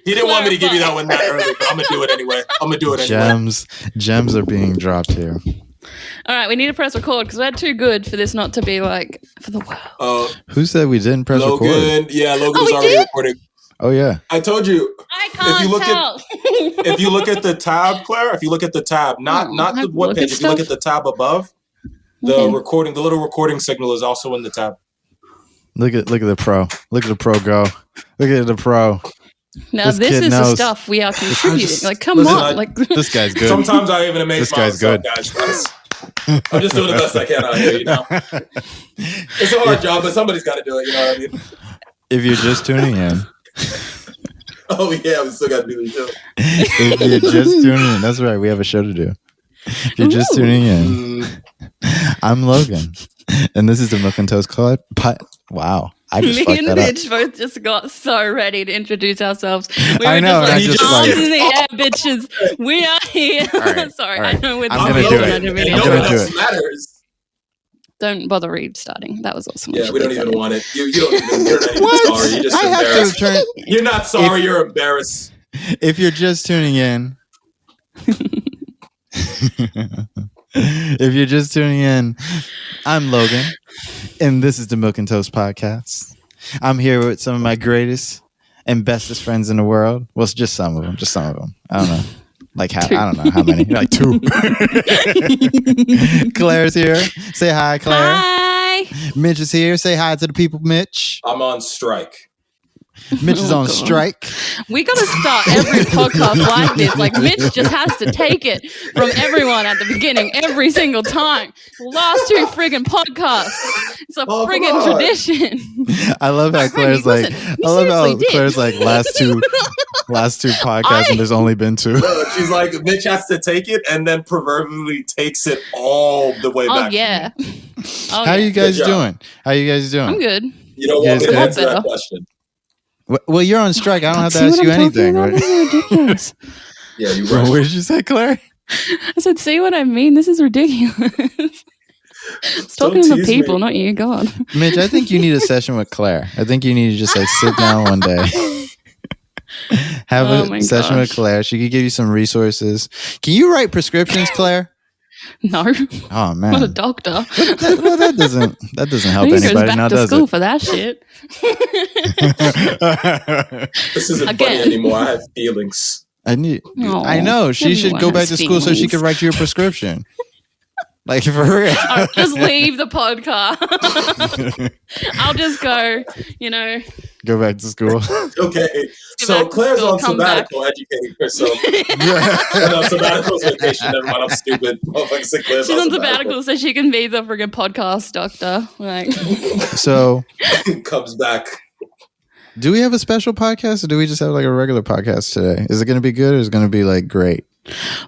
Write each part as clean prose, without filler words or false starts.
He didn't want me to give you that one that early, but I'm gonna do it anyway. Gems are being dropped here. All right, we need to press record because we're too good for this not to be like for the world. Who said we didn't press Logan, record? Yeah, Logan was already recording. Oh yeah, I told you. I can't tell. If you look at the tab, Claire, if you look at the tab, not the web page, if you look at the tab above, the little recording signal is also in the tab. Look at the pro. Look at the pro go. Look at the pro. Now this is the stuff we are contributing. Like, come on, like this guy's good. Sometimes I even amaze myself, guys. I'm just doing the best I can out here, you know. It's a hard job, but somebody's got to do it. You know what I mean? If you're just tuning in. Oh yeah, we still got to do the show. If you're just tuning in, that's right. We have a show to do. If you're just tuning in, I'm Logan, and this is the Milk and Toast Club. Wow, I just fucked that up. Me and Mitch both just got so ready to introduce ourselves. I know. In the air, bitches. We are here. Right, Sorry, right. I know we're I'm gonna do it. No one else matters. Don't bother restarting. That was awesome. Yeah, we don't even want it. You're not even sorry. You're just embarrassed. You're not sorry. You're embarrassed. If you're just tuning in. If you're just tuning in, I'm Logan, and this is the Milk and Toast Podcast. I'm here with some of my greatest and bestest friends in the world. Well, it's just some of them. I don't know. Like I don't know how many. Like 2. Claire's here. Say hi, Claire. Hi. Mitch is here. Say hi to the people, Mitch. I'm on strike. Mitch is on strike. We got to start every podcast like this. Like, Mitch just has to take it from everyone at the beginning every single time. Last 2 friggin' podcasts. It's a friggin' tradition. I love how Claire's like, Claire's like last two podcasts and there's only been 2. She's like, Mitch has to take it and then proverbially takes it all the way back. Yeah. How are you guys doing? I'm good. You don't want me to answer that question. Well, you're on strike. I don't have to ask you anything, right? This is ridiculous. Yeah, you're right. What did you say, Claire? I said, see what I mean? This is ridiculous. It's talking to the people, not you. God. Mitch, I think you need a session with Claire. I think you need to just like sit down one day. Have a session with Claire. She could give you some resources. Can you write prescriptions, Claire? No. Oh man. I'm not a doctor. That doesn't help anybody. Goes back now, to does school it? for that shit. This isn't funny anymore. I have feelings. I know. She should go back to school so she could write you a prescription. Like, for real. I'll just leave the podcast. I'll just go, Go back to school. Okay. So Claire's on sabbatical educating herself. No, sabbatical's vacation. Never mind. I'm stupid. She's on sabbatical so she can be the friggin' podcast doctor. Like. So. Comes back. Do we have a special podcast or do we just have like a regular podcast today? Is it going to be good or is it going to be like great?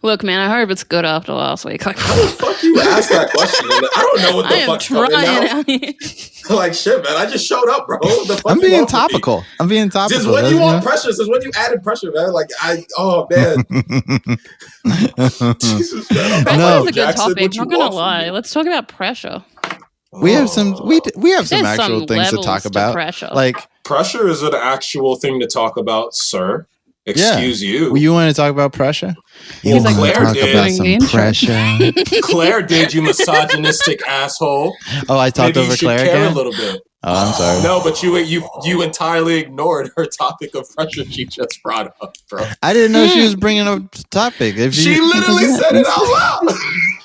Look, man, I hope it's good after last week. Like, how the fuck you asked that question? I don't know what the fuck's coming now. Like, shit, man. I just showed up, bro. I'm being topical. Since when you want pressure? Since when you added pressure, man? Like, man. Jesus, man. Pressure is a good topic. Not gonna lie. Let's talk about pressure. We have some actual things to talk about. Pressure. Like, pressure is an actual thing to talk about, sir. Excuse you. You want to talk about pressure? He's like, Claire did. About some pressure. Claire did, you misogynistic asshole. Oh, I talked over Claire again? Care a little bit. Oh, I'm sorry. No, but you entirely ignored her topic of pressure she just brought up, bro. I didn't know she was bringing up the topic. She literally said it out loud.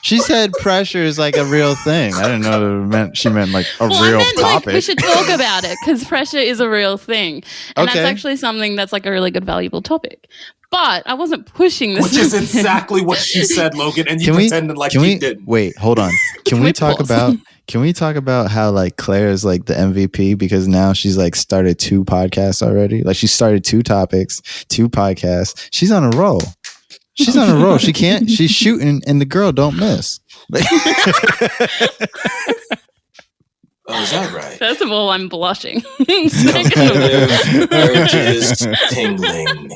She said pressure is like a real thing. I didn't know she meant like a real topic. Like, we should talk about it because pressure is a real thing. And that's actually something that's like a really good, valuable topic. But I wasn't pushing this. Which is exactly what she said, Logan, and you pretended like you didn't. Wait, hold on. Can we talk about how like Claire is like the MVP because now she's like started 2 podcasts already? Like she started 2 topics, 2 podcasts. She's on a roll. She's shooting and the girl don't miss. Oh, is that right? First of all, I'm blushing. Urges tingling.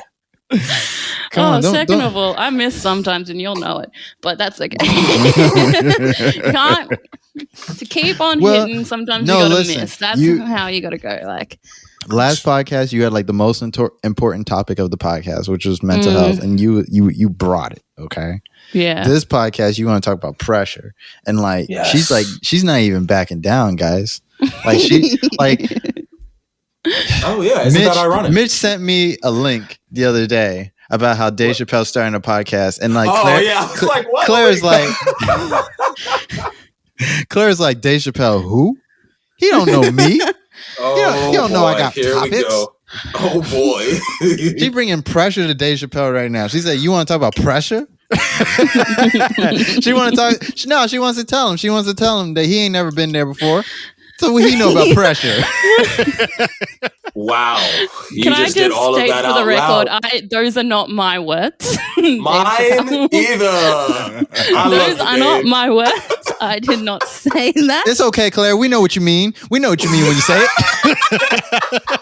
Second of all, I miss sometimes and you'll know it, but that's okay. To keep on hitting, sometimes you gotta miss. That's how you gotta go. Like, last podcast you had like the most important topic of the podcast, which was mental health, and you brought it. Okay. Yeah. This podcast you want to talk about pressure, and like she's not even backing down, guys. Like she like. Oh yeah, isn't that ironic? Mitch sent me a link the other day about how Dave Chappelle's starting a podcast, and like what? Claire's like Dave Chappelle, who? He don't know me. Oh, you don't know I got here topics. We go. Oh boy, she bringing pressure to Dave Chappelle right now. She said, "You want to talk about pressure?" She want to talk. No, she wants to tell him. She wants to tell him that he ain't never been there before. So what he know about pressure? Wow. Can I just state for the record, those are not my words. Mine either. Those are not my words. I did not say that. It's okay, Claire. We know what you mean. We know what you mean when you say it.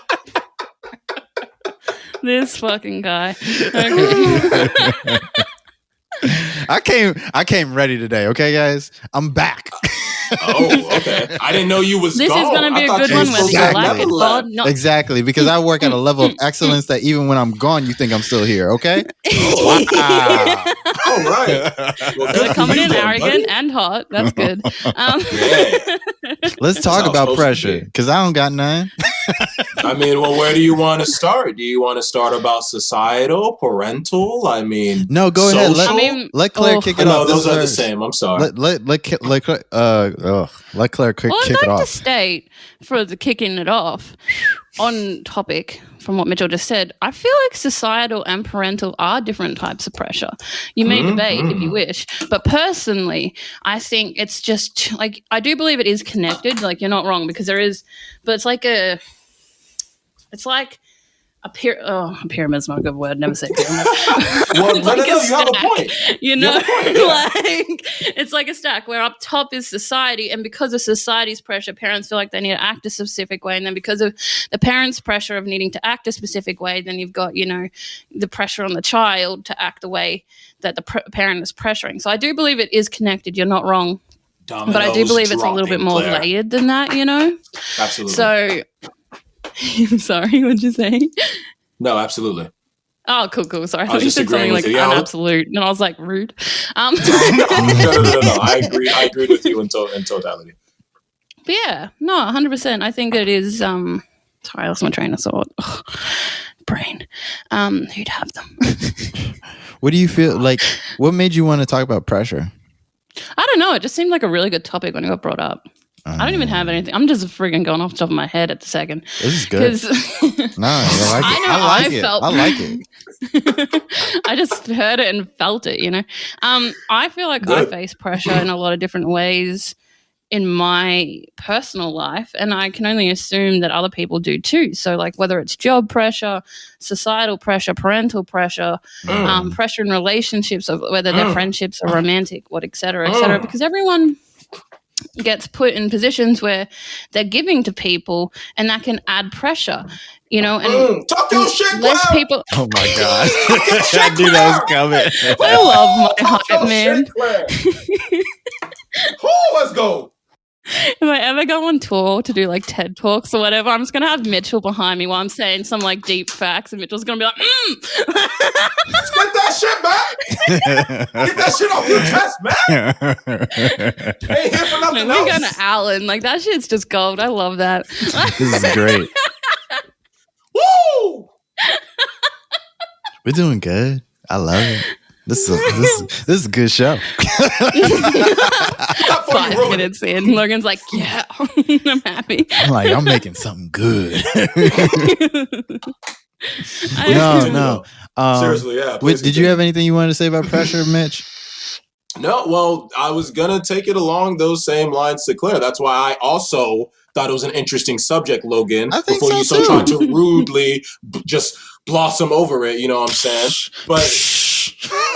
This fucking guy. Okay. I came ready today, okay, guys? I'm back. Oh, okay. I didn't know you was This gone. is going to be a good one, whether you like it or not. Exactly, because I work at a level of excellence that even when I'm gone, you think I'm still here, okay? Wow. All right. Well, so coming in arrogant and hot. That's good. Let's talk about pressure, because I don't got none. I mean, well, where do you want to start? Do you want to start about societal, parental? I mean, no, go social? ahead. Let Claire kick it off. No, those are the same. I'm sorry. Let Claire kick it off. I'd like to state for the kicking it off on topic from what Mitchell just said. I feel like societal and parental are different types of pressure. You may debate if you wish, but personally, I think it's just like I do believe it is connected. Like you're not wrong because there is, but it's like a pyramid's not a good word. Never say pyramid. Well, no, you have a point. You know, like it's like a stack where up top is society, and because of society's pressure, parents feel like they need to act a specific way, and then because of the parents' pressure of needing to act a specific way, then you've got the pressure on the child to act the way that the parent is pressuring. So I do believe it is connected. You're not wrong. Dominoes but I do believe it's a little bit more Claire. layered than that. Absolutely. So. I'm sorry, what'd you say? No, absolutely. Oh, cool. Sorry, I I thought you said something like an absolute, and I was like, rude. No. I agreed with you in totality. But yeah, no, 100%. I think it is. Sorry, I lost my train of thought. Ugh, brain. Who'd have them? What do you feel like? What made you want to talk about pressure? I don't know. It just seemed like a really good topic when it got brought up. I don't even have anything. I'm just friggin' going off the top of my head at the second. This is good. No, I like it. I just heard it and felt it, I feel like I face pressure in a lot of different ways in my personal life, and I can only assume that other people do too. So like whether it's job pressure, societal pressure, parental pressure, pressure in relationships, of whether they're friendships or romantic, et cetera, because everyone gets put in positions where they're giving to people, and that can add pressure, and talk your shit, less people. Oh my god, I knew that was coming. I love my hype, man. Let's go. If I ever go on tour to do like TED Talks or whatever, I'm just gonna have Mitchell behind me while I'm saying some like deep facts, and Mitchell's gonna be like, Get that shit back! Get that shit off your chest, man! Ain't here for nothing else. We're going to Alan. Like that shit's just gold. I love that. This is great. Woo! We're doing good. I love it. This is a good show. 5 minutes in, Logan's like, yeah, I'm happy. I'm like, I'm making something good. No. Seriously, yeah. Did you have anything you wanted to say about pressure, Mitch? No, well, I was going to take it along those same lines to Claire. That's why I also thought it was an interesting subject, Logan, before you tried to rudely just blossom over it, you know what I'm saying? But...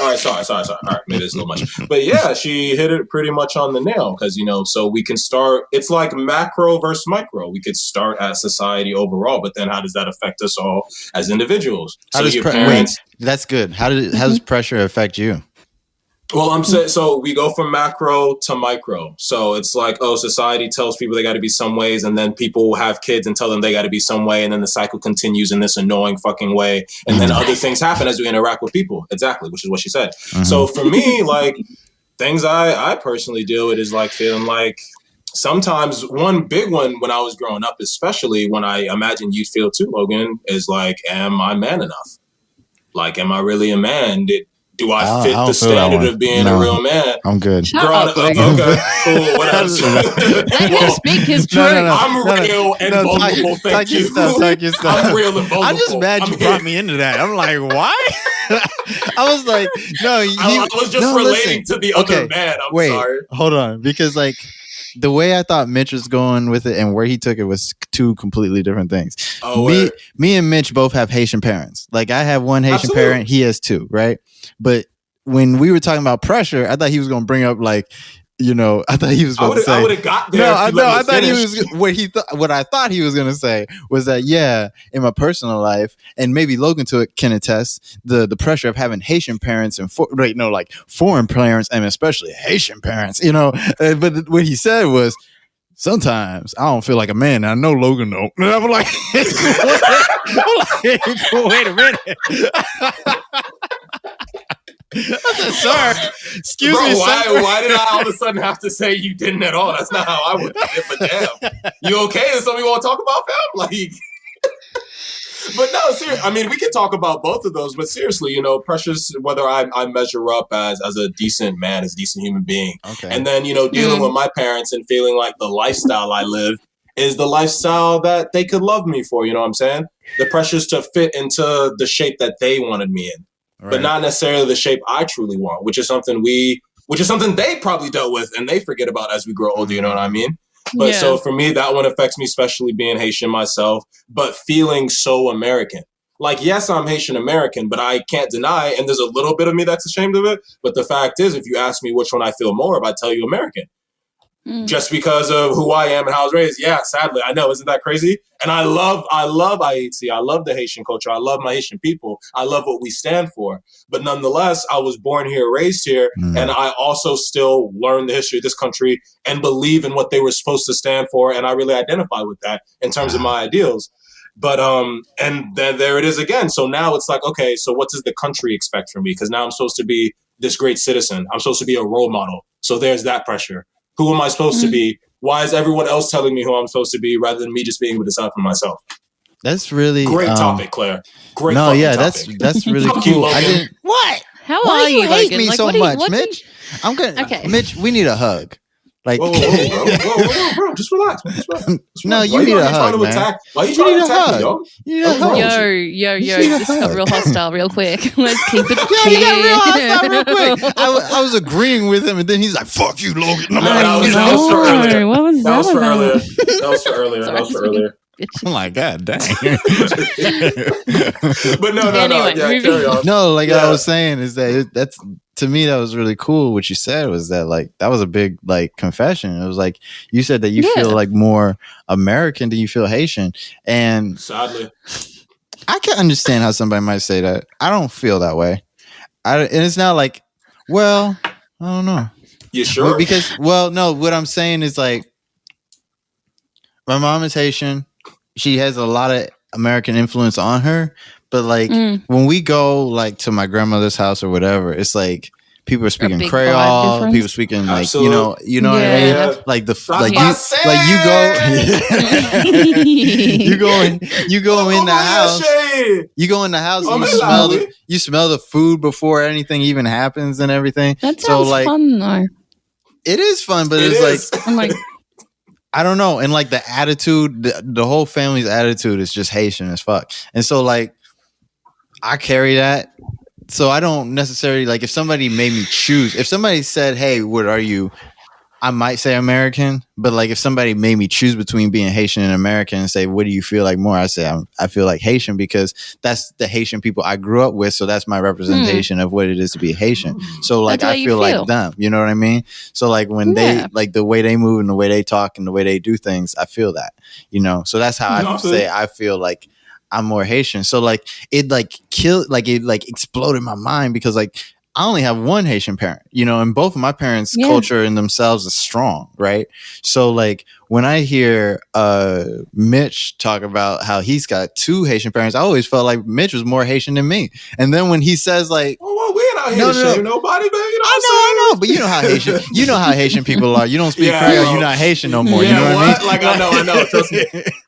All right, sorry. All right, maybe it's a little much. But yeah, she hit it pretty much on the nail because, so we can start, it's like macro versus micro. We could start at society overall, but then how does that affect us all as individuals? That's good. How does pressure affect you? Well, I'm saying, so we go from macro to micro. So it's like, oh, society tells people they got to be some ways, and then people have kids and tell them they got to be some way, and then the cycle continues in this annoying fucking way, and then other things happen as we interact with people. Exactly, which is what she said. So for me, like, things I personally deal with is like feeling like sometimes one big one when I was growing up, especially when I imagine you feel too, Logan, is like, am I man enough? Like, am I really a man? Do I fit the standard of being a real man? I'm good. Shut up, okay, cool, whatever. Let him speak his truth. I'm real and vulnerable, thank you. Talk your stuff. I'm real and vulnerable. I'm just mad you brought me into that. I'm like, why? I was like, no. I was just relating to the other man. I'm sorry. Hold on. Because, like, the way I thought Mitch was going with it and where he took it was two completely different things. Me and Mitch both have Haitian parents. Like, I have one Haitian parent, he has two, right? But when we were talking about pressure, I thought he was going to bring up, like, you know, I thought he was going to say. I would have got there. I thought he was. What I thought he was going to say was that, yeah, in my personal life, and maybe Logan can attest, the pressure of having Haitian parents and foreign parents, and especially Haitian parents, you know. But what he said was, sometimes I don't feel like a man. I know Logan don't. And I'm like, wait a minute. I said, sir, excuse me, why did I all of a sudden have to say you didn't at all? That's not how I would have it, but damn. You okay? Is something you want to talk about, fam? Like, but no, seriously, I mean, we can talk about both of those, but seriously, you know, precious, whether I measure up as a decent man, as a decent human being. Okay. And then, you know, dealing with my parents and feeling like the lifestyle I live is the lifestyle that they could love me for, you know what I'm saying? The pressures to fit into the shape that they wanted me in. Right. But not necessarily the shape I truly want, which is something they probably dealt with and they forget about as we grow older, you know what I mean? But so for me, that one affects me, especially being Haitian myself, but feeling so American. Like, yes, I'm Haitian American, but I can't deny, and there's a little bit of me that's ashamed of it. But the fact is, if you ask me which one I feel more of, I tell you American. Just because of who I am and how I was raised. Yeah, sadly, I know. Isn't that crazy? And I love Haiti. I love the Haitian culture. I love my Haitian people. I love what we stand for. But nonetheless, I was born here, raised here, and I also still learn the history of this country and believe in what they were supposed to stand for. And I really identify with that in terms of my ideals. But and then there it is again. So now it's like, okay, so what does the country expect from me? Because now I'm supposed to be this great citizen. I'm supposed to be a role model. So there's that pressure. Who am I supposed to be? Why is everyone else telling me who I'm supposed to be rather than me just being able to decide for myself? That's really great topic, Claire. Great. No, yeah, topic. that's really cool. What? How Why are you hate Logan? me like, so much, Mitch? I'm gonna. Okay, Mitch, we need a hug. Like, whoa, bro, just relax. No, you need a hug, man. Why are you trying to attack me, yo? Yo, this got real hostile real quick. Let's keep it chill. He got real hostile real quick. I was agreeing with him, and then he's like, "Fuck you, Logan." That was for earlier. What was that about? That was for earlier. Oh my god, dang! But no. Anyway, carry on. No, like I was saying is that that's to me that was really cool. What you said was that like that was a big like confession. It was like you said that you feel like more American than you feel Haitian, and sadly, I can understand how somebody might say that. I don't feel that way. And it's not like, well, I don't know. You sure? Because no. What I'm saying is like my mom is Haitian. She has a lot of American influence on her, but like when we go like to my grandmother's house or whatever, it's like people are speaking Creole, people speaking like absolutely. you know what I mean? Yeah. Like you go in the house. You go in the house and you smell the food before anything even happens and everything. That sounds fun though. It is fun, but I'm like I don't know. And like the attitude, the whole family's attitude is just Haitian as fuck. And so like I carry that. So I don't necessarily like if somebody made me choose, if somebody said, "Hey, what are you?" I might say American, but like if somebody made me choose between being Haitian and American and say, "What do you feel like more?" I say I feel like Haitian because that's the Haitian people I grew up with. So that's my representation of what it is to be Haitian. So like I feel like them, you know what I mean? So like when they like the way they move and the way they talk and the way they do things, I feel that, you know. So that's how I say I feel like I'm more Haitian. So like it like killed, like it like exploded my mind because like I only have one Haitian parent, and both of my parents' culture in themselves is strong, right? So like when I hear Mitch talk about how he's got two Haitian parents, I always felt like Mitch was more Haitian than me. And then when he says like, well, we're not here to shame nobody, man. I know, but you know how Haitian people are. You don't speak Creole, you're not Haitian no more. You know what I mean? Like I know, trust me.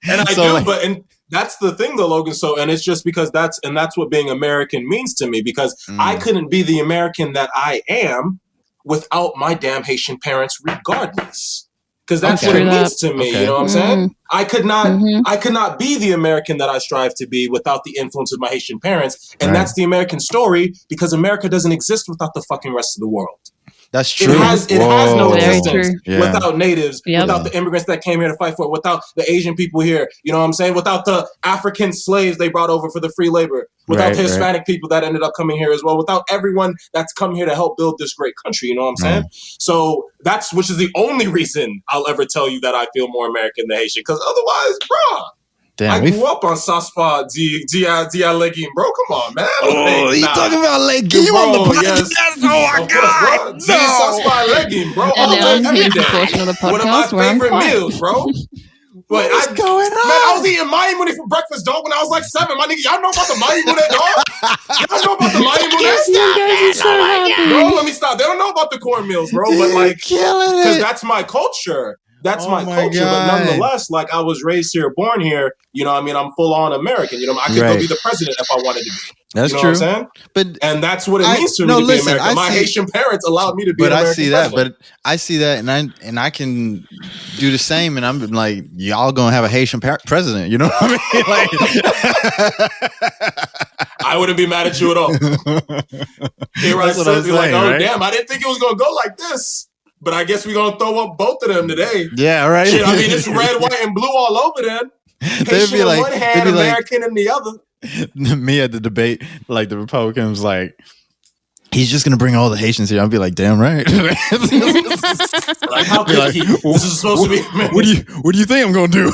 And I do, but that's the thing though, Logan. So, and it's just because that's what being American means to me, because I couldn't be the American that I am without my damn Haitian parents, regardless. Because that's what it means to me. Okay. You know what I'm saying? I could not be the American that I strive to be without the influence of my Haitian parents. And that's the American story, because America doesn't exist without the fucking rest of the world. That's true. It has no existence without natives, without the immigrants that came here to fight for it, without the Asian people here, you know what I'm saying? Without the African slaves they brought over for the free labor, without the Hispanic people that ended up coming here as well, without everyone that's come here to help build this great country, you know what I'm saying? So which is the only reason I'll ever tell you that I feel more American than Haitian, because otherwise, bruh. Damn, I grew up on Saspa Dia Leguin, bro. Come on, man. Oh, you talking about Leguin? You on the podcast? Yes. Oh my God. Saspa Leguin, bro. And then here's the portion of the podcast. One of my favorite meals, bro. But What's going on? Man, I was eating Mahi Moune for breakfast, dog, when I was like 7. My nigga, y'all know about the Mahi Moune, dog? Y'all know about the Mahi Moune? Bro, let me stop. They don't know about the cornmeals, bro. But like, because that's my culture. That's my culture, God. But nonetheless, like I was raised here, born here. You know, what I mean, I'm full on American. You know, I could go be the president if I wanted to be. That's you know true. What I'm saying? And that's what it means to me to be American. My Haitian parents allowed me to be. But American I see president. But I see that, and I can do the same. And I'm like, y'all gonna have a Haitian president. You know what I mean? Like, I wouldn't be mad at you at all. Here I said, like, oh damn, I didn't think it was gonna go like this. But I guess we're going to throw up both of them today. Yeah, right. Shit, I mean, it's red, white, and blue all over them. Haitian in one hand, American in the other. Me at the debate, like the Republicans, like, he's just going to bring all the Haitians here. I'll be like, damn right. Like, how could he? This is supposed to be. What do you think I'm going to do?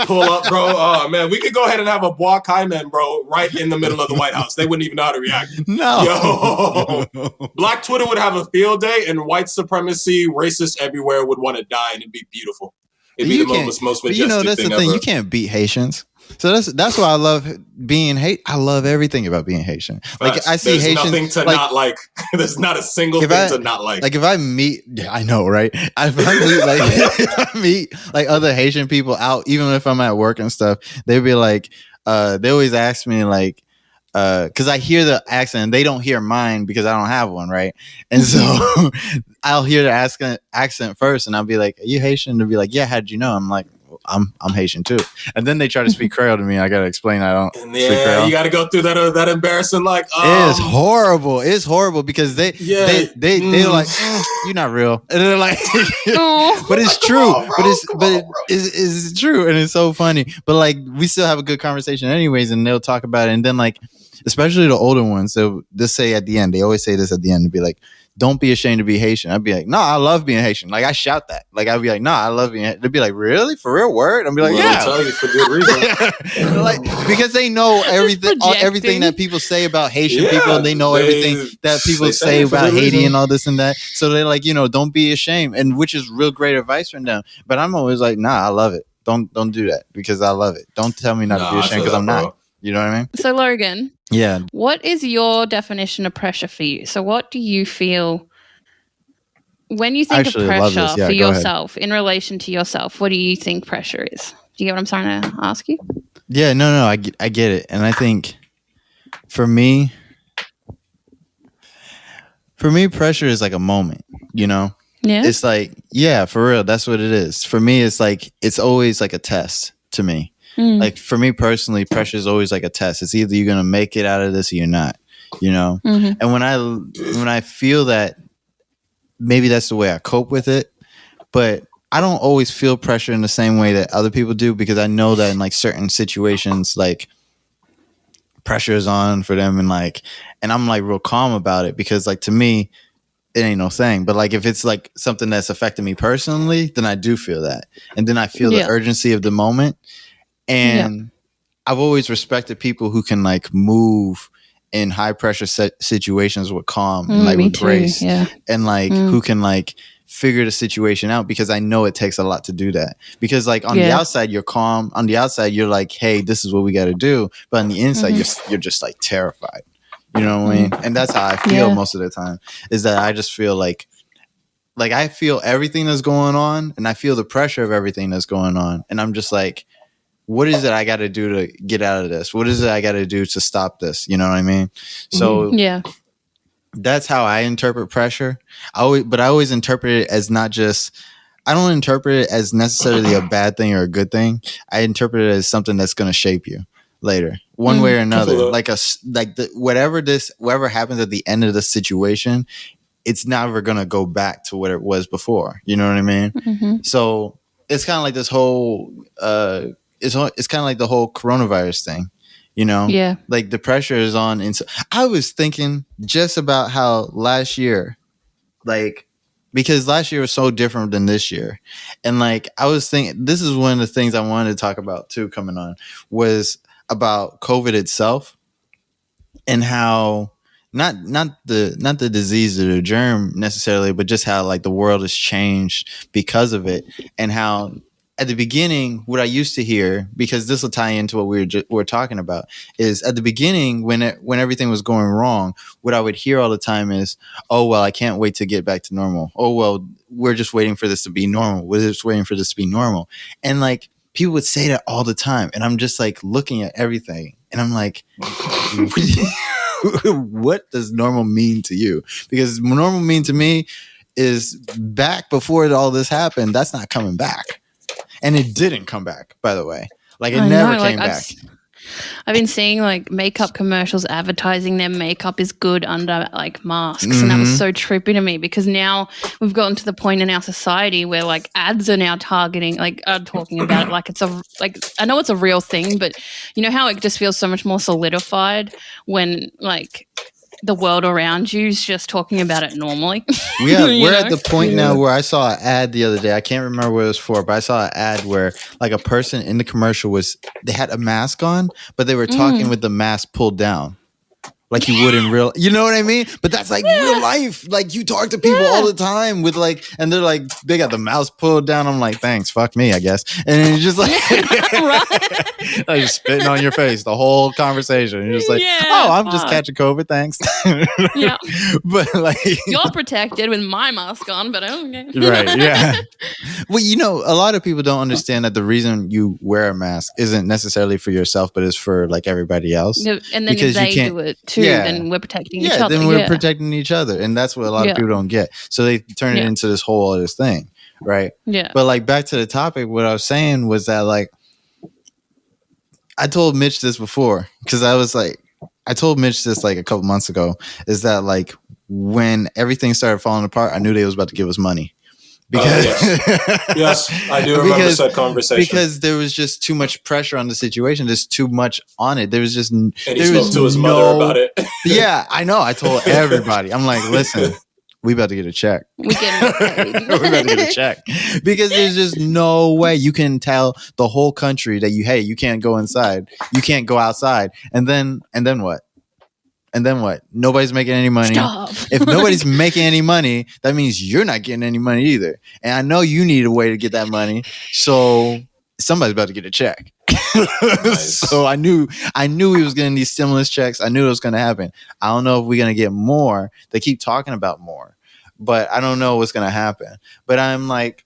Pull up, bro. Oh, man. We could go ahead and have a Bois Cayman, bro, right in the middle of the White House. They wouldn't even know how to react. No. Yo. Black Twitter would have a field day, and white supremacy, racists everywhere would want to die, and it'd be beautiful. It'd be the most majestic thing that's the thing. Ever. You can't beat Haitians. So that's why I love being I love everything about being Haitian. Like I see Haitians. There's nothing to not like. There's not a single thing to not like. Like if I meet, I know, right? If I meet like other Haitian people out, even if I'm at work and stuff, they'd be like, they always ask me like, because I hear the accent and they don't hear mine because I don't have one, right? And so I'll hear the accent first, and I'll be like, "Are you Haitian?" They'll be like, "Yeah, how'd you know?" I'm like, I'm Haitian too. And then they try to speak Creole to me. I gotta explain I don't speak Creole. You gotta go through that embarrassing like. It's horrible. It's horrible because they're like, you're not real. And they're like, but it's true. It's true, and it's so funny. But like, we still have a good conversation anyways, and they'll talk about it, and then like, especially the older ones, they'll say at the end. They always say this at the end to be like, don't be ashamed to be Haitian. I'd be like, no, I love being Haitian. Like I shout that. Like I'd be like, no, I love being Haitian. They'd be like, really? For real word? I'd be like, yeah. I'll tell you for good reason. Like, because they know everything that people say about Haitian people. They know everything that people say about Haiti and all this and that. So they're like, don't be ashamed. And which is real great advice from them. But I'm always like, nah, I love it. Don't do that because I love it. Don't tell me not to be ashamed because I'm not. You know what I mean? So Logan. Yeah. What is your definition of pressure for you? So what do you feel when you think of pressure for yourself in relation to yourself? What do you think pressure is? Do you get what I'm trying to ask you? Yeah, no, I get it. And I think for me, pressure is like a moment, Yeah. It's like, yeah, for real. That's what it is. For me, it's like, it's always like a test to me. Like for me personally, pressure is always like a test. It's either you're going to make it out of this or you're not, And when I feel that, maybe that's the way I cope with it, but I don't always feel pressure in the same way that other people do, because I know that in like certain situations, like pressure is on for them, and I'm like real calm about it, because like to me, it ain't no thing. But like if it's like something that's affecting me personally, then I do feel that, and then I feel the urgency of the moment. And I've always respected people who can like move in high pressure situations with calm and like with grace, and like who can like figure the situation out, because I know it takes a lot to do that. Because like on the outside you're calm, on the outside you're like, hey, this is what we got to do, but on the inside you're just like terrified. You know what I mean? And that's how I feel most of the time, is that I just feel like I feel everything that's going on, and I feel the pressure of everything that's going on, and I'm just like, what is it I got to do to get out of this? What is it I got to do to stop this? You know what I mean? So that's how I interpret pressure. I always interpret it as not just, I don't interpret it as necessarily a bad thing or a good thing. I interpret it as something that's going to shape you later, one way or another. Whatever happens at the end of the situation, it's never going to go back to what it was before. You know what I mean? So it's kind of like this whole, it's kind of like the whole coronavirus thing. You know, like the pressure is on. And so I was thinking just about how last year, like, because last year was so different than this year. And like, I was thinking, this is one of the things I wanted to talk about too, coming on, was about COVID itself, and how not the disease or the germ necessarily, but just how like the world has changed because of it. And how at the beginning, what I used to hear, because this will tie into what we're talking about, is at the beginning when everything was going wrong, what I would hear all the time is, "Oh well, I can't wait to get back to normal. Oh well, we're just waiting for this to be normal. We're just waiting for this to be normal." And like people would say that all the time, and I'm just like looking at everything, and I'm like, what does normal mean to you? Because normal mean to me is back before all this happened. That's not coming back. And it didn't come back, by the way. Like it never came back. I've been seeing like makeup commercials advertising their makeup is good under like masks, and that was so trippy to me, because now we've gotten to the point in our society where like ads are now targeting, like are talking about it like it's I know it's a real thing, but you know how it just feels so much more solidified when like the world around you is just talking about it normally. We're at the point now where I saw an ad the other day. I can't remember what it was for, but I saw an ad where like a person in the commercial they had a mask on, but they were talking with the mask pulled down. Like you would in real, you know what I mean? But that's like real life. Like you talk to people all the time with like, and they're like, they got the mouse pulled down. I'm like, thanks, fuck me, I guess. And you're just like, like you're spitting on your face the whole conversation. You're just like, oh, I'm just catching COVID, thanks. But like, you're protected with my mask on, but okay. Right, yeah. Well, you know, a lot of people don't understand that the reason you wear a mask isn't necessarily for yourself, but it's for like everybody else. And then because if they do it too, then we're protecting each other. Then we're protecting each other. And that's what a lot of people don't get. So they turn it into this whole other thing. Right. Yeah. But like back to the topic, what I was saying was that like I told Mitch this before, because I told Mitch this like a couple months ago, is that like when everything started falling apart, I knew they was about to give us money. Because yes, I do remember that conversation. Because there was just too much pressure on the situation. There's too much on it. There was just and he spoke to his mother about it. Yeah, I know. I told everybody. I'm like, listen, we about to get a check. We about to get a check, because there's just no way you can tell the whole country that you can't go inside, you can't go outside, and then what? And then what? Nobody's making any money. Stop. If nobody's making any money, that means you're not getting any money either. And I know you need a way to get that money. So somebody's about to get a check. Nice. So I knew he was getting these stimulus checks. I knew it was going to happen. I don't know if we're going to get more. They keep talking about more, but I don't know what's going to happen. But I'm like,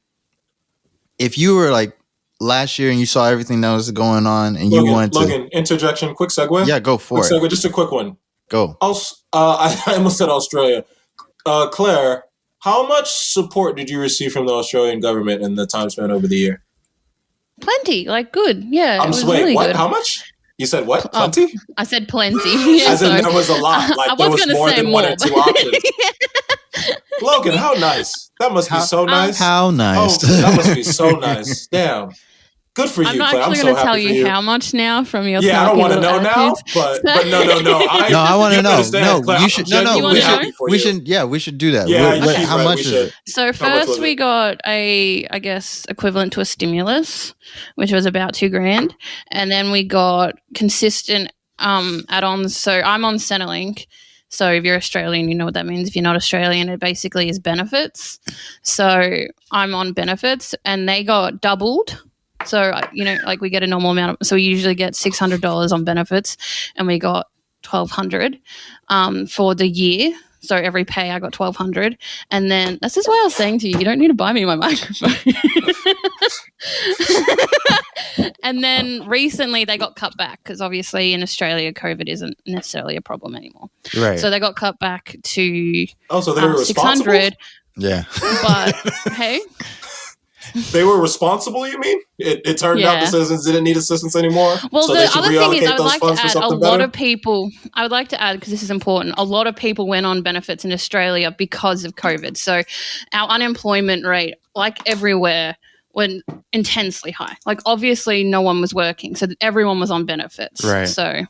if you were like last year and you saw everything that was going on and you wanted to... Logan, interjection, quick segue. Yeah, go for it. Segue, just a quick one. Go. I almost said Australia. Claire, how much support did you receive from the Australian government in the time span over the year? Plenty, like good. Yeah, it was really good. How much? You said what? Plenty? I said plenty. As in there was a lot. Like there was more than one or two options. Logan, how nice. That must be so nice. How nice. Oh, that must be so nice. Damn. Good for you, I'm not Claire. actually going to tell you how much now from your I don't want to know now, but no. I want to know. No, Claire, you should. We should. Yeah, we should do that. Yeah, how much is it? So first we got I guess equivalent to a stimulus, which was about $2,000, and then we got consistent add-ons. So I'm on Centrelink. So if you're Australian, you know what that means. If you're not Australian, it basically is benefits. So I'm on benefits, and they got doubled. So, like we get a normal amount so we usually get $600 on benefits, and we got $1,200 for the year. So every pay I got $1,200, and then that's just why I was saying to you, you don't need to buy me my microphone. And then recently they got cut back because obviously in Australia COVID isn't necessarily a problem anymore. Right. So they got cut back to so they were 600. Yeah. But hey. They were responsible, you mean? It turned out the citizens didn't need assistance anymore. Well, so the other thing is I would like to add a lot better? of people, I would like to add, because this is important, a lot of people went on benefits in Australia because of COVID. So our unemployment rate, like everywhere, went intensely high. Like obviously no one was working, so everyone was on benefits. Right. So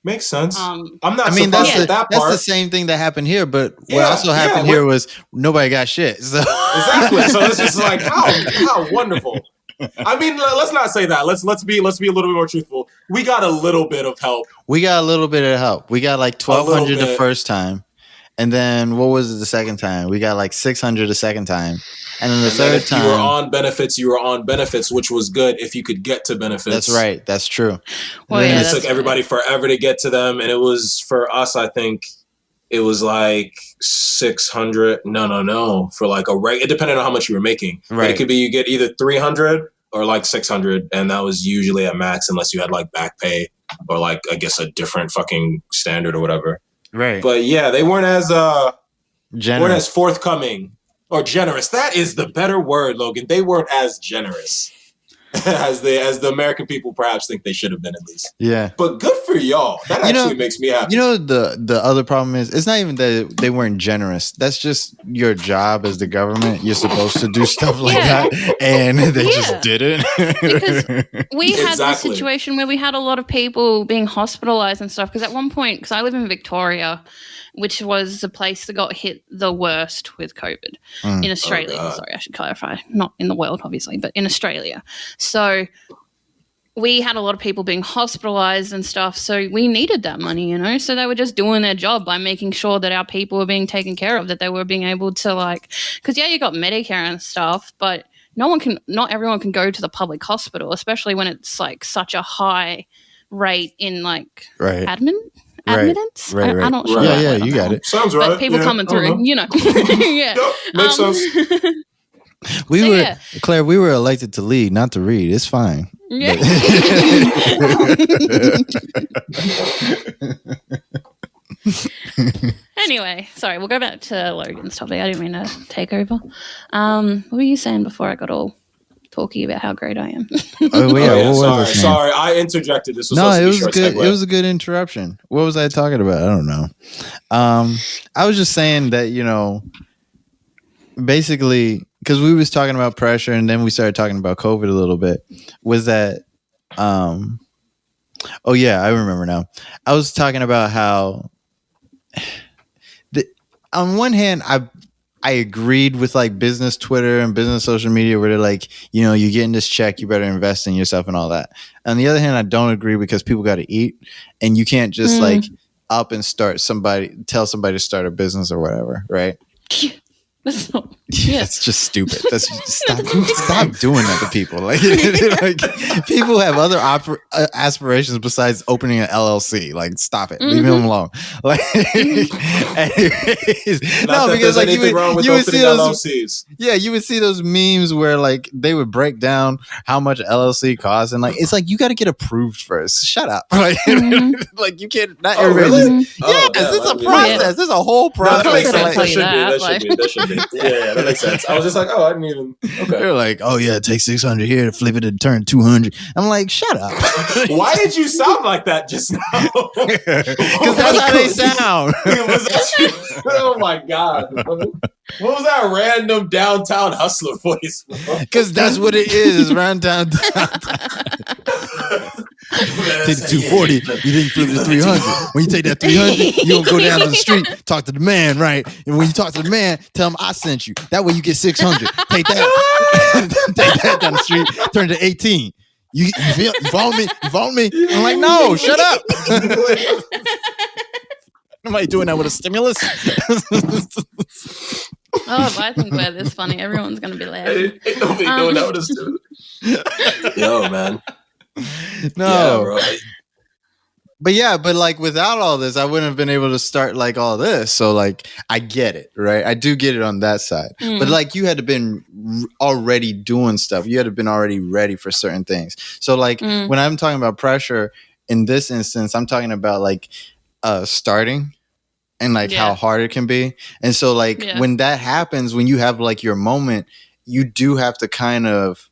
makes sense. I'm not surprised at that part. That's the same thing that happened here, but what also happened here was nobody got shit. So. Exactly. So it's just like how wonderful. I mean, let's not say that. Let's be a little bit more truthful. We got a little bit of help. We got a little bit of help. We got like $1,200 the first time. And then what was it the second time? We got like $600 the second time. And then the third time. You were on benefits, which was good if you could get to benefits. That's right. That's true. Well, and it took everybody forever to get to them. And it was for us, I think it was like 600. No. For like it depended on how much you were making. Right. But it could be you get either 300 or like 600. And that was usually at max unless you had like back pay or like, I guess, a different fucking standard or whatever. Right. But yeah, they weren't as generous. Forthcoming or generous. That is the better word, Logan. They weren't as generous as the American people perhaps think they should have been, at least. Yeah. But good for y'all. That actually makes me happy. You know, the other problem is it's not even that they weren't generous. That's just your job as the government. You're supposed to do stuff like that, and they just didn't. Because we had this situation where we had a lot of people being hospitalized and stuff. Because at one point, because I live in Victoria, which was the place that got hit the worst with COVID in Australia. Sorry, I should clarify. Not in the world, obviously, but in Australia. So we had a lot of people being hospitalized and stuff. So we needed that money, So they were just doing their job by making sure that our people were being taken care of, that they were being able to because you got Medicare and stuff, but not everyone can go to the public hospital, especially when it's like such a high rate in admittance? Right. I'm not sure. Yeah, you got it. Sounds right. But people coming through, Yeah. Makes sense. Claire, we were elected to lead, not to read. It's fine. Yeah. Anyway, sorry, we'll go back to Logan's topic. I didn't mean to take over. What were you saying before I got all talking about how great I am? Sorry, I interjected. This was it was good. Segue. It was a good interruption. What was I talking about? I don't know. I was just saying that basically because we was talking about pressure and then we started talking about COVID a little bit. Was that? I remember now. I was talking about how on one hand I agreed with like business Twitter and business social media where they're like, you're getting this check, you better invest in yourself and all that. On the other hand, I don't agree because people got to eat and you can't just up and tell somebody to start a business or whatever, right? That's not, it's just stupid. That's stop doing that to people. Like people have other aspirations besides opening an LLC. Like, stop it. Leave them alone. Like, because like you would see those LLCs. Yeah, you would see those memes where like they would break down how much LLC costs, and like it's like you got to get approved first. Shut up. Like, like you can't. Not everybody. Really? It's a process. There's a whole process. No, that should be. Yeah, that makes sense. I was just like, I didn't even. Okay. They're like, it takes 600 here to flip it and turn 200. I'm like, shut up. Why did you sound like that just now? Because that's how they sound. Oh my god! What was that random downtown hustler voice? Because that's what it is. Round downtown. Take the 240, you then flip it to 300. When you take that 300, you don't go down to the street, talk to the man, right? And when you talk to the man, tell him I sent you. That way you get 600. Take that down the street, turn it to 18. You phone me? You phone me? I'm like, no, shut up. Nobody doing that with a stimulus. Oh, if I think we're this funny, everyone's gonna be laughing. Ain't nobody doing that with a stimulus. Yo, man. No. Yeah, bro. But yeah, but like without all this, I wouldn't have been able to start like all this. So like, I get it, right? I do get it on that side. But like, you had to been already doing stuff. You had to been already ready for certain things. So like, when I'm talking about pressure in this instance, I'm talking about like starting and like how hard it can be. And so like, when that happens, when you have like your moment, you do have to kind of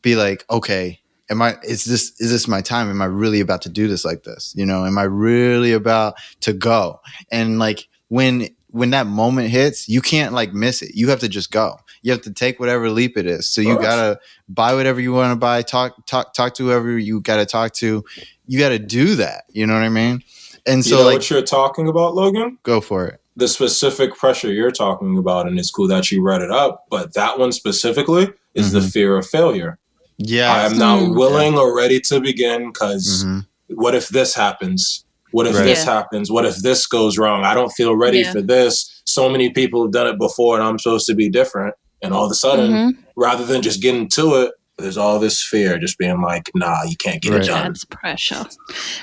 be like, okay, is this my time? Am I really about to do this like this? You know, am I really about to go? And like when that moment hits, you can't like miss it. You have to just go. You have to take whatever leap it is. So you gotta buy whatever you want to buy, talk to whoever you gotta talk to. You gotta do that. You know what I mean? And so, you know like, what you're talking about, Logan? Go for it. The specific pressure you're talking about, and it's cool that you read it up, but that one specifically is the fear of failure. Yeah, I am not willing or ready to begin because what if this happens? What if this happens? What if this goes wrong? I don't feel ready for this. So many people have done it before, and I'm supposed to be different. And all of a sudden, rather than just getting to it, there's all this fear just being like, nah, you can't get it done. Adds pressure.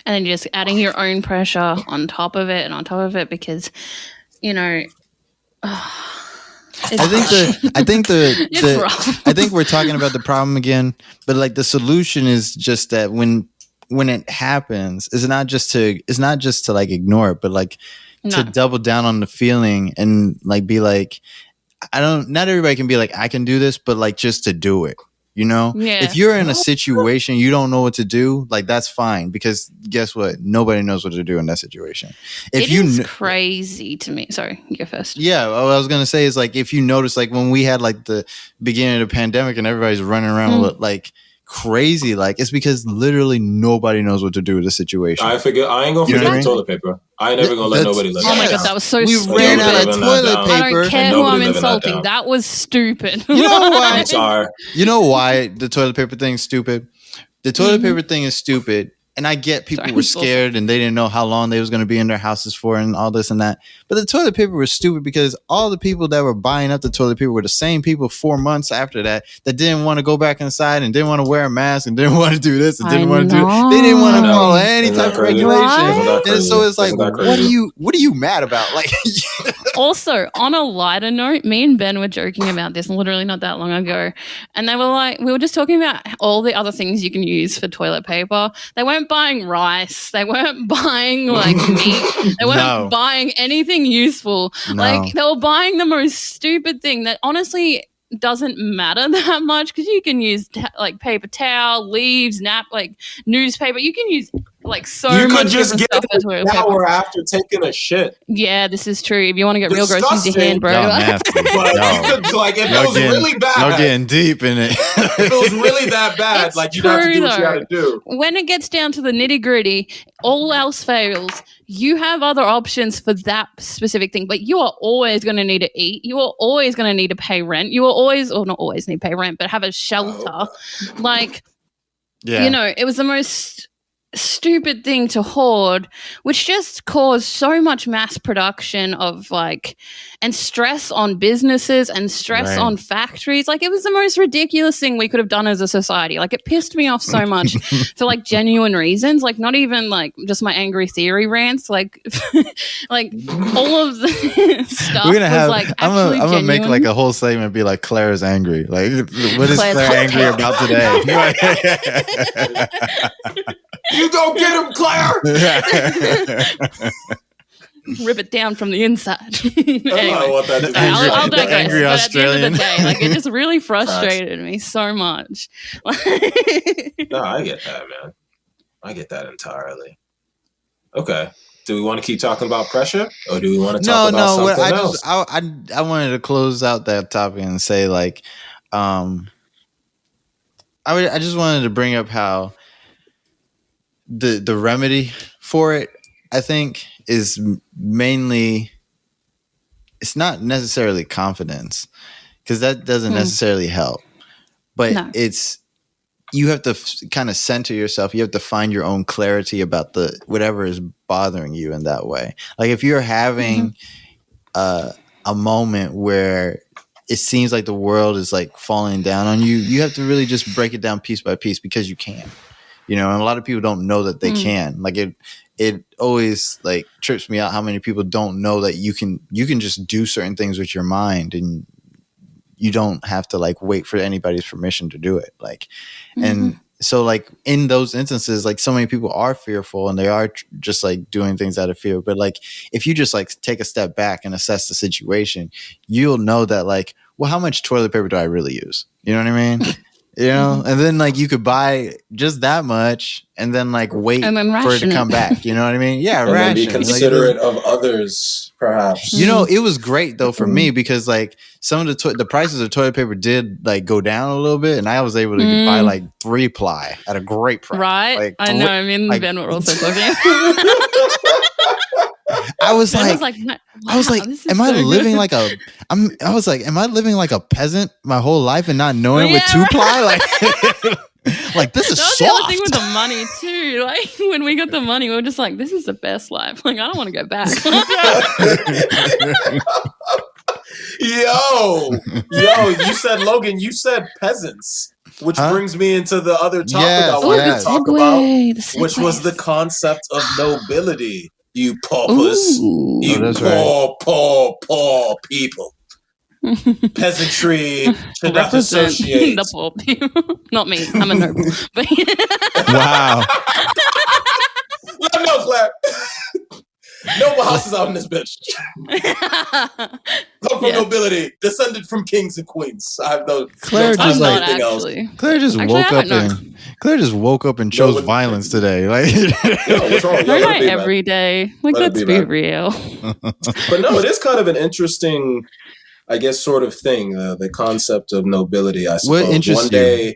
And then just adding your own pressure on top of it and on top of it because, you know... I think we're talking about the problem again, but like the solution is just that when it happens, it's not just to like ignore it, but like to double down on the feeling and like be like, not everybody can be like, I can do this, but like just to do it. You know, if you're in a situation you don't know what to do, like that's fine because guess what? Nobody knows what to do in that situation. If it is crazy to me. Sorry, you go first. Yeah, what I was gonna say is like if you notice, like when we had like the beginning of the pandemic and everybody's running around with like crazy, like it's because literally nobody knows what to do with the situation. I ain't gonna forget the toilet paper. I ain't never gonna let nobody live. Oh my god, that was so stupid. We ran out of toilet paper. I don't care who I'm insulting. That was stupid. You know why? I'm sorry. You know why the toilet paper thing is stupid? The toilet paper thing is stupid. And I get people were scared and they didn't know how long they was going to be in their houses for and all this and that. But the toilet paper was stupid because all the people that were buying up the toilet paper were the same people 4 months after that didn't want to go back inside and didn't want to wear a mask and didn't want to do this and didn't want to do it. They didn't want to follow any type of regulation. And so it's like, what are you mad about? Like, also, on a lighter note, me and Ben were joking about this literally not that long ago. And they were like, we were just talking about all the other things you can use for toilet paper. They weren't buying rice. They weren't buying like meat. They weren't buying anything useful. Like they were buying the most stupid thing that honestly doesn't matter that much because you can use like paper towel, leaves, newspaper. You can use like so much. You could just get stuff an hour after taking a shit. Yeah, this is true. If you want to get real gross, use your hand, bro. But like if it was really bad, you're getting deep in it. If it was really that bad, it's like you have to do what you got to do. When it gets down to the nitty gritty, all else fails. You have other options for that specific thing, but you are always going to need to eat. You are always going to need to pay rent. You will always, or not always need to pay rent, but have a shelter. You know, it was the most stupid thing to hoard, which just caused so much mass production of and stress on businesses and stress on factories. Like it was the most ridiculous thing we could have done as a society. Like it pissed me off so much for genuine reasons, not even just my angry theory rants, like all of the stuff was actually I'm gonna make a whole segment be like Claire's angry. Like what is Claire angry about today? You go get him, Claire! Rip it down from the inside. Anyway, I want that to be I'll digress. Angry but Australian. At the end of the day, it just really frustrated me so much. No, I get that, man. I get that entirely. Okay. Do we want to keep talking about pressure, or do we want to talk about something else? I wanted to close out that topic and say I just wanted to bring up how the remedy for it, I think, is mainly, it's not necessarily confidence because that doesn't necessarily help, but it's you have to kind of center yourself. You have to find your own clarity about the whatever is bothering you in that way. Like if you're having a moment where it seems like the world is like falling down on you, you have to really just break it down piece by piece because you can. You know, and a lot of people don't know that they can. Like it always like trips me out how many people don't know that you can just do certain things with your mind and you don't have to like wait for anybody's permission to do it. Like, and so like in those instances, like so many people are fearful and they are just like doing things out of fear. But like, if you just like take a step back and assess the situation, you'll know that like, well, how much toilet paper do I really use? You know what I mean? You know, and then like you could buy just that much and then like wait and then for it to come back. You know what I mean? Yeah, and then be considerate of others, perhaps. You know, it was great though for me because like some of the prices of toilet paper did like go down a little bit, and I was able to buy like 3-ply at a great price. Right? Like, I know. I mean, like, Ben were also talking. I was like, wow, am I living like a? I was like, am I living like a peasant my whole life and not knowing with 2-ply? Like, like this is that was soft. the other thing with the money too. Like when we got the money, we were just like, this is the best life. Like I don't want to go back. Yo, you said Logan, you said peasants, which brings me into the other topic I wanted to talk about, which was the concept of nobility. You paupers, poor people. Peasantry should not associate. The poor people. Not me. I'm a noble. Wow. Let me know, Claire. Noble houses out in this bitch. Come from nobility, descended from kings and queens. I have no Claire time just for like anything else. Claire just woke up and chose violence today. Like, what's wrong? Not every day. Like, let's be real. But no, it is kind of an interesting, I guess, sort of thing. The concept of nobility. I suppose. What interests you?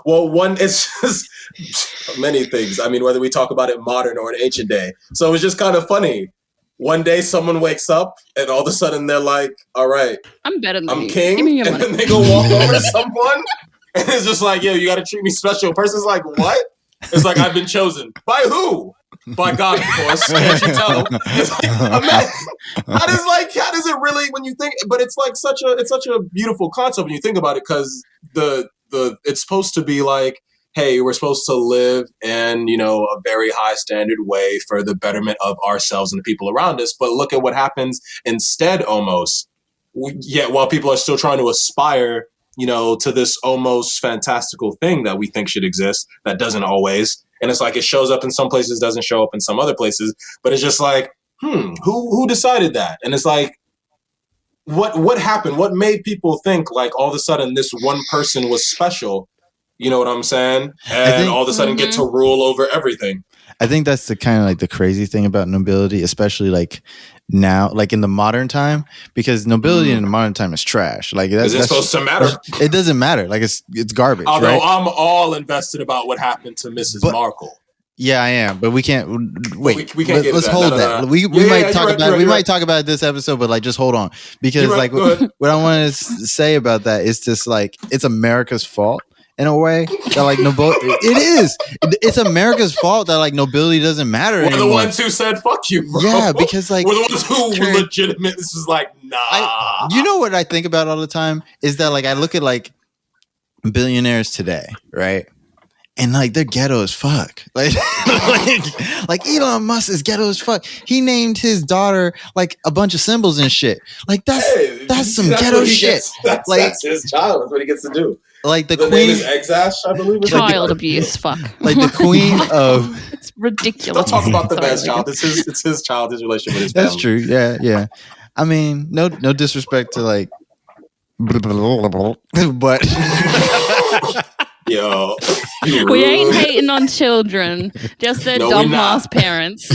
It's just many things. I mean, whether we talk about it modern or an ancient day. So it was just kind of funny. One day someone wakes up and all of a sudden they're like, all right, I'm better than I'm you. king. Give me your and money. then they go walk over to someone and it's just like, yo, you got to treat me special. The person's like, what? It's like, I've been chosen. By who? By God, of course. Can't you tell? It's like, how does it really, when you think, but it's like such a beautiful concept when you think about it, because it's supposed to be like, hey, we're supposed to live in, a very high standard way for the betterment of ourselves and the people around us. But look at what happens instead almost. While people are still trying to aspire, to this almost fantastical thing that we think should exist, that doesn't always. And it's like it shows up in some places, doesn't show up in some other places. But it's just like, who decided that? And it's like, what happened? What made people think like all of a sudden this one person was special? You know what I'm saying? And all of a sudden get to rule over everything. I think that's the kind of like the crazy thing about nobility, especially like now, like in the modern time, because nobility in the modern time is trash. Like is it supposed to matter? It doesn't matter. Like it's garbage. Although right? I'm all invested about what happened to Mrs. Markle. Yeah, I am, but we can't wait. We can't let's hold that. We might talk about we might talk about this episode, but like just hold on, because like what I want to say about that is just like it's America's fault. In a way that like it is. It's America's fault that like nobility doesn't matter anymore. We're the ones who said "fuck you," bro. Yeah, because like we're the ones who were legitimate. This is like nah. You know what I think about all the time is that like I look at like billionaires today, right? And like they're ghetto as fuck. Like Elon Musk is ghetto as fuck. He named his daughter like a bunch of symbols and shit. Like that's some ghetto shit. That's his child. That's what he gets to do. Like the queen name is Exash, I believe. Child abuse, fuck. Like the queen of. It's ridiculous. Don't talk about the man's child. It's his child. His relationship with his family. That's true. Yeah. I mean, no disrespect to like, but. Yo, we ain't hating on children, just their dumb ass parents.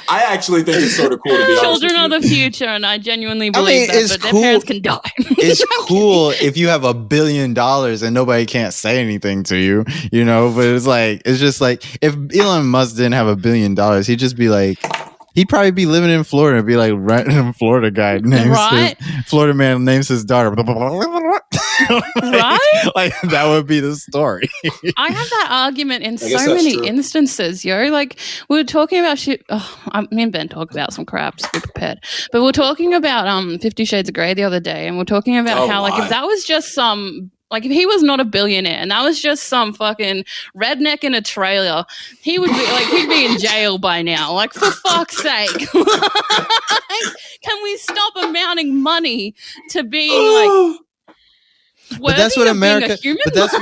I actually think it's sort of cool to be honest. Children are the future, and I genuinely believe that, but their parents can die. It's cool if you have $1 billion and nobody can't say anything to you, but it's just like if Elon Musk didn't have $1 billion, he'd just be like, He'd probably be living in Florida and be like random Florida guy names Florida man names his daughter. Right? Like that would be the story. I have that argument in so many instances, yo. Like we were talking about shit. Me and Ben talk about some crap. So be prepared. But we were talking about 50 Shades of Grey the other day, and we're talking about how like if that was just some. Like, if he was not a billionaire and that was just some fucking redneck in a trailer, he would be like, he'd be in jail by now. Like, for fuck's sake. Can we stop amounting money to being like, but that's what America. But that's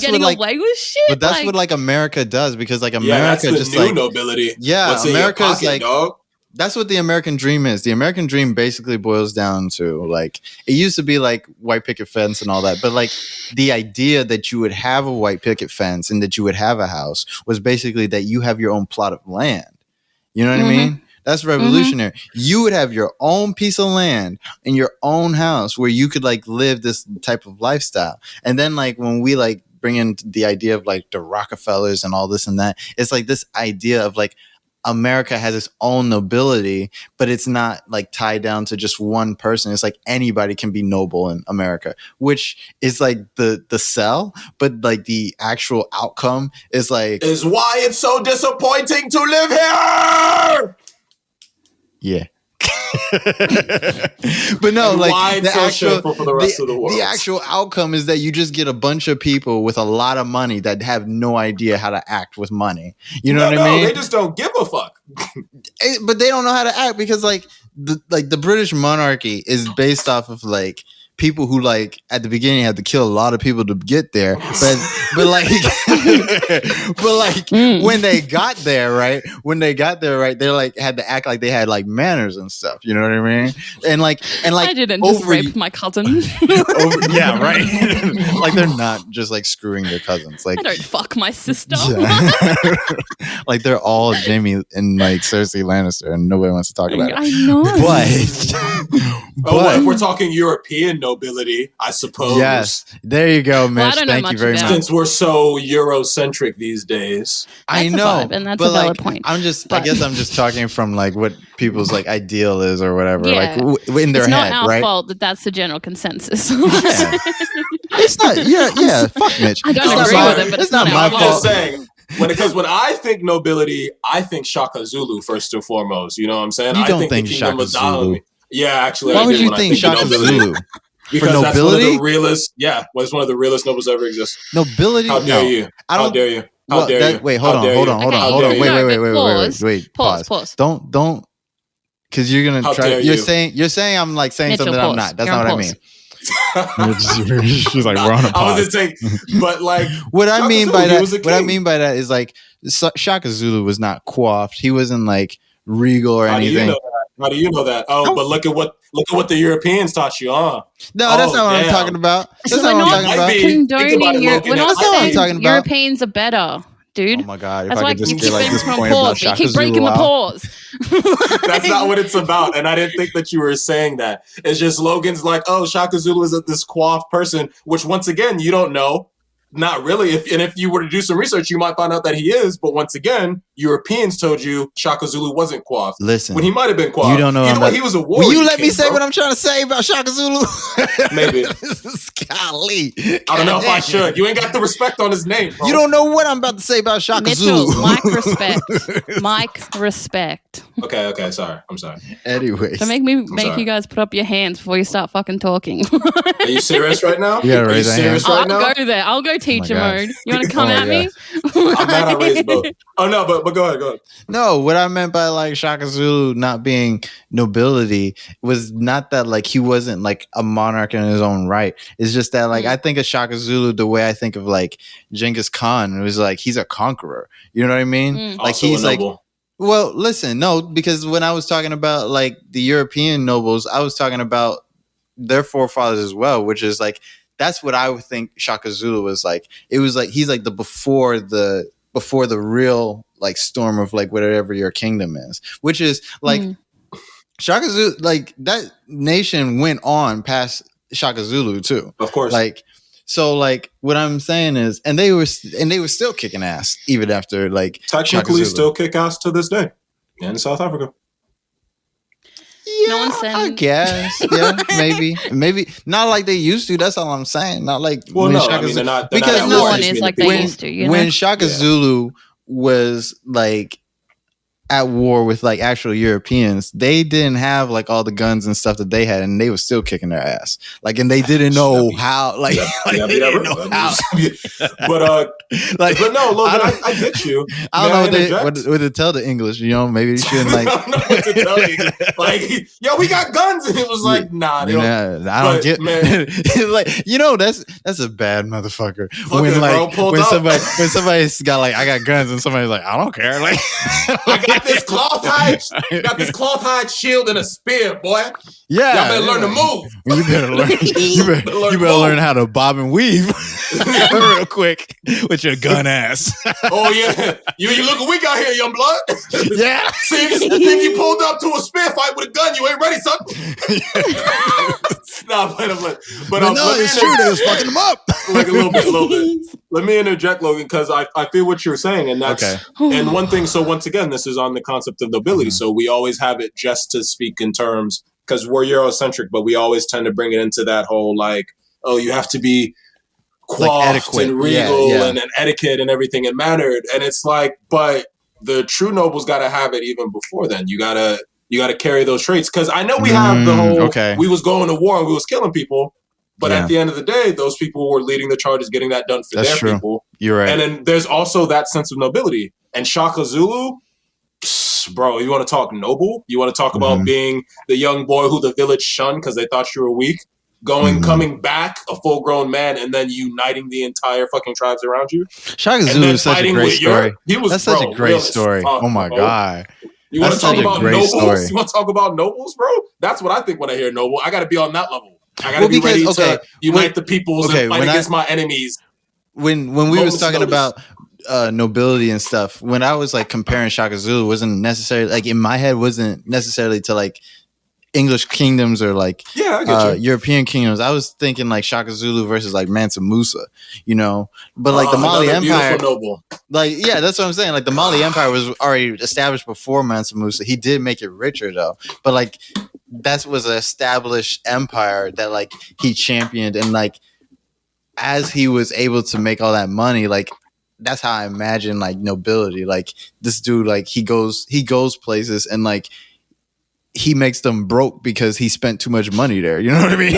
what like away with shit. But that's what like America does, because like America that's the just new like nobility. Yeah, what's America is like. Dog? That's what the American dream is. The American dream basically boils down to like, it used to be like white picket fence and all that, but like the idea that you would have a white picket fence and that you would have a house was basically that you have your own plot of land. You know what I mean? That's revolutionary. You would have your own piece of land and your own house where you could like live this type of lifestyle. And then like when we like bring in the idea of like the Rockefellers and all this and that, it's like this idea of like, America has its own nobility, but it's not like tied down to just one person. It's like anybody can be noble in America, which is like the sell, but like the actual outcome is like is why it's so disappointing to live here. Yeah. But no, like the actual outcome is that you just get a bunch of people with a lot of money that have no idea how to act with money. You know what I mean? They just don't give a fuck. But they don't know how to act because like the British monarchy is based off of like people who like at the beginning had to kill a lot of people to get there, but like when they got there, right? They like had to act like they had like manners and stuff. You know what I mean? And like I didn't just rape my cousin. Yeah, right. Like they're not just like screwing their cousins. Like I don't fuck my sister. Yeah. Like they're all Jamie and like Cersei Lannister, and nobody wants to talk about it. I know, but if we're talking European nobility, I suppose. Yes, there you go, Mitch. Thank you very much. Since we're so Eurocentric these days, I know, and that's a valid point. I guess I'm just talking from like what people's like ideal is or whatever, like in their head, right? It's not our fault that that's the general consensus. Yeah. It's not. Yeah. Fuck Mitch. I don't agree with it, but it's not my fault. I'm just saying. Because when I think nobility, I think Shaka Zulu first and foremost. You know what I'm saying? You don't think Shaka Zulu? Yeah, actually. Why would you think Shaka Zulu? Because for that's nobility? One of the realest. Yeah, was one of the realest nobles ever exist. Nobility? How dare you? How dare you? How dare you? Wait, hold on. Wait. Pause. Don't. Because you're gonna try. You're saying I'm like saying Mitchell, something I'm not. That's not what I mean. She's like, we're on a pause. I was just saying, but like, what I mean by that is like Shaka Zulu was not coiffed. He wasn't like regal or anything. How do you know that? Oh, but look at what the Europeans taught you, huh? No, that's not what I'm talking about. That's not what I'm talking about. We're not saying Europeans are better. Dude. Oh my god! That's if I could just get like this point about Shaka Zulu, keep breaking the pause. That's not what it's about, and I didn't think that you were saying that. It's just Logan's like, oh, Shaka Zulu is this coiffed person, which once again you don't know. Not really. If you were to do some research, you might find out that he is. But once again, Europeans told you Shaka Zulu wasn't coiffed. Listen, when he might have been coiffed. You don't know. He was a warrior. Will you let me say what I'm trying to say about Shaka Zulu? Maybe. Golly. I don't know if I should. You ain't got the respect on his name, bro. You don't know what I'm about to say about Shaka Mitchell, Zulu. Mike respect. Okay. Sorry. I'm sorry. Anyways. So make you guys put up your hands before you start fucking talking. Are you serious right now? Yeah, right. I'll go there. I'll go teacher mode. You want to come at me? I'm glad I raised both. Oh no, but go ahead. No, what I meant by like Shaka Zulu not being nobility was not that like he wasn't like a monarch in his own right. It's just that like I think of Shaka Zulu the way I think of like Genghis Khan. It was like he's a conqueror. You know what I mean? Like also he's like. Well, listen, no, because when I was talking about like the European nobles, I was talking about their forefathers as well, which is like. That's what I would think Shaka Zulu was like. It was like he's like the before the real like storm of like whatever your kingdom is, which is like Shaka Zulu. Like that nation went on past Shaka Zulu too. Of course. Like so, like what I'm saying is, and they were still kicking ass even after like technically still kick ass to this day. in South Africa. Yeah, No one said. I guess. Yeah, maybe not like they used to. That's all I'm saying. Not like Well, when no, Shaka I mean Zulu, they're because not at no war. I one just is mean like the they people. used to. You know? when Shaka Zulu was like at war with like actual Europeans, they didn't have like all the guns and stuff that they had, and they were still kicking their ass. Like, and they didn't know how. Like, they didn't know how. But no, Logan, I I get you. don't know what to tell the English. You know, maybe you shouldn't like. I don't know what to tell you. Like, yo, we got guns, and it was like, nah, they don't. I don't get. Man, like, that's a bad motherfucker. When somebody's got like, I got guns, and somebody's like, I don't care. Like, I got this cloth hide shield and a spear, boy. Yeah, y'all better learn to move. You better learn. You better learn how to bob and weave real quick with your gun ass. Oh yeah, you looking weak out here, young blood. Yeah. See if you pulled up to a spear fight with a gun, you ain't ready, son. Nah, but no, it's true. They was fucking them up. Like a little bit. Let me interject, Logan, because I feel what you're saying, and that's okay. And one thing. So once again, this is on the concept of nobility. Mm-hmm. So we always have it just to speak in terms, because we're Eurocentric, but we always tend to bring it into that whole like, oh, you have to be coiffed like and regal and etiquette and everything and mannered, and it's like, but the true nobles got to have it even before then. You gotta carry those traits, because I know we have the whole we was going to war and we was killing people. But at the end of the day, those people were leading the charges, getting that done for their people. You're right. And then there's also that sense of nobility. And Shaka Zulu, bro, you want to talk noble? You want to talk about being the young boy who the village shunned because they thought you were weak? Coming back, a full-grown man, and then uniting the entire fucking tribes around you? Shaka Zulu is such a great story. That's such a great story. Oh, my God. You want to talk about nobles? You want to talk about nobles, bro? That's what I think when I hear noble. I got to be on that level. I gotta be ready to unite the peoples and fight against my enemies. When we was talking about nobility and stuff, when I was like comparing Shaka Zulu, wasn't necessarily like in my head wasn't necessarily to like English kingdoms or like European kingdoms. I was thinking like Shaka Zulu versus like Mansa Musa, you know. But like the Mali Empire, like that's what I'm saying. Like the Mali Empire was already established before Mansa Musa. He did make it richer though, but like that was an established empire that like he championed, and like as he was able to make all that money, like that's how I imagine like nobility. Like this dude, like he goes places and like he makes them broke because he spent too much money there. You know what I mean?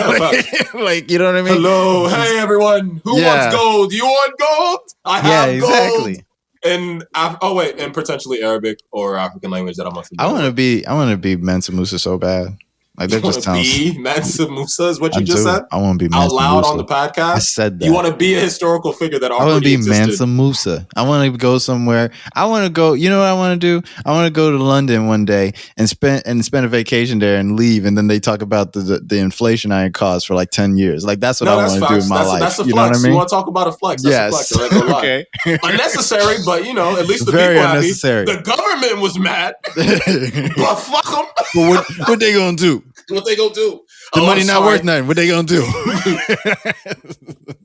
Like, you know what I mean? Hello, hey everyone, who wants gold? You want gold? I have gold. Exactly. And and potentially Arabic or African language that I'm not familiar with. I want to be Mansa Musa so bad. Like that just sounds. Be Mansa Musa is what you just said. I want to be Mansa out loud Musa. On the podcast. I said that. You want to be a historical figure that already I want to be existed. Mansa Musa. I want to go somewhere. I want to go. You know what I want to do? I want to go to London one day and spend a vacation there and leave. And then they talk about the inflation I caused for like 10 years. Like that's what I want to do in my life. That's a flex. You know what I mean? You want to talk about a flex? That's a flex. Okay. Unnecessary, but at least the very people unnecessary. Happy. The government was mad, but fuck them. But what they gonna do? What they gonna do? The money not worth nothing. What they gonna do?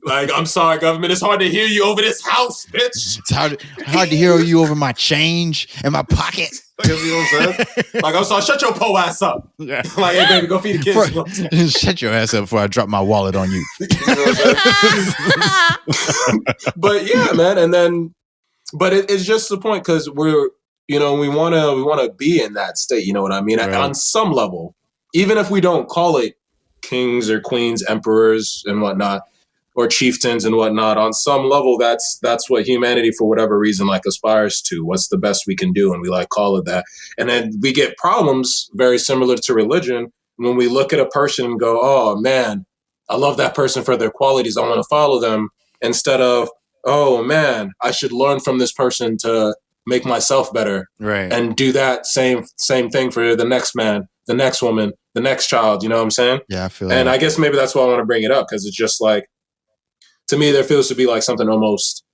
Like, I'm sorry, government. It's hard to hear you over this house, bitch. It's hard to hear you over my change and my pocket. You know what I'm saying? Like, I'm sorry. Shut your po ass up. Yeah. Like, hey, baby, go feed the kids. Shut your ass up before I drop my wallet on you. But yeah, man. And then, but it's just the point, because we're, we want to be in that state. You know what I mean? Right. On some level. Even if we don't call it kings or queens, emperors and whatnot, or chieftains and whatnot, on some level, that's what humanity, for whatever reason, like aspires to. What's the best we can do? And we like call it that. And then we get problems very similar to religion when we look at a person and go, oh man, I love that person for their qualities. I want to follow them, instead of, oh man, I should learn from this person to make myself better. Right. And do that same thing for the next man, the next woman, the next child, you know what I'm saying? Yeah, I feel And I guess maybe that's why I want to bring it up, because it's just like, to me, there feels to be like something almost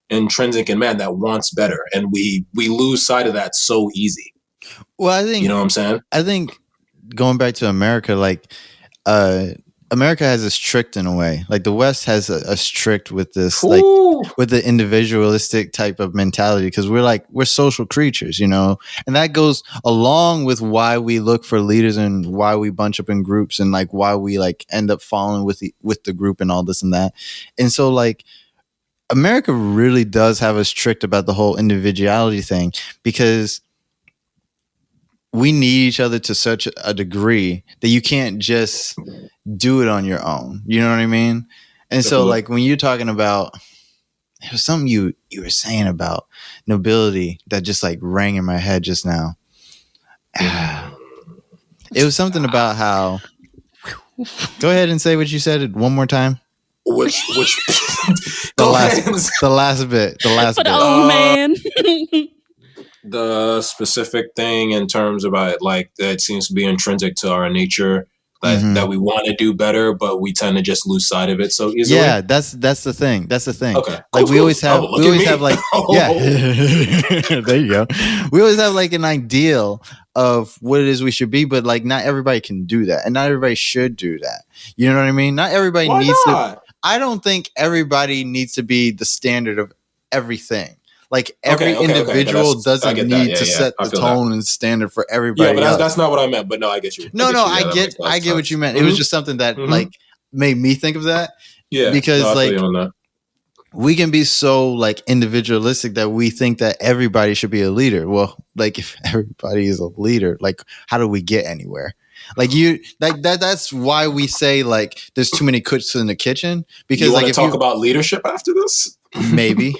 intrinsic in man that wants better. And we lose sight of that so easy. Well, I think, you know what I'm saying? I think going back to America, like, America has a strict in a way. Like the West has a strict with this, like with the individualistic type of mentality, because we're social creatures, you know, and that goes along with why we look for leaders and why we bunch up in groups and like why we like end up following with the group and all this and that. And so like America really does have us strict about the whole individuality thing, because we need each other to such a degree that you can't just do it on your own. You know what I mean? And so like when you're talking about, it was something you were saying about nobility that just like rang in my head just now. It was something about how, go ahead and say what you said one more time. Which the last bit. But oh man. The specific thing in terms about like that seems to be intrinsic to our nature, that we want to do better, but we tend to just lose sight of it so easily. Yeah, that's the thing. That's the thing. Okay. Like we always have like yeah. There you go. We always have like an ideal of what it is we should be, but like not everybody can do that, and not everybody should do that. You know what I mean? Not everybody needs to. I don't think everybody needs to be the standard of everything. Like every individual doesn't need to set the tone and standard for everybody. Yeah, but that's not what I meant. But no, I get you. I get what you meant. It was just something that like made me think of that. Yeah, because like we can be so like individualistic that we think that everybody should be a leader. Well, like if everybody is a leader, like how do we get anywhere? Like that's why we say like there's too many cooks in the kitchen. Because you want like to talk about leadership after this. Maybe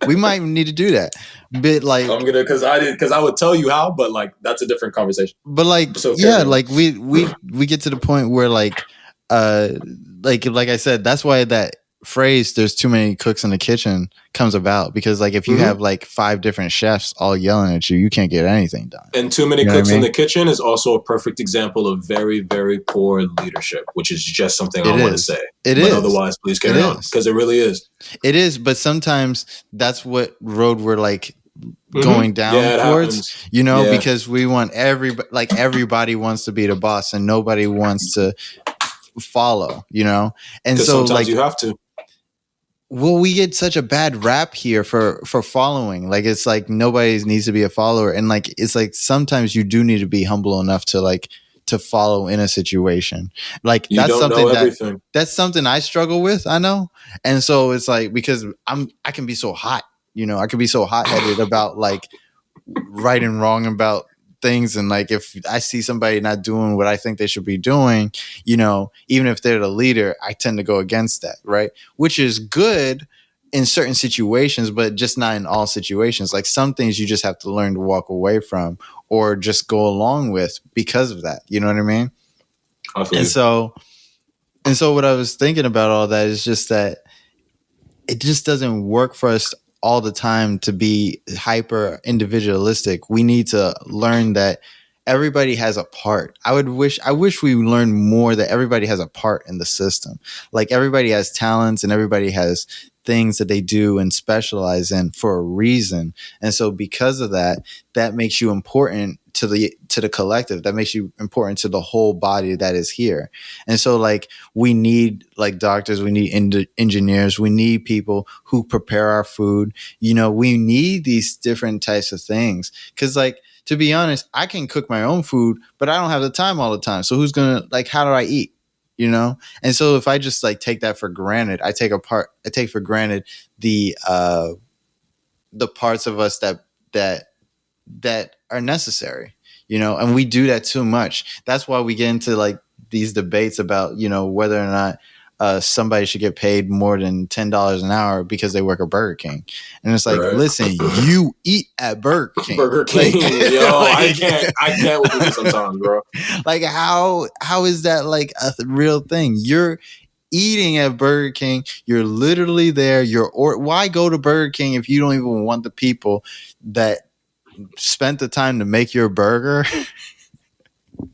we might need to do that. But like I'm gonna because I would tell you how, but like that's a different conversation. But like like we get to the point where like I said, that's why that phrase "there's too many cooks in the kitchen" comes about, because like if you have like 5 different chefs all yelling at you, you can't get anything done. And too many cooks in the kitchen is also a perfect example of very, very poor leadership, which is just something I want to say. But otherwise, please carry on, because it really is. It is, but sometimes that's what road we're like going down towards, you know, because we want everybody wants to be the boss and nobody wants to follow, you know. And so sometimes like you have to. Well, we get such a bad rap here for following. Like it's like nobody needs to be a follower, and like it's like sometimes you do need to be humble enough to like to follow in a situation. Like that's something I struggle with. I know, and so it's like because I can be so hot, you know, I can be so hot headed about like right and wrong about things, and like if I see somebody not doing what I think they should be doing, you know, even if they're the leader, I tend to go against that, right? Which is good in certain situations, but just not in all situations. Like some things you just have to learn to walk away from or just go along with because of that. You know what I mean? And so what I was thinking about all that is just that it just doesn't work for us all the time to be hyper individualistic. We need to learn that everybody has a part. I wish we learned more that everybody has a part in the system. Like everybody has talents and everybody has things that they do and specialize in for a reason. And so because of that, that makes you important to the collective. That makes you important to the whole body that is here. And so like we need like doctors, we need engineers, we need people who prepare our food. You know, we need these different types of things. Cause like, to be honest, I can cook my own food, but I don't have the time all the time. So who's going to like, how do I eat? You know? And so if I just like take that for granted, I take for granted the parts of us that are necessary, you know, and we do that too much. That's why we get into like these debates about, you know, whether or not somebody should get paid more than $10 an hour because they work at Burger King. And it's like, listen, you eat at Burger King. Burger King. Like, yo, like, I can't with you sometimes, bro. Like how is that like a real thing? You're eating at Burger King. You're literally there. Why go to Burger King if you don't even want the people that spent the time to make your burger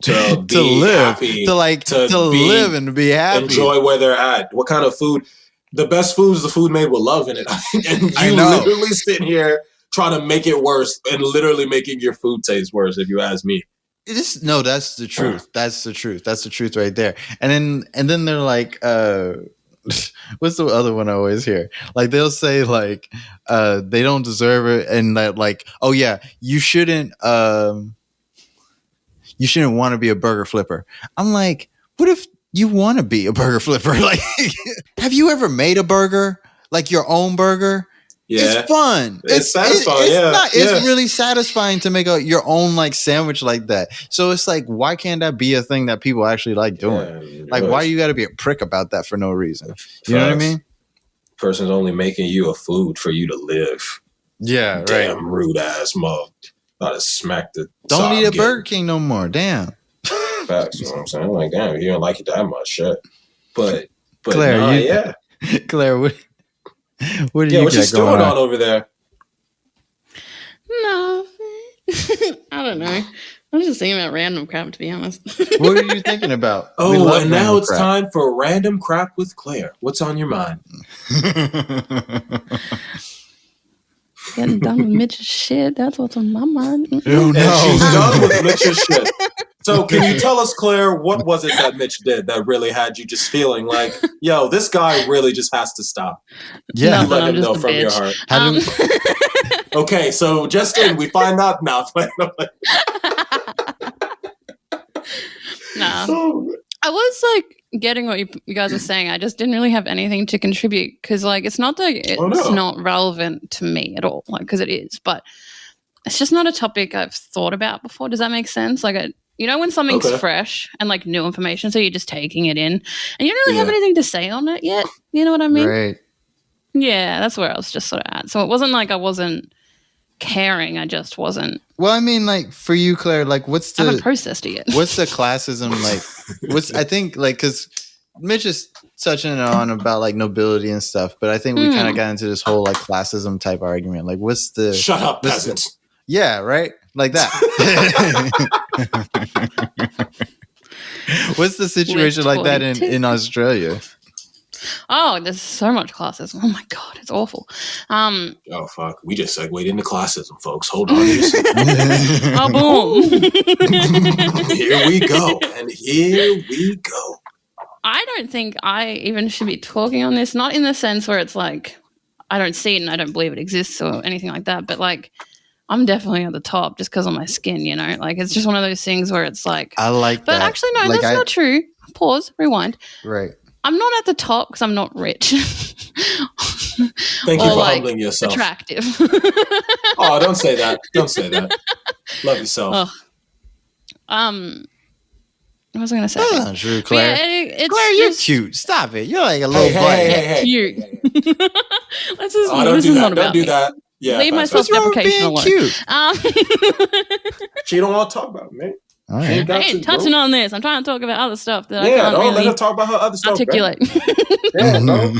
to live, happy, to live and to be happy, enjoy where they're at. What kind of food? The best food is the food made with love in it. And you literally sitting here trying to make it worse and literally making your food taste worse, if you ask me. That's the truth. That's the truth. That's the truth right there. And then they're like, what's the other one I always hear? Like they'll say like, they don't deserve it, and that like, oh yeah, you shouldn't want to be a burger flipper. I'm like, what if you want to be a burger flipper? Like, have you ever made a burger, like your own burger? Yeah. It's fun. It's satisfying. It's really satisfying to make your own like sandwich like that. So it's like, why can't that be a thing that people actually like doing? Yeah, like, why you got to be a prick about that for no reason? You know what I mean? Person's only making you a food for you to live. Yeah, damn right. Rude ass mug. About to smack the. Don't need a Burger King no more. Damn. Facts. You know what I'm saying? Like, damn, you don't like it that much, shit. But Claire, Claire, what are you? What you doing on over there? No, I don't know. I'm just thinking about random crap, to be honest. What are you thinking about? Oh, and now it's time for random crap with Claire. What's on your mind? Getting done with Mitch's shit. That's what's on my mind. Oh, no. And she's done with Mitch's shit. So can you tell us, Claire, what was it that Mitch did that really had you just feeling like, yo, this guy really just has to stop? Yeah. Let him know from your heart. Okay, so just in, we find out now. No. I was like getting what you guys were saying. I just didn't really have anything to contribute because like it's not that it's not relevant to me at all, like because it is, but it's just not a topic I've thought about before. Does that make sense? Like you know when something's fresh and like new information, so you're just taking it in and you don't really have anything to say on it yet. You know what I mean? Right. Yeah, that's where I was just sort of at. So it wasn't like I wasn't caring, I just wasn't. Well, I mean, like for you, Claire, like I haven't processed it yet. What's the classism like? I think like because Mitch is touching on about like nobility and stuff, but I think we kind of got into this whole like classism type argument. Like, what's the shut up, peasants? Yeah, right, like that. What's the situation like that in Australia? Oh, there's so much classism. Oh my god, it's awful. Oh fuck, we just segued into classism, folks. Hold on. Oh boom. Here we go, and here we go. I don't think I even should be talking on this. Not in the sense where it's like I don't see it and I don't believe it exists or anything like that. But like I'm definitely at the top just because of my skin. You know, like it's just one of those things where it's like I like. But that. actually, no, like that's not true. Pause. Rewind. Right. I'm not at the top because I'm not rich. Thank you for humbling yourself. Attractive. Oh, don't say that. Don't say that. Love yourself. What was I going to say? That's not true, Claire. Yeah, Claire, you're cute. Stop it. You're like a little hey. Cute. Let's just, don't do that. Don't do that. Yeah, leave my self-deprecation alone. Cute? She don't want to talk about me. Right. I ain't touching on this. I'm trying to talk about other stuff that I can't don't really let her talk about her other stuff. Articulate. Yeah, no.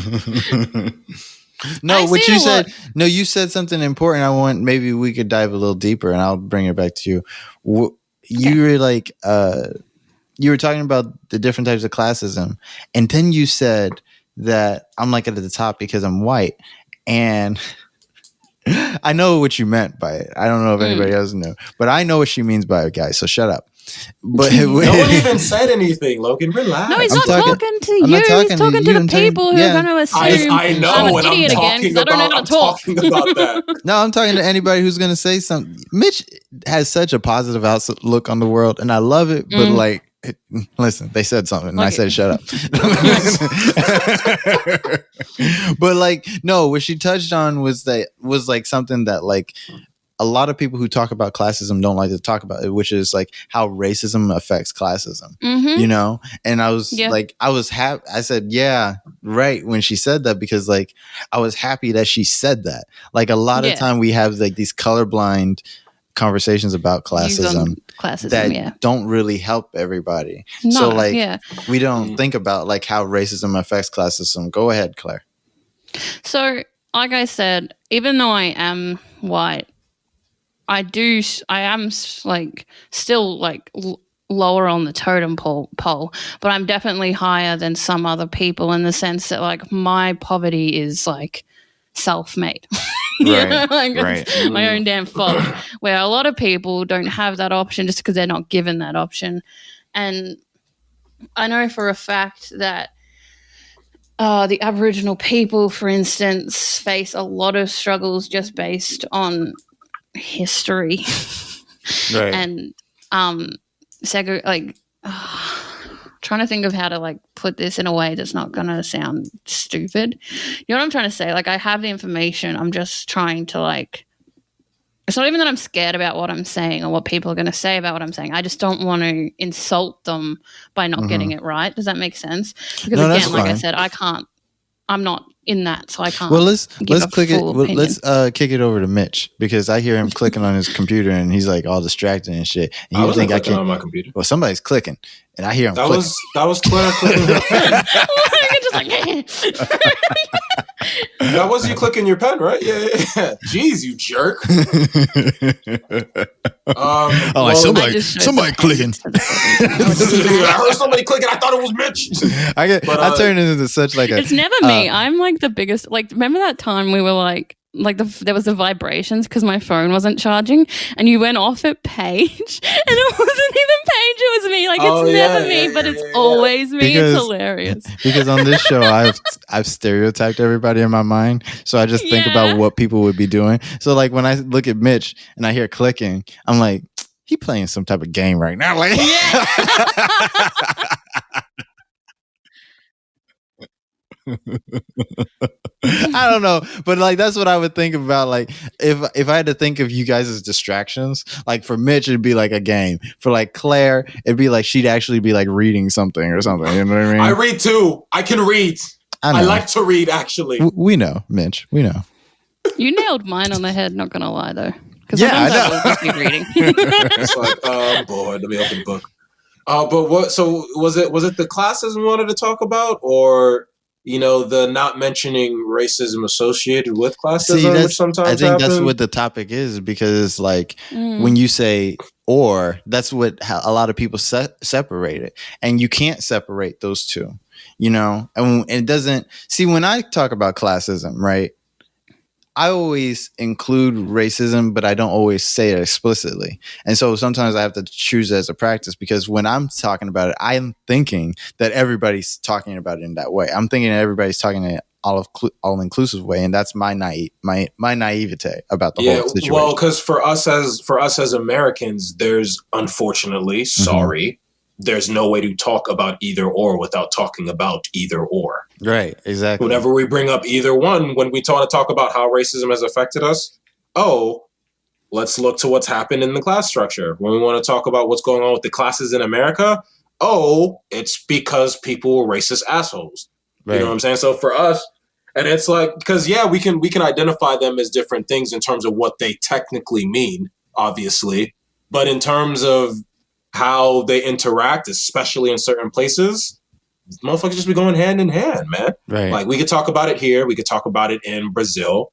No, what you said. No, you said something important. I want maybe we could dive a little deeper, and I'll bring it back to you. You were like, you were talking about the different types of classism, and then you said that I'm like at the top because I'm white, and I know what you meant by it. I don't know if anybody else knew, but I know what she means by it, guys. So shut up. But no one even said anything, Logan. Relax. No, he's not talking to you. He's talking to the people who are going to assume I know, I'm and an idiot again because I don't know how to talk. Talking about that. No, I'm talking to anybody who's going to say something. Mitch has such a positive outlook on the world, and I love it. But like, listen, they said something, and I said, "Shut up." But like, no, what she touched on was like something that like a lot of people who talk about classism don't like to talk about it, which is like how racism affects classism. You know, and I was like, I was happy. I said, "Yeah, right." When she said that, because like I was happy that she said that. Like a lot of time we have like these colorblind conversations about classism that don't really help everybody. So like we don't think about like how racism affects classism. Go ahead, Claire. So like I said, even though I am white, I am like still like lower on the totem pole, but I'm definitely higher than some other people in the sense that like my poverty is like self-made. It's my own damn fault. Where a lot of people don't have that option just because they're not given that option. And I know for a fact that the Aboriginal people, for instance, face a lot of struggles just based on history. Right. And trying to think of how to like put this in a way that's not gonna sound stupid. You know what I'm trying to say? Like, I have the information. I'm just trying to like. It's not even that I'm scared about what I'm saying or what people are going to say about what I'm saying. I just don't want to insult them by not getting it right. Does that make sense? Because again, like I said, I can't. I'm not in that, so I can't. Well, let's click it. Well, let's kick it over to Mitch, because I hear him clicking on his computer and he's like all distracted and shit. And I wasn't clicking on my computer. Well, somebody's clicking, and I hear him. That was Claire clicking her pen. That was you clicking your pen, right? Yeah. Jeez, you jerk. Somebody clicking. I heard somebody clicking. I thought it was Mitch. I turned into such like a. It's never me. I'm like the biggest. Like, remember that time we were like there was the vibrations because my phone wasn't charging, and you went off at Paige, and it wasn't even Paige. It was me. Like, it's never me, but it's always me. It's hilarious. Because on this show, I've stereotyped everybody in my mind, so I just think about what people would be doing. So like when I look at Mitch and I hear clicking, I'm like, he playing some type of game right now. Like, I don't know, but like that's what I would think about. Like if I had to think of you guys as distractions, like for Mitch it'd be like a game. For like Claire, it'd be like she'd actually be like reading something or something. You know what I mean? I read too. I can read. I like to read, actually. We know, Mitch. We know. You nailed mine on the head. Not gonna lie though. Yeah, I know. I will just be reading. It's like, oh boy, let me open the book. But what? So was it the classes we wanted to talk about, or the not mentioning racism associated with classism, which sometimes I think happen? That's what the topic is, because like when you say or, that's what a lot of people separate it, and you can't separate those two, and it doesn't. See, when I talk about classism, right, I always include racism, but I don't always say it explicitly. And so sometimes I have to choose it as a practice, because when I'm talking about it, I'm thinking that everybody's talking about it in that way. I'm thinking that everybody's talking in an all-inclusive way, and that's my naivete about the whole situation. Well, because for us as Americans, there's unfortunately, there's no way to talk about either or without talking about either or. Right, exactly. Whenever we bring up either one, when we talk about how racism has affected us, let's look to what's happened in the class structure. When we want to talk about what's going on with the classes in America, it's because people were racist assholes. Right. You know what I'm saying? So for us, and it's like, because we can identify them as different things in terms of what they technically mean, obviously, but in terms of how they interact, especially in certain places, motherfuckers just be going hand in hand, man. Right. Like, we could talk about it here. We could talk about it in Brazil.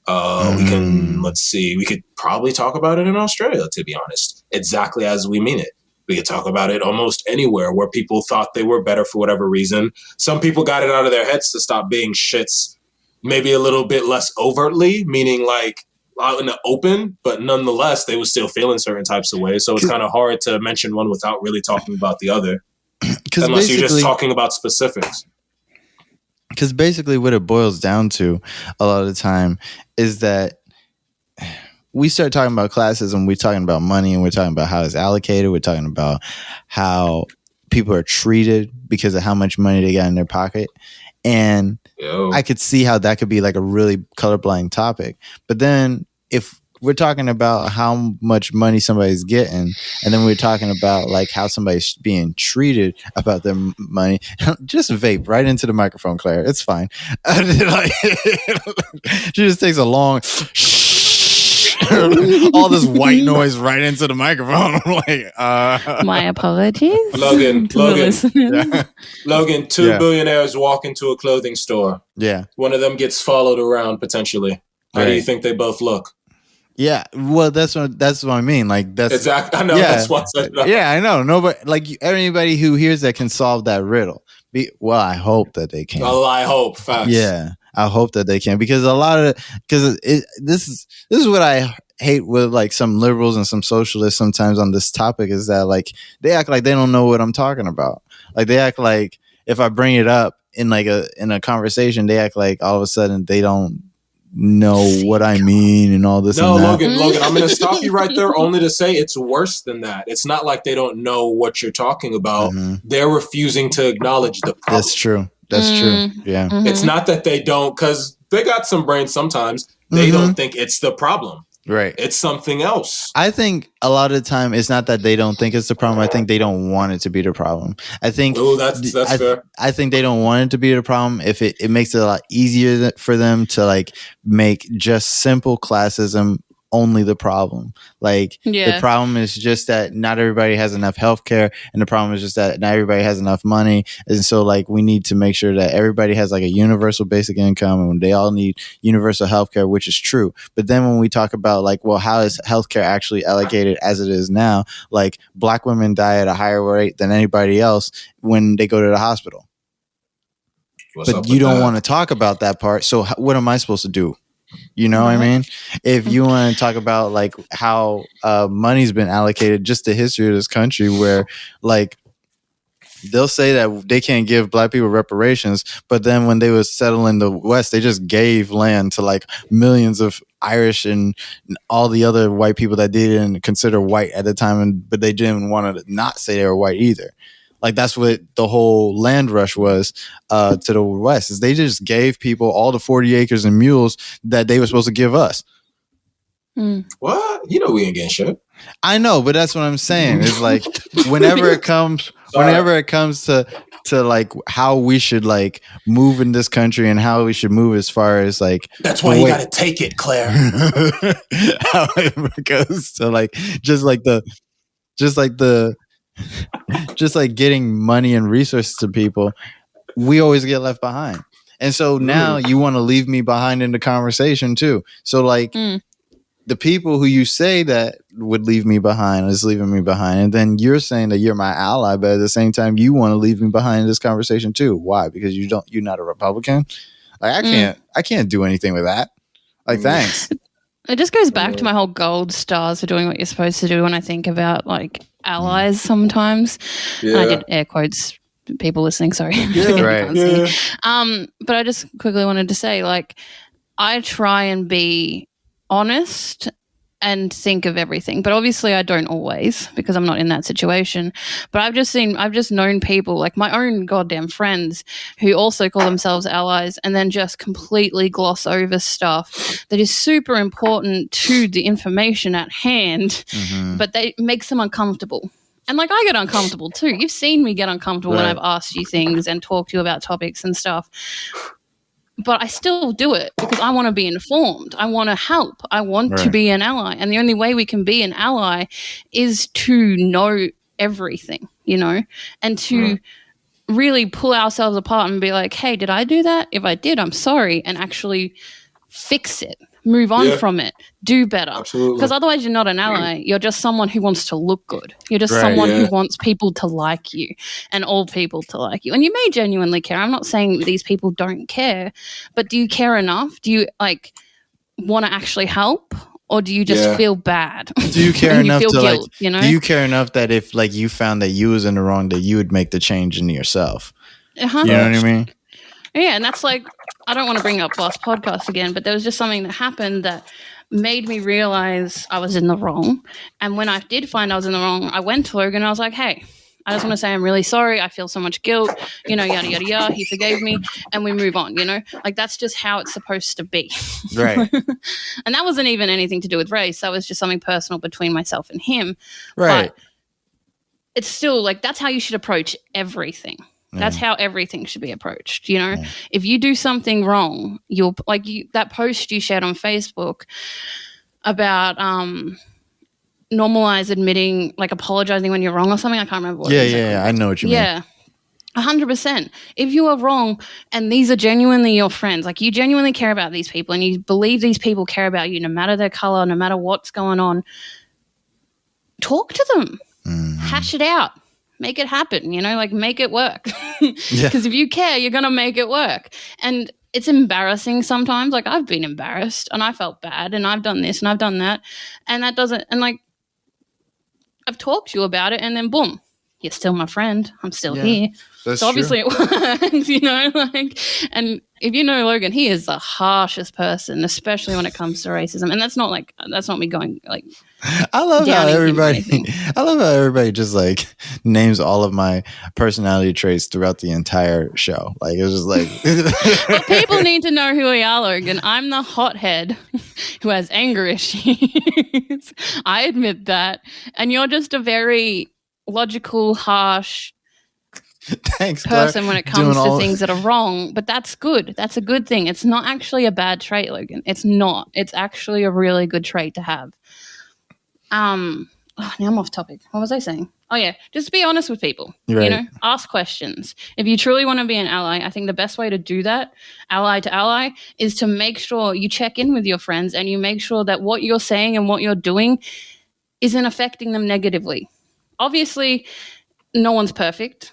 We could probably talk about it in Australia, to be honest, exactly as we mean it. We could talk about it almost anywhere where people thought they were better for whatever reason. Some people got it out of their heads to stop being shits, maybe a little bit less overtly, meaning like out in the open, but nonetheless, they were still feeling certain types of ways. So it's kind of hard to mention one without really talking about the other, unless you're just talking about specifics. Because basically what it boils down to a lot of the time is that we start talking about classism, we're talking about money, and we're talking about how it's allocated. We're talking about how people are treated because of how much money they got in their pocket. And I could see how that could be like a really colorblind topic. But then if we're talking about how much money somebody's getting, and then we're talking about like how somebody's being treated about their money, just vape right into the microphone, Claire. It's fine. She just takes a long all this white noise right into the microphone. I'm like, my apologies. Logan, two billionaires walk into a clothing store. Yeah. One of them gets followed around potentially. How do you think they both look? Yeah, well, that's what I mean. Like, that's exactly. I know. Yeah, that's what I said. No. Yeah, I know. Nobody, like, anybody who hears that can solve that riddle. Well, I hope that they can. Well, I hope. Facts. Yeah, I hope that they can, because this is what I hate with like some liberals and some socialists sometimes on this topic, is that like they act like they don't know what I'm talking about. Like they act like if I bring it up in a conversation, they act like all of a sudden they don't know what I mean and all this. No, and that. Logan, I'm going to stop you right there only to say it's worse than that. It's not like they don't know what you're talking about. They're refusing to acknowledge the problem. That's true. Yeah. It's not that they don't, because they got some brains sometimes. They don't think it's the problem. Right. It's something else. I think a lot of the time it's not that they don't think it's the problem. I think they don't want it to be the problem. I think that's fair. I think they don't want it to be the problem if it makes it a lot easier for them to like make just simple classism only the problem. Like the problem is just that not everybody has enough healthcare, and the problem is just that not everybody has enough money. And so like we need to make sure that everybody has like a universal basic income, and they all need universal healthcare, which is true. But then when we talk about like, well, how is healthcare actually allocated as it is now? Like Black women die at a higher rate than anybody else when they go to the hospital. But you don't want to talk about that part. So what am I supposed to do? You know what I mean? If you want to talk about like how money's been allocated, just the history of this country, where like they'll say that they can't give Black people reparations, but then when they was settling the West, they just gave land to like millions of Irish and all the other white people that they didn't consider white at the time, but they didn't want to not say they were white either. Like that's what the whole land rush was to the West, is they just gave people all the 40 acres and mules that they were supposed to give us. What? You know we ain't getting shit. I know, but that's what I'm saying. It's like whenever it comes to like how we should like move in this country and how we should move as far as like, that's why you gotta take it, Claire. However it goes to like just like getting money and resources to people, we always get left behind. And so now you want to leave me behind in the conversation too. So like the people who you say that would leave me behind is leaving me behind. And then you're saying that you're my ally, but at the same time you want to leave me behind in this conversation too. Why? Because you're not a Republican. Like I can't do anything with that. Like, thanks. It just goes back to my whole gold stars for doing what you're supposed to do when I think about like allies sometimes. And I did air quotes, people listening, sorry. Right. But I just quickly wanted to say, like, I try and be honest and think of everything. But obviously I don't always, because I'm not in that situation. But I've just known people, like my own goddamn friends, who also call themselves allies and then just completely gloss over stuff that is super important to the information at hand, but they makes them uncomfortable. And like I get uncomfortable too. You've seen me get uncomfortable when I've asked you things and talked to you about topics and stuff. But I still do it because I want to be informed. I want to help. I want to be an ally. And the only way we can be an ally is to know everything, you know, and to really pull ourselves apart and be like, hey, did I do that? If I did, I'm sorry. And actually fix it. Move on from it. Do better. Absolutely. Because otherwise you're not an ally. You're just someone who wants to look good. You're just someone who wants people to like you and all people to like you. And you may genuinely care. I'm not saying these people don't care, but do you care enough? Do you like want to actually help? Or do you just feel bad? Do you care enough to guilt, like, you know? Do you care enough that if like you found that you was in the wrong, that you would make the change in yourself? You know what I mean? Yeah, and that's like, I don't want to bring up last podcast again, but there was just something that happened that made me realize I was in the wrong. And when I did find I was in the wrong, I went to Logan and I was like, hey, I just want to say I'm really sorry. I feel so much guilt, you know, yada, yada, yada. He forgave me and we move on, you know? Like that's just how it's supposed to be. Right. And that wasn't even anything to do with race. That was just something personal between myself and him. Right. But it's still like, that's how you should approach everything. That's how everything should be approached, you know? If you do something wrong, that post you shared on Facebook about normalize admitting, like apologizing when you're wrong or something. I can't remember what it is. Yeah, I know what you mean. Yeah, 100%. If you are wrong and these are genuinely your friends, like you genuinely care about these people and you believe these people care about you no matter their color, no matter what's going on, talk to them. Hash it out. Make it happen, you know, like make it work. Because if you care, you're going to make it work. And it's embarrassing sometimes. Like, I've been embarrassed and I felt bad and I've done this and I've done that. And that doesn't, and like, I've talked to you about it and then boom, you're still my friend. I'm still here. So obviously it works, you know, like, and if you know Logan, he is the harshest person, especially when it comes to racism. And that's not me going like, I love how everybody just like names all of my personality traits throughout the entire show. Like, it's just like, well, people need to know who we are, Logan. I'm the hothead who has anger issues. I admit that. And you're just a very logical, harsh person when it comes to things that are wrong. But that's good. That's a good thing. It's not actually a bad trait, Logan. It's not. It's actually a really good trait to have. Now I'm off topic. What was I saying? Oh yeah, just be honest with people. Right. You know, ask questions. If you truly want to be an ally, I think the best way to do that, ally to ally, is to make sure you check in with your friends and you make sure that what you're saying and what you're doing isn't affecting them negatively. Obviously, no one's perfect.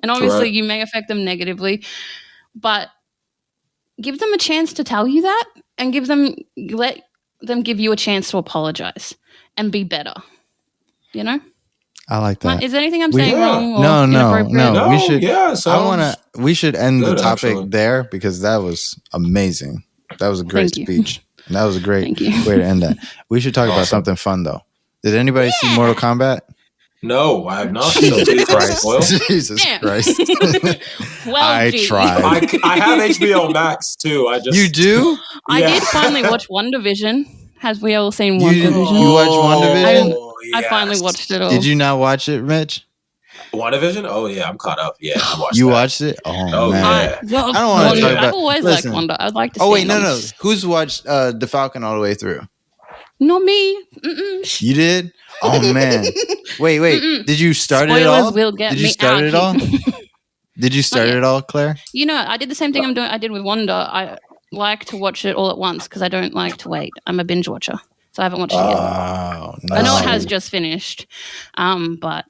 And obviously you may affect them negatively, but give them a chance to tell you that and let them give you a chance to apologize and be better. You know? I like that. Is there anything I'm saying wrong? Or No. No, We should. Yeah, we should end the topic actually. there because that was amazing. That was a great speech. And that was a great way to end that. We should talk about something fun though. Did anybody see Mortal Kombat? No, I have not. Jesus Christ. Jesus Christ. Well, I tried. I have HBO Max too. You do? I did finally watch WandaVision. Have we all seen WandaVision? You watched WandaVision? I finally watched it all. Did you not watch it, Mitch? WandaVision? Oh yeah, I'm caught up. Yeah, I watched watched it? Oh man. Yeah. I don't want to talk about. I've always liked Wanda. I'd like to. Oh wait, no. Who's watched The Falcon all the way through? Not me. Mm-mm. You did? Oh man. Wait. Mm-mm. Did you start Spoilers it all? will get Did you me start out it all? here. Did you start it all, Claire? You know, I did the same thing I did with Wanda. I like to watch it all at once because I don't like to wait. I'm a binge watcher. So I haven't watched it yet. Oh, no. I know it has just finished, but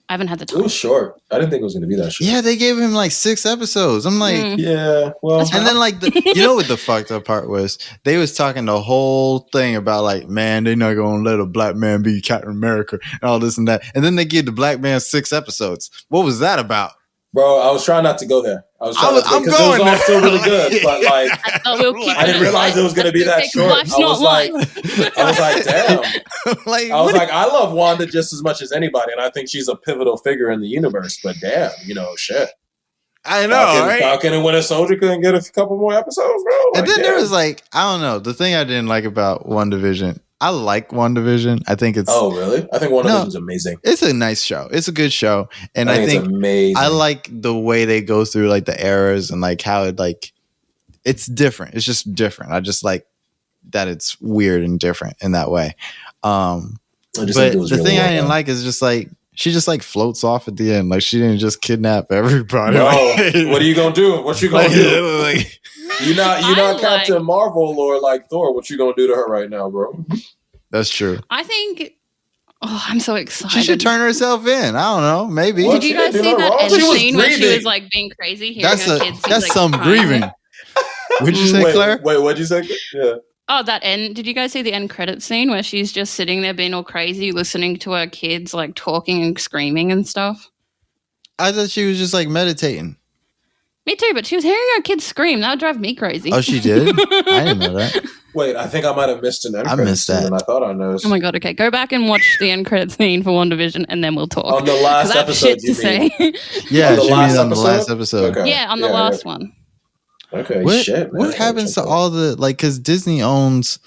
I haven't had the time. It was short. I didn't think it was going to be that short. Yeah, they gave him like 6 episodes. I'm like, yeah, well. And then like, you know what the fucked up part was? They was talking the whole thing about like, man, they're not going to let a black man be Captain America and all this and that. And then they give the black man 6 episodes. What was that about? Bro, I was trying not to go there. I'm going it was all still really good, but like I didn't realize it was going to be that short. I was like, damn. I love Wanda just as much as anybody, and I think she's a pivotal figure in the universe. But damn, shit. I know, right? Falcon and Winter Soldier couldn't get a couple more episodes, bro. And then there was like, I don't know. The thing I didn't like about WandaVision, I like WandaVision. I think it's. Oh, really? I think WandaVision's amazing. It's a nice show. It's a good show, and I think it's amazing. I like the way they go through like the eras and like how it like it's different. It's just different. I just like that it's weird and different in that way. But the thing I didn't like is just like she just like floats off at the end. Like she didn't just kidnap everybody. No. What are you gonna do? What you gonna do? Like, you're not Captain Marvel or like Thor. What you gonna do to her right now, bro? That's true. I think. Oh, I'm so excited. She should turn herself in. I don't know. Maybe. Did you guys see that end scene where she was like being crazy? That's some grieving. What'd you say, Claire? Wait, what'd you say? Yeah. Oh, that end. Did you guys see the end credit scene where she's just sitting there being all crazy, listening to her kids like talking and screaming and stuff? I thought she was just like meditating. Me too, but she was hearing her kids scream. That would drive me crazy. Oh, she did? I didn't know that. Wait, I think I might have missed an end credit scene, and I thought I noticed. Oh my god, okay. Go back and watch the end credit scene for WandaVision, and then we'll talk. On the last episode, you mean? Yeah, she means on the last episode. Okay. Yeah, on the last one. Okay, what happens to all the, like, because Disney owns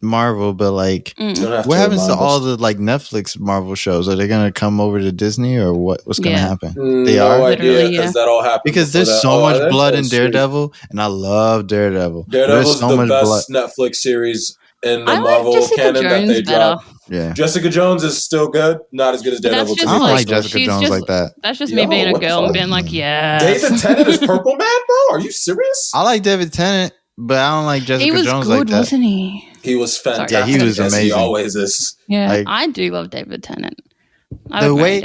Marvel, but like, what happens to all the like Netflix Marvel shows? Are they gonna come over to Disney or what's gonna happen? They are. Idea, because that all happened because there's so much blood in Daredevil, and I love Daredevil. Daredevil's so the best Netflix series in the Marvel canon that they dropped. Yeah, Jessica Jones is still good, not as good as Daredevil. I don't like Jessica Jones like that. That's just me being a girl and being like, yeah. David Tennant is Purple Man, bro. Are you serious? I like David Tennant, but I don't like Jessica Jones good, like that. Wasn't he? He was fantastic. Yeah, he was amazing. He always is. Yeah, like, I do love David Tennant. The way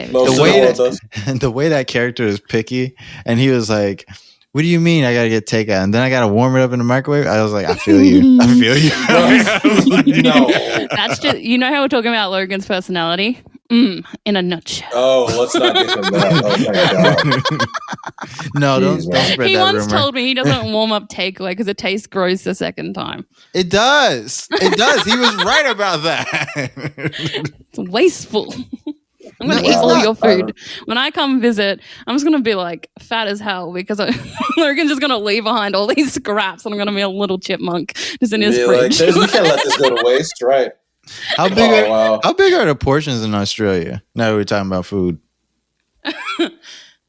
that character is picky, and he was like, what do you mean I gotta get takeout? And then I gotta warm it up in the microwave? I was like, I feel you. I feel you. No. That's just, you know how we're talking about Logan's personality? In a nutshell. Oh, let's not get to that. Oh, my God. No, don't spread He that once rumor. told me he doesn't warm up takeaway because it tastes gross the second time. It does. It does. He was right about that. It's wasteful. I'm going to eat all your food. When I come visit, I'm just going to be like fat as hell because Logan's just going to leave behind all these scraps and I'm going to be a little chipmunk just in his fridge. Like, we can't let this go to waste, right? How big are the portions in Australia? Now we're talking about food.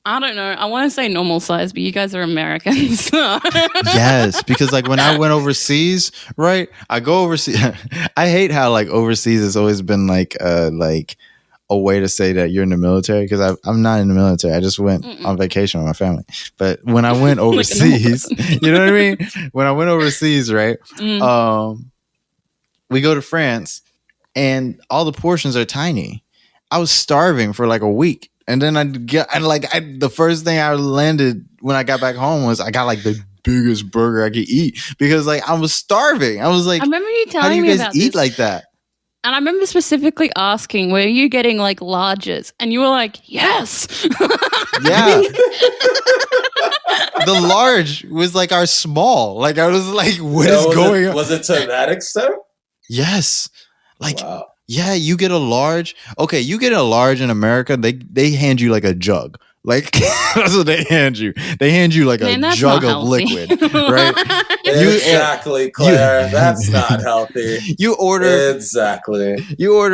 I don't know. I want to say normal size, but you guys are Americans. Yes, because like when I went overseas, right? I go overseas. I hate how like overseas has always been like a way to say that you're in the military because I'm not in the military. I just went on vacation with my family. But when I went overseas, you know what I mean? When I went overseas, right? We go to France and all the portions are tiny. I was starving for like a week. And then the first thing I landed when I got back home was I got like the biggest burger I could eat because like I was starving. I was like, I remember you telling how do you me guys about eat this. like that? And I remember specifically asking, were you getting like larges? And you were like, yes. Yeah. The large was like our small. Like I was like, what is going on? Was it to that extent? Yes. Like, wow. Yeah, you get a large. Okay, you get a large in America. They hand you like a jug. Like that's what they hand you. They hand you like a jug of liquid, right? Exactly, Claire. That's not healthy. You order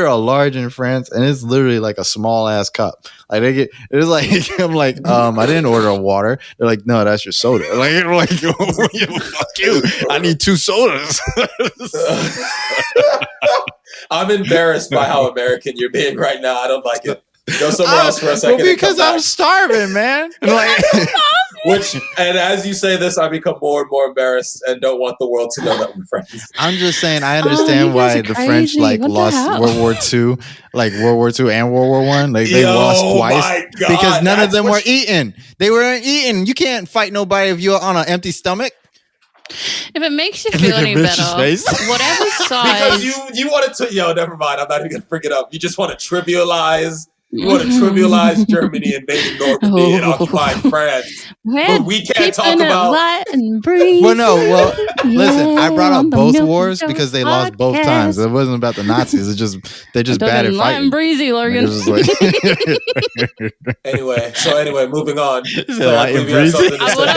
a large in France, and it's literally like a small ass cup. Like it's like I'm like I didn't order a water. They're like, no, that's your soda. Like fuck you. I need 2 sodas. I'm embarrassed by how American you're being right now. I don't like it. Go somewhere else for a second. Well, because I'm starving, man. Like, and as you say this, I become more and more embarrassed and don't want the world to know that we're friends. I'm just saying, I understand why the French lost World War II, like World War II and World War One. Like they lost twice because none of them were eating. They weren't eating. You can't fight nobody if you're on an empty stomach. If it makes you feel any better, whatever size. Because you wanted to, never mind. I'm not even going to bring it up. You just want to trivialize. You want to trivialize Germany invading Normandy and occupying France. But we can't talk about. Listen. I brought up both wars because they lost both times. It wasn't about the Nazis. It's just they're just bad at fighting. Light and breezy, Logan. Anyway, moving on. What I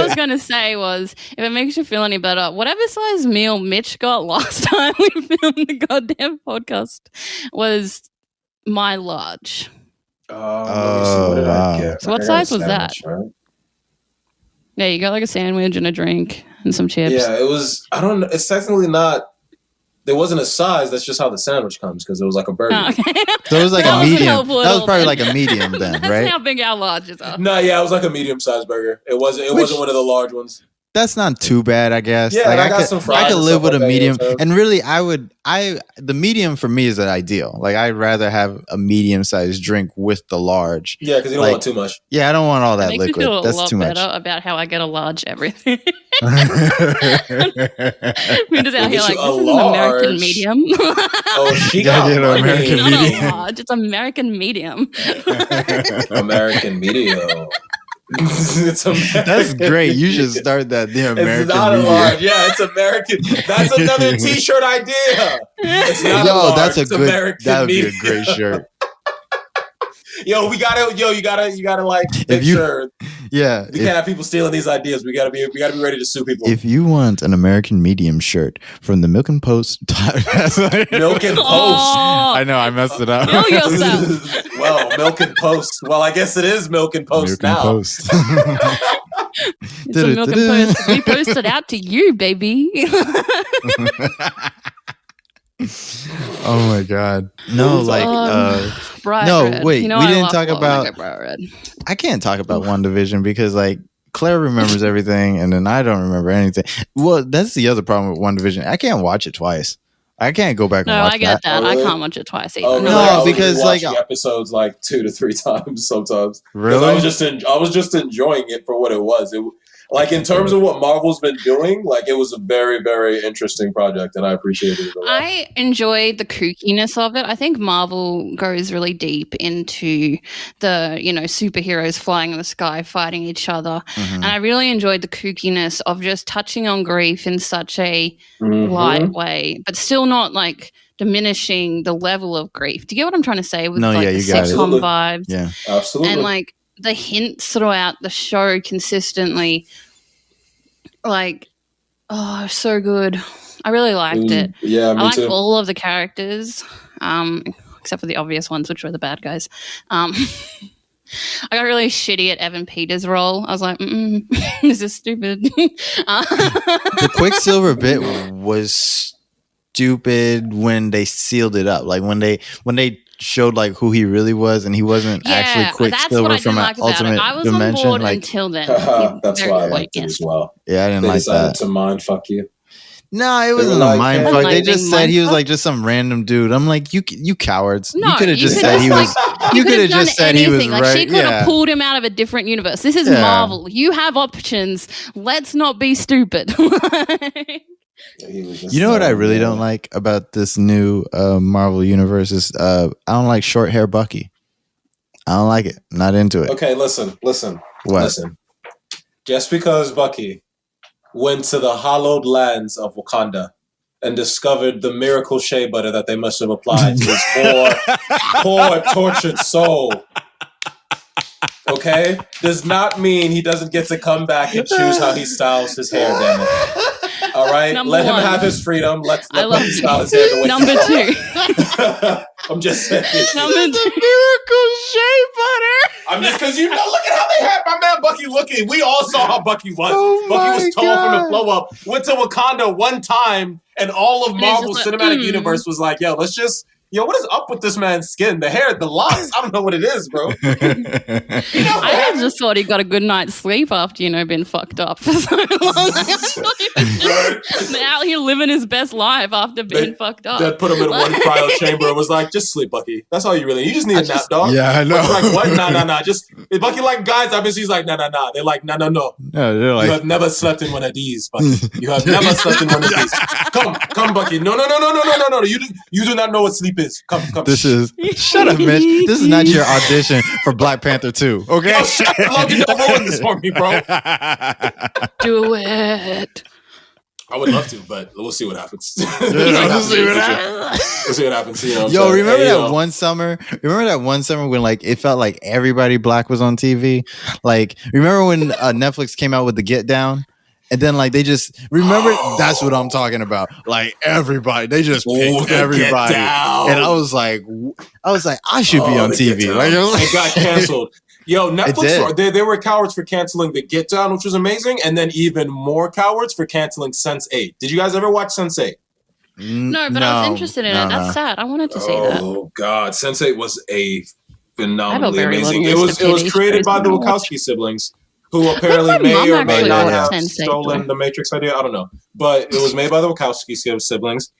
was going to say was, if it makes you feel any better, whatever size meal Mitch got last time we filmed the goddamn podcast was my large. What did I get? So what size was that? Right? Yeah, you got like a sandwich and a drink and some chips. Yeah, it was. I don't know. It's technically not. There wasn't a size. That's just how the sandwich comes because it was like a burger. Oh, okay. So it was like a medium. That was probably like a medium then, right? That's how big our larges are. No, yeah, it was like a medium-sized burger. It wasn't one of the large ones. That's not too bad, I guess. Yeah, like, I got some fries. I could live with a medium, and really, the medium for me is an ideal. Like, I'd rather have a medium-sized drink with the large. Yeah, because you don't want too much. Yeah, I don't want all that liquid. Feel That's too much. Better about how I get a large everything. We're just out here like, this is an American medium. She got an American medium. Not a large, it's American medium. American medium. That's great. You should start that. The American It's not medium. A large. Yeah, it's American. That's another T-shirt idea. It's not a large. That's a it's good. American That would be medium. a great shirt. You gotta like make sure. Yeah, we can't have people stealing these ideas. We gotta be ready to sue people. If you want an American medium shirt from the Milk and Post, Milk and Post. I know I messed it up. Kill yourself. Well, Milk and Post. Well, I guess it is Milk and Post Milk now. And Post. It's a Milk and Post. We post it out to you, baby. Oh my god! No, like no, wait. You know, we didn't talk about. Red. I can't talk about WandaVision because like Claire remembers everything, and then I don't remember anything. Well, that's the other problem with WandaVision. I can't watch it twice. I can't go back and watch I get that. Oh, really? I can't watch it twice either. Oh, really? No, because like episodes like 2 to 3 times sometimes. Really? I was just enjoying it for what it was. Like in terms of what Marvel's been doing, like it was a very, very interesting project, and I appreciated it a lot. I enjoyed the kookiness of it. I think Marvel goes really deep into the, superheroes flying in the sky, fighting each other. Mm-hmm. And I really enjoyed the kookiness of just touching on grief in such a light way, but still not like diminishing the level of grief. Do you get what I'm trying to say? With the sitcom vibes. Yeah, absolutely. And like the hints throughout the show consistently, like, oh, so good. I really liked it. Yeah, me I liked too. all of the characters, except for the obvious ones, which were the bad guys. I got really shitty at Evan Peters' role. I was like, this is stupid. The Quicksilver bit was stupid when they sealed it up. Like when they showed like who he really was, and he wasn't actually Quicksilver from an alternate I was dimension. on board until then. That's why I liked it as well. Yeah, I didn't like that. To mind fuck you. No, it wasn't a mind fuck. They just said he was like just some random dude. I'm like, you cowards. No, you could have just said he was. You could have just said he was right. Like she could have pulled him out of a different universe. This is Marvel. You have options. Let's not be stupid. You know what I really don't like about this new Marvel universe is I don't like short hair Bucky. I don't like it. I'm not into it. Okay, listen. What? Listen. Just because Bucky went to the hallowed lands of Wakanda and discovered the miracle shea butter that they must have applied to his poor tortured soul, okay, does not mean he doesn't get to come back and choose how he styles his hair, damn it. All right, let him have his freedom. Let him style his hair the way Number 2. I'm just saying. Number 2. Miracle shea butter. I'm just because look at how they had my man Bucky looking. We all saw how Bucky was. Bucky was tall from the flow up. Went to Wakanda one time, and all of Marvel's cinematic universe was like, yo, let's just. Yo, what is up with this man's skin? The hair, the locks. I don't know what it is, bro. I just thought he got a good night's sleep after, being fucked up for so long. Now he's living his best life after being fucked up. They put him in one cryo chamber and was like, just sleep, Bucky. That's all you really need. You just need a nap, dog. Yeah, I know. Like, what? Nah. Just, is Bucky like guys? I mean, he's like, nah. They're like, no. No, they're like, you have never slept in one of these, Bucky. You have never slept in one of these. Come, Bucky. No. You do not know what sleep is. Come. Shut up, Mitch. This is not your audition for Black Panther 2. Okay. Yo, shut up, Logan. Don't ruin this for me, bro. Do it. I would love to, but we'll see what happens. We'll see what happens. Yo, remember that one summer? Remember that one summer when like it felt like everybody black was on TV? Like, remember when Netflix came out with the Get Down? And then like they just remember that's what I'm talking about. Like everybody, they just picked everybody. And I was like I should be on TV. Like, it got canceled. Yo, Netflix, they were cowards for canceling the Get Down, which was amazing, and then even more cowards for canceling Sense8. Did you guys ever watch Sense8? No, but I was interested in it. That's sad. I wanted to see that. Oh God, Sense8 was a phenomenally amazing. It was created by the Wachowski siblings, who apparently may or may not have stolen the Matrix idea. I don't know. But it was made by the Wachowski siblings.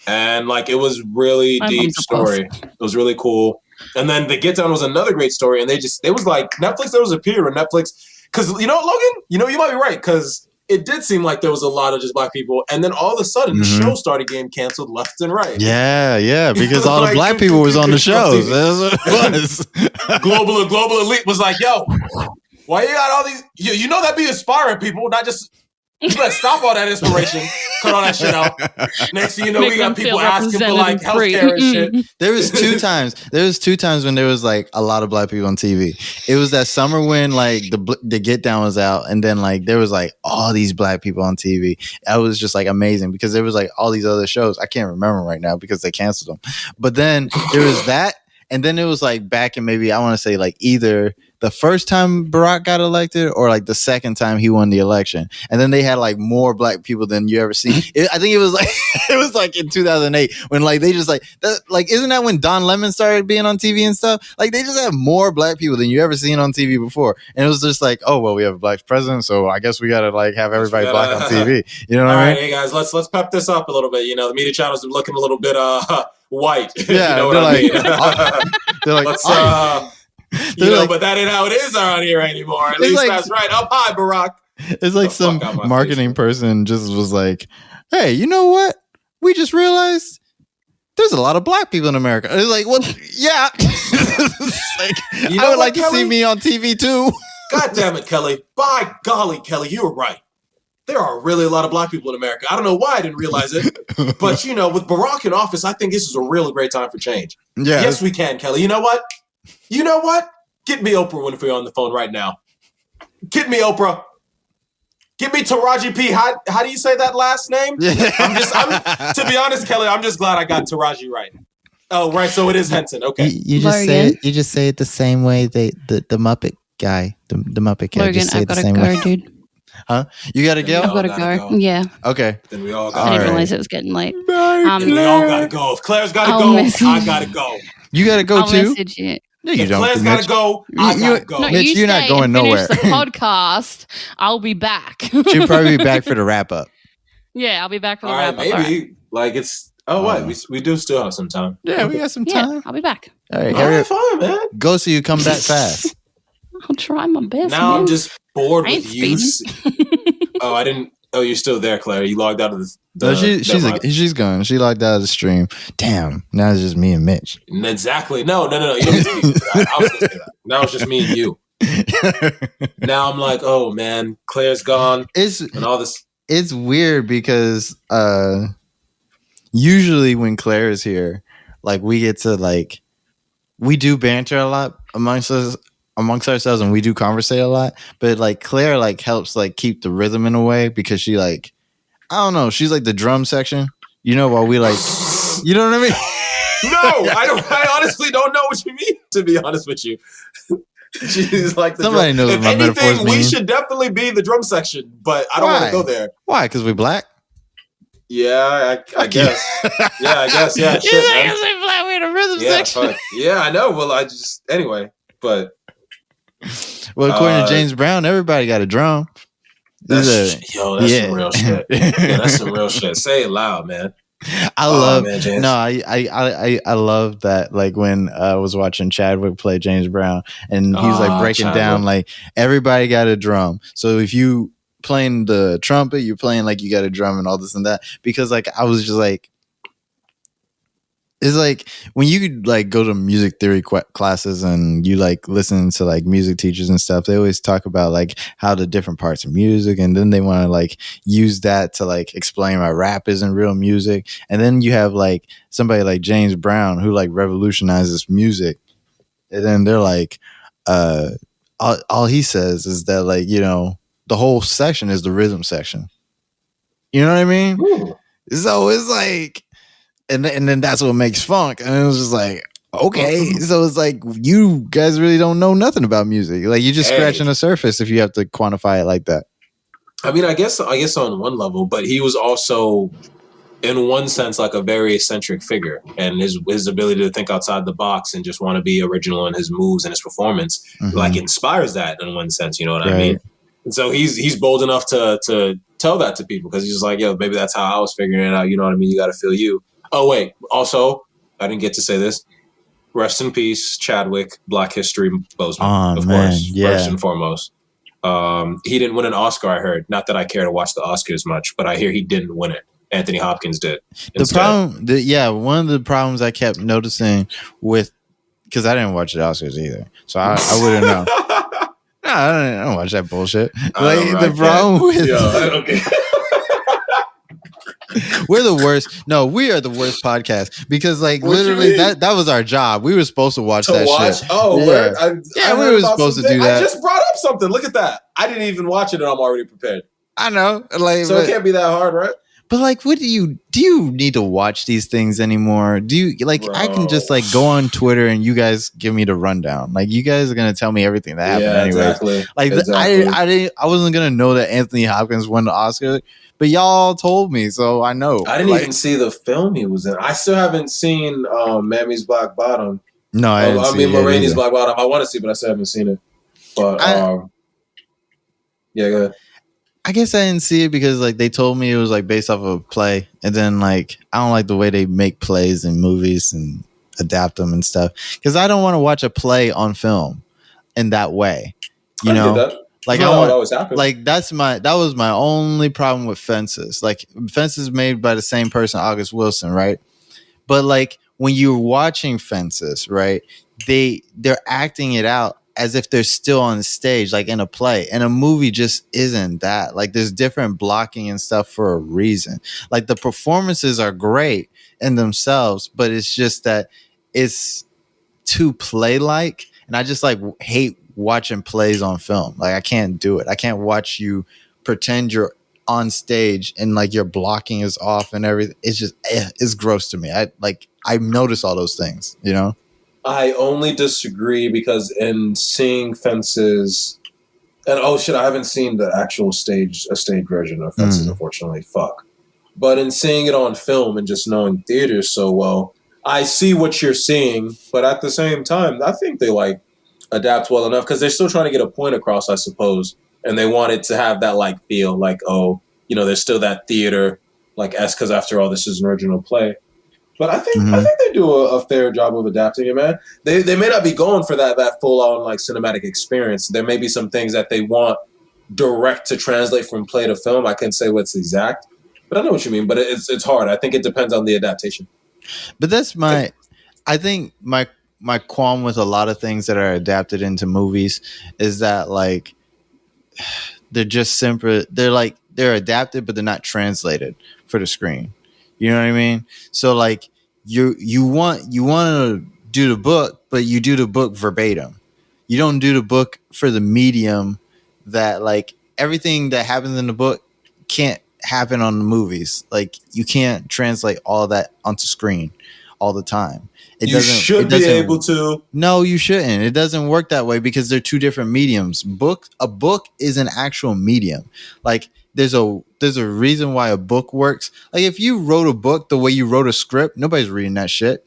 And like it was really deep story. It was really cool. And then the Get Down was another great story. And it was like Netflix, there was a period where Netflix, because Logan, you might be right, because it did seem like there was a lot of just black people. And then all of a sudden the show started getting canceled left and right. Yeah, because all the black people was on the shows. That's what it was. Global elite was like, yo, why you got all these? You know that be inspiring people, not just. You better stop all that inspiration. Cut all that shit out. Next thing you know, we got people asking for like healthcare and shit. There was two times when there was like a lot of black people on TV. It was that summer when like the Get Down was out, and then like there was like all these black people on TV. That was just like amazing because there was like all these other shows. I can't remember right now because they canceled them. But then there was that, and then it was like back in maybe I want to say like either the first time Barack got elected or like the second time he won the election. And then they had like more black people than you ever see. I think it was like in 2008 when like they just like that, like, isn't that when Don Lemon started being on TV and stuff? Like they just have more black people than you ever seen on TV before. And it was just like, oh, well, we have a black president. So I guess we got to like have everybody black on TV. You know what I mean? All right, hey guys, let's pep this up a little bit. You know, the media channels are looking a little bit white. Yeah, you know what I mean? They're like, let's, but that ain't how it is around here anymore. At least like, that's right. Up high, Barack. It's like some marketing person just was like, "Hey, you know what? We just realized there's a lot of black people in America." It's like, well, yeah. Like, I would like to see me on TV too. God damn it, Kelly. By golly, Kelly, you were right. There are really a lot of black people in America. I don't know why I didn't realize it. But, you know, with Barack in office, I think this is a really great time for change. Yeah. Yes, we can, Kelly. You know what? Get me Oprah Winfrey on the phone right now. Get me Oprah. Get me Taraji P. How do you say that last name? I'm to be honest, Kelly, I'm just glad I got Taraji right. Oh, right. So it is Henson. Okay. You just say it the same way the Muppet guy, the Muppet guy. Logan, just say I've got to go, dude. Huh? You gotta go? I've got to go. Yeah. Okay. Then we all got to go. I didn't realize it was getting late. Then we all gotta go. If Claire's gotta go, I gotta go. You gotta go too? I'll message you. No, you if don't. Claire's gotta go, I gotta go. No, Mitch, you're not going nowhere. Finish the podcast. I'll be back. She'll probably be back for the wrap up. Yeah, I'll be back for the all wrap right, up. Maybe. Right. Like it's we do still have some time. Yeah, we got some time. Yeah, I'll be back. All right, fine, man. Go so you come back fast. I'll try my best. Now man. I'm just bored with you. Oh, I didn't. Oh, you're still there, Claire. You logged out of the. No, she's gone. She logged out of the stream. Damn. Now it's just me and Mitch. Exactly. No. You don't need to do that. I was gonna say that. Now it's just me and you. Now I'm like, oh man, Claire's gone. And all this. It's weird because usually when Claire is here, like we get to like we do banter a lot amongst ourselves and we do conversate a lot, but like Claire like helps like keep the rhythm in a way because she like I don't know, she's like the drum section, you know, while we like you know what I mean? No, I honestly don't know what you mean, to be honest with you. She's like the somebody drum. knows if what my anything, metaphors we mean. should definitely be the drum section, but I don't want to go there. Why? Because we black? Yeah, I guess. Yeah, I guess. Yeah, shit, man. Black, we're the rhythm section. Fuck. Yeah, I know. Well, anyway, but. Well, according to James Brown, everybody got a drum. That's some real shit. Yeah, that's some real shit. Say it loud, man. I love that. Like when I was watching Chadwick play James Brown, and he's like breaking down like everybody got a drum. So if you playing the trumpet, you're playing like you got a drum and all this and that. Because like I was just like. It's like when you like go to music theory classes and you like listen to like music teachers and stuff, they always talk about like how the different parts of music, and then they want to like use that to like explain why rap isn't real music. And then you have like somebody like James Brown who like revolutionizes music, and then they're like, all he says is that like, you know, the whole section is the rhythm section. You know what I mean? Ooh. So it's like. And then that's what makes funk. And it was just like, okay. So it's like, you guys really don't know nothing about music. Like, you're just scratching the surface if you have to quantify it like that. I mean, I guess on one level, but he was also, in one sense, like a very eccentric figure. And his ability to think outside the box and just want to be original in his moves and his performance, like, inspires that in one sense. You know what I mean? And so he's bold enough to tell that to people because he's just like, yo, maybe that's how I was figuring it out. You know what I mean? You got to feel you. Oh, wait. Also, I didn't get to say this. Rest in peace, Chadwick, Black History Boseman, of course, first and foremost. He didn't win an Oscar, I heard. Not that I care to watch the Oscars much, but I hear he didn't win it. Anthony Hopkins did. One of the problems I kept noticing with, because I didn't watch the Oscars either, so I wouldn't know. No, I don't watch that bullshit. Like, the problem with... okay. We're the worst. No, we are the worst podcast because, like, literally, that was our job. We were supposed to watch that shit. Oh, yeah. We were supposed to do that. I just brought up something. Look at that. I didn't even watch it, and I'm already prepared. I know. Like, so it can't be that hard, right? But like, what do you need to watch these things anymore? Do you like? Bro. I can just like go on Twitter and you guys give me the rundown. Like, you guys are gonna tell me everything that happened anyway. Exactly. Like, I wasn't gonna know that Anthony Hopkins won the Oscar. But y'all told me, so I know. I didn't even see the film he was in. I still haven't seen Mammy's Black Bottom. No, I mean Marraine's Black Bottom. I want to see, but I still haven't seen it. But yeah, go ahead. I guess I didn't see it because like they told me it was like based off of a play, and then like I don't like the way they make plays and movies and adapt them and stuff because I don't want to watch a play on film in that way. You know. Like That's I not how it want, always happens. like that was my only problem with Fences. Like Fences made by the same person, August Wilson, right? But like when you're watching Fences, right? They're acting it out as if they're still on stage, like in a play. And a movie just isn't that. Like there's different blocking and stuff for a reason. Like the performances are great in themselves, but it's just that it's too play like. And I just like hate watching plays on film. Like I can't do it. I can't watch you pretend you're on stage and like your blocking is off and everything. It's just it's gross to me. I notice all those things, you know. I only disagree because in seeing Fences, and oh shit, I haven't seen the actual stage version of Fences, unfortunately. Fuck. But in seeing it on film and just knowing theaters so well, I see what you're seeing, but at the same time, I think they like adapt well enough because they're still trying to get a point across, I suppose, and they want it to have that like feel, like oh, you know, there's still that theater like because after all, this is an original play. But I think they do a fair job of adapting it, man. They may not be going for that full on like cinematic experience. There may be some things that they want direct to translate from play to film. I can't say what's exact, but I know what you mean. But it's hard. I think it depends on the adaptation. But that's I think my qualm with a lot of things that are adapted into movies is that like they're just simple. They're adapted, but they're not translated for the screen. You know what I mean? So like you want to do the book, but you do the book verbatim. You don't do the book for the medium that like everything that happens in the book can't happen on the movies. Like you can't translate all that onto screen all the time. You should be able to. No, you shouldn't. It doesn't work that way because they're two different mediums. A book is an actual medium. Like there's a reason why a book works. Like if you wrote a book the way you wrote a script, nobody's reading that shit.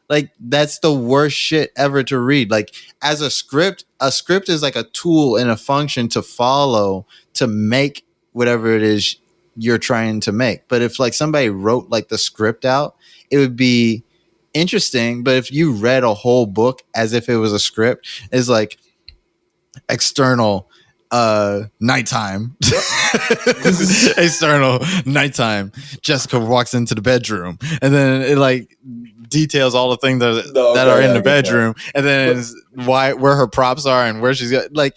Like that's the worst shit ever to read. Like as a script is like a tool and a function to follow to make whatever it is you're trying to make. But if like somebody wrote like the script out, it would be interesting. But if you read a whole book as if it was a script, it's like external nighttime. External nighttime. Jessica walks into the bedroom and then it like details all the things that are in the bedroom and then where her props are and where she's got, like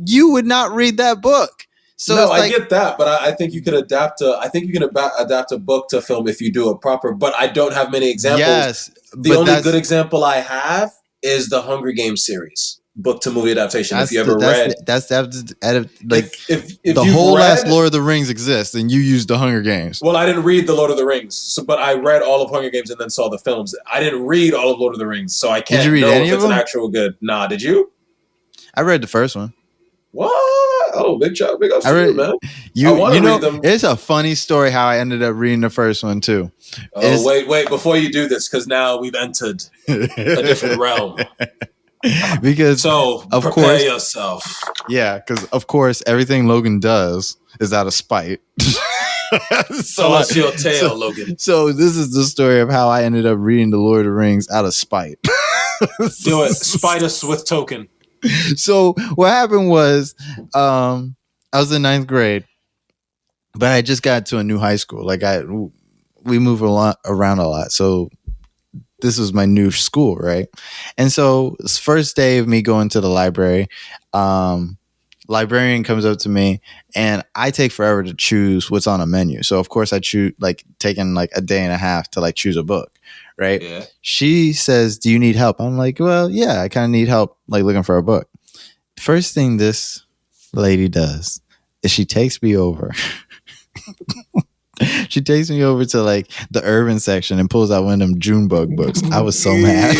you would not read that book. So no, I get that, but I think you could adapt adapt a book to film if you do it proper. But I don't have many examples. Yes, the only good example I have is the Hunger Games series, book to movie adaptation. If you ever read, like if the whole last Lord of the Rings exists, and you used the Hunger Games. Well, I didn't read the Lord of the Rings, but I read all of Hunger Games and then saw the films. I didn't read all of Lord of the Rings, so I can't know if it's an actual good. Nah, did you? I read the first one. What? Oh, big ups to you, man. You know, it's a funny story how I ended up reading the first one too. Oh, wait, before you do this, because now we've entered a different realm. Because of course, yourself. Yeah, because of course everything Logan does is out of spite. So what's your tale, Logan? So this is the story of how I ended up reading the Lord of the Rings out of spite. Do it. Spite us with token. So what happened was I was in 9th grade, but I just got to a new high school. Like we move around a lot. So this was my new school, right? And so this first day of me going to the library, librarian comes up to me and I take forever to choose what's on a menu. So of course I choose like taking like a day and a half to like choose a book. Right. Yeah. She says, "Do you need help?" I'm like, "Well, yeah, I kind of need help, like looking for a book." First thing this lady does is she takes me over. She takes me over to like the urban section and pulls out one of them Junebug books. I was so mad.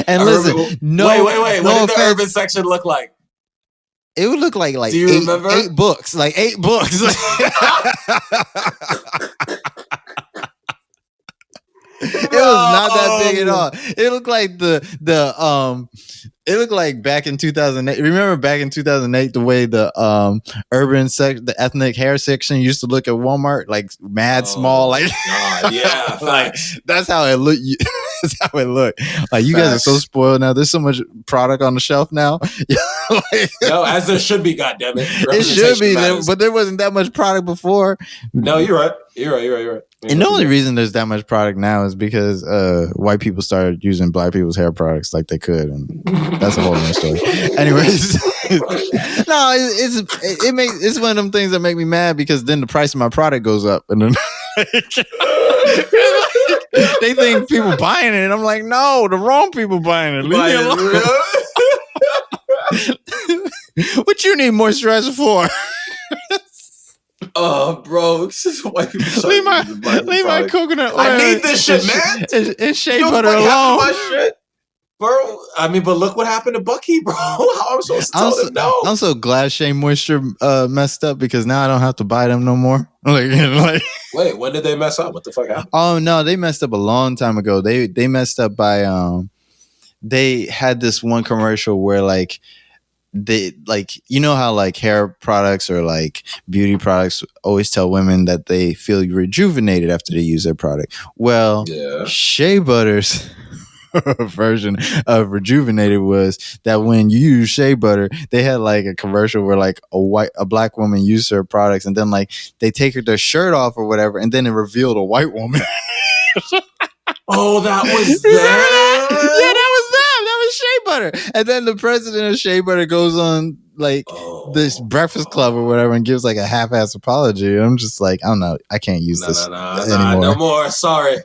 And listen, wait. What did the urban section look like? It would look like Do you remember? 8 books, like 8 books. It was not that big at all. It looked like the It looked like back in 2008. Remember back in 2008, the way the the ethnic hair section used to look at Walmart, like mad small, like God, yeah, like that's how it looked. That's how it looked. Like you guys are so spoiled now. There's so much product on the shelf now. Like, no, as there should be. Goddammit, it should be, but there wasn't that much product before. No, you're right. You're right. And the only reason there's that much product now is because white people started using black people's hair products like they could, and that's a whole other story. Anyways, no, it's one of them things that make me mad because then the price of my product goes up, and then they think people buying it, and I'm like, no, the wrong people buying it. Leave me alone. What you need moisturizer for? Oh, bro, white people leave my coconut oil. I need this shit, man. And shea butter alone. My shit, bro. I mean, but look what happened to Bucky, bro. How am I supposed to tell them no? I'm so glad Shea Moisture messed up because now I don't have to buy them no more. Like, wait, when did they mess up? What the fuck happened? Oh no, they messed up a long time ago. They messed up by they had this one commercial where like they like, you know how like hair products or like beauty products always tell women that they feel rejuvenated after they use their product. Well, Shea Butter's version of rejuvenated was that when you use shea butter, they had like a commercial where like a black woman used her products and then like they take their shirt off or whatever and then it revealed a white woman. Oh, that was them. Yeah, that was them. That was Shea Butter. And then the president of Shea Butter goes on like this Breakfast Club or whatever and gives like a half-ass apology. I'm just like, I don't know. I can't use this anymore. No more. Sorry.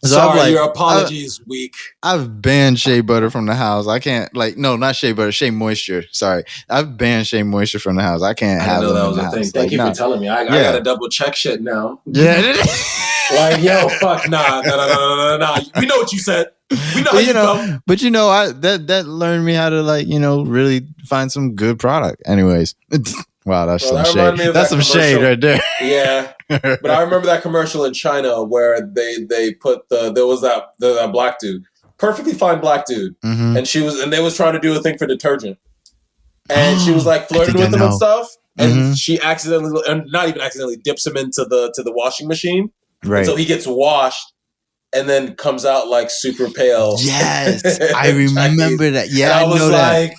So Sorry, like, your apology is weak. I've banned Shea Butter from the house. I can't not Shea Butter, Shea Moisture. Sorry, I've banned Shea Moisture from the house. I can't have it. That was a thing. Thank you for telling me. I gotta double check shit now. Yeah. Like, yo, fuck, nah. We know what you said. We know how you felt. But that learned me how to like, really find some good product. Anyways. Wow, that's some shade. That's some shade right there. Yeah. But I remember that commercial in China where they put there was that black dude, perfectly fine black dude, and they was trying to do a thing for detergent, and she was like flirting with him and stuff, and she accidentally, and not even accidentally, dips him into the washing machine, right? So he gets washed, and then comes out like super pale. Yes, I remember that. Yeah, I know that.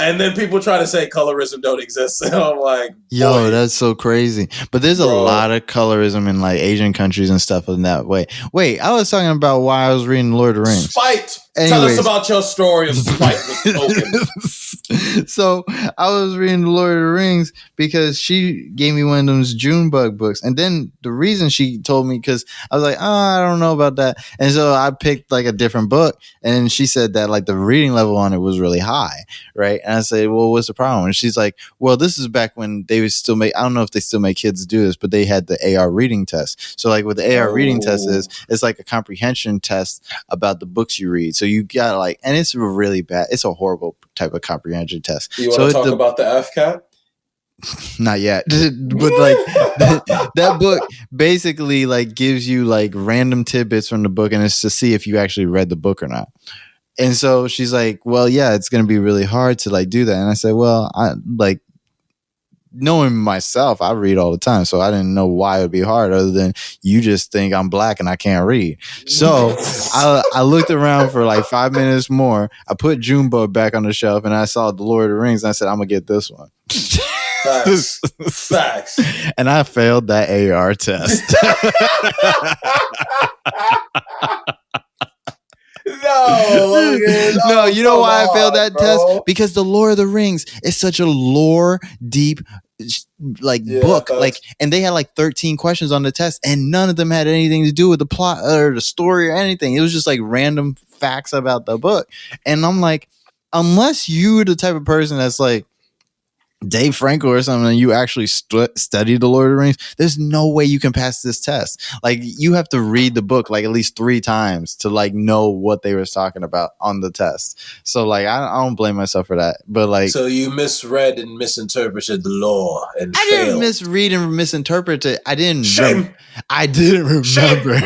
And then people try to say colorism don't exist. And I'm like, yo, that's so crazy. But there's a lot of colorism in like Asian countries and stuff in that way. Wait, I was talking about why I was reading Lord of the Rings. Spite. Anyways. Tell us about your story of spite with Logan. So I was reading Lord of the Rings because she gave me one of those Junebug books. And then the reason she told me, because I was like, I don't know about that. And so I picked like a different book. And she said that like the reading level on it was really high. Right. And I said, well, what's the problem? And she's like, well, this is back when they would still I don't know if they still make kids do this, but they had the AR reading test. So like what the AR reading test is, it's like a comprehension test about the books you read. So you got like, and it's really bad. It's a horrible type of comprehension test. You want to talk about the FCAT? Not yet. But like that book basically like gives you like random tidbits from the book, and it's to see if you actually read the book or not. And so she's like, well, yeah, it's going to be really hard to like do that. And I said, well, I like knowing myself, I read all the time. So I didn't know why it would be hard other than you just think I'm black and I can't read. So I looked around for like 5 minutes more. I put Junebug back on the shelf and I saw The Lord of the Rings. And I said, I'm going to get this one. Facts. And I failed that AR test. No, you know why I failed that test? Because The Lord of the Rings is such a lore deep book, like, and they had like 13 questions on the test, and none of them had anything to do with the plot or the story or anything. It was just like random facts about the book, and I'm like, unless you're the type of person that's like Dave Franco or something, and you actually studied The Lord of the Rings, there's no way you can pass this test. Like, you have to read the book like at least 3 times to like know what they were talking about on the test. So like, I don't blame myself for that. But like, so you misread and misinterpreted the law and I failed. didn't misread and misinterpret it. I didn't. Shame. I didn't remember.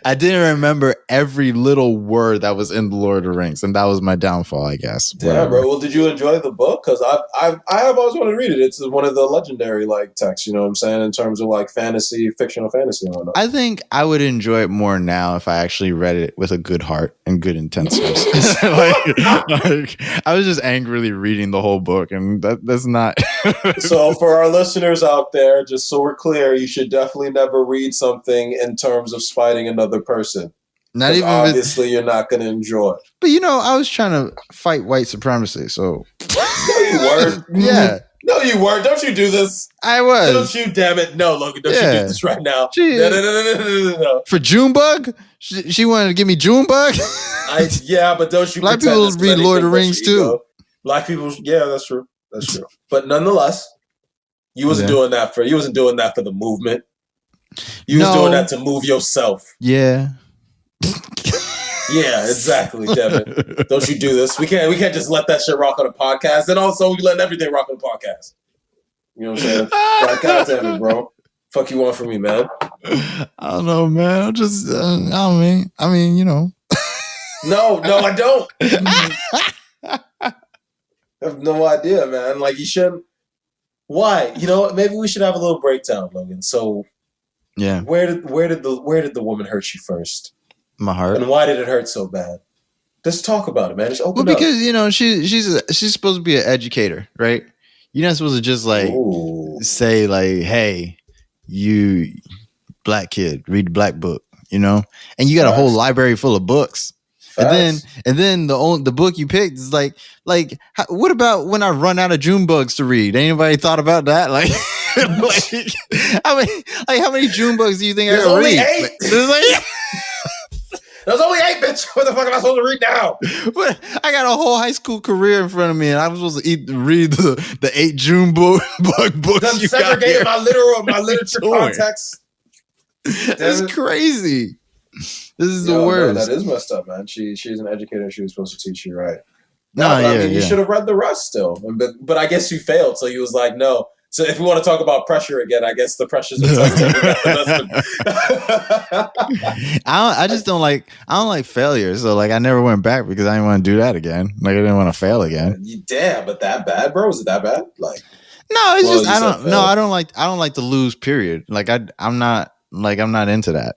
I didn't remember every little word that was in the Lord of the Rings, and that was my downfall, I guess. Damn, bro. Well, did you enjoy the book? Because I have always wanted to read it. It's one of the legendary like texts. You know what I'm saying, in terms of like fantasy, fictional fantasy and whatnot. I think I would enjoy it more now if I actually read it with a good heart and good intentions. like I was just angrily reading the whole book, and that's not. So for our listeners out there, just so we're clear, you should definitely never read something in terms of spiting another person. Not even obviously you're not going to enjoy it. But you know, I was trying to fight white supremacy, so no, you weren't. Yeah. No, you weren't. Don't you do this? I was. Don't you, damn it. No, Logan, don't you do this right now. No. For Junebug? She wanted to give me Junebug? Yeah, but don't you Black people read Lord of the Rings too. Black people, yeah, that's true. That's true. But nonetheless, you wasn't doing that for the movement. You was doing that to move yourself. Yeah. Yeah, exactly, Devin. Don't you do this? We can't just let that shit rock on a podcast. And also, we let everything rock on a podcast. You know what I'm saying? Like, God damn it, bro. Fuck you want from me, man? I don't know, man. I'm just, I mean, you know. No, I don't. I have no idea, man. Like, you shouldn't. Why? You know, maybe we should have a little breakdown, Logan. So, yeah, where did the woman hurt you first? My heart. And why did it hurt so bad? Just talk about it, man. Just open up. Because you know she's supposed to be an educator, right? You're not supposed to just like say like, "Hey, you black kid, read the black book," you know. And you got a whole library full of books. And then the book you picked is like what about when I run out of June bugs to read? Anybody thought about that? Like, how many June bugs do you think I can read? 8. There's only 8, bitch. What the fuck am I supposed to read now? But I got a whole high school career in front of me, and I'm supposed to read the 8 June bug books. I'm segregating my literature context. That's crazy. This is the worst. No, that is messed up, man. She's an educator. She was supposed to teach you right. You should have read the rest still. But I guess you failed, so you was like, no. So if we want to talk about pressure again, I guess the pressures are I just don't like failure. So like I never went back because I didn't want to do that again. Like I didn't want to fail again. Damn, but that bad, bro? Was it that bad? Like no, it's just I don't like to lose, period. Like I'm not into that.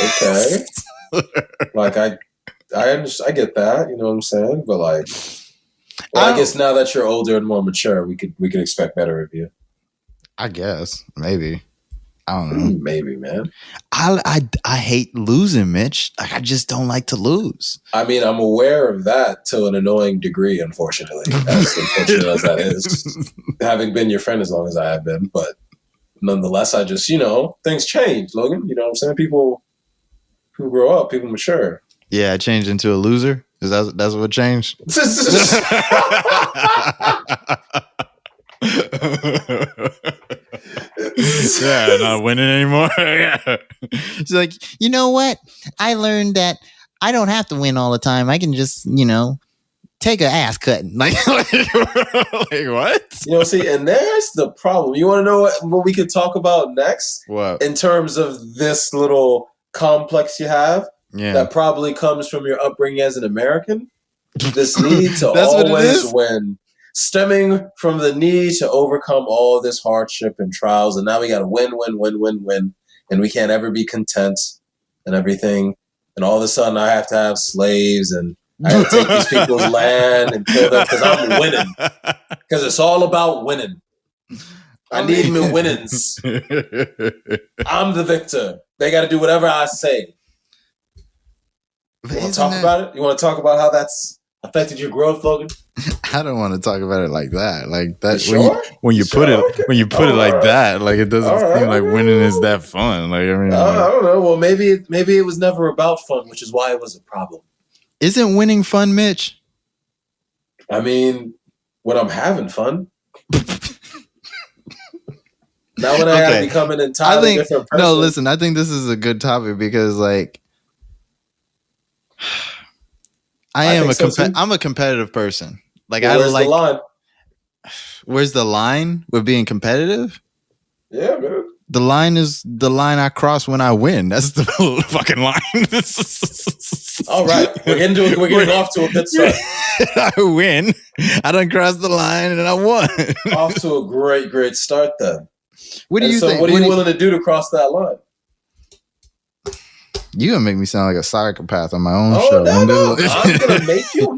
Okay. Like I get that, you know what I'm saying? But like I guess now that you're older and more mature, we could expect better of you. I guess. Maybe. I don't know. Maybe, man. I hate losing, Mitch. Like I just don't like to lose. I mean, I'm aware of that to an annoying degree, unfortunately. As unfortunate as that is. Having been your friend as long as I have been, but nonetheless, I just, things change, Logan. You know what I'm saying? People who grow up, people mature. Yeah, I changed into a loser. That's what changed? Yeah, not winning anymore. Yeah. It's like, you know what? I learned that I don't have to win all the time. I can just, take an ass cutting. Like what? See, and there's the problem. You want to know what we could talk about next? What? In terms of this little complex you have? Yeah. That probably comes from your upbringing as an American. This need to always win. Stemming from the need to overcome all this hardship and trials. And now we got to win. And we can't ever be content and everything. And all of a sudden I have to have slaves and I have to take these people's land and kill them because I'm winning. Because it's all about winning. I need me winnings. I'm the victor. They got to do whatever I say. You want to talk about it? You want to talk about how that's affected your growth, Logan? I don't want to talk about it like that. Like that. Sure? When you put it like that, like it doesn't seem like winning is that fun. Like I don't know. Well, maybe it was never about fun, which is why it was a problem. Isn't winning fun, Mitch? I mean, when I'm having fun. Now when I have become an entirely different person. No, listen. I think this is a good topic because like. I'm a competitive person. Like where's the line? Where's the line with being competitive? Yeah, man. The line is the line I cross when I win. That's the fucking line. All right, we're getting off to a good start. I win. I done crossed the line and I won. Off to a great start then. What do you think? What are you willing to do to cross that line? You gonna make me sound like a psychopath on my own show. No. I'm gonna make you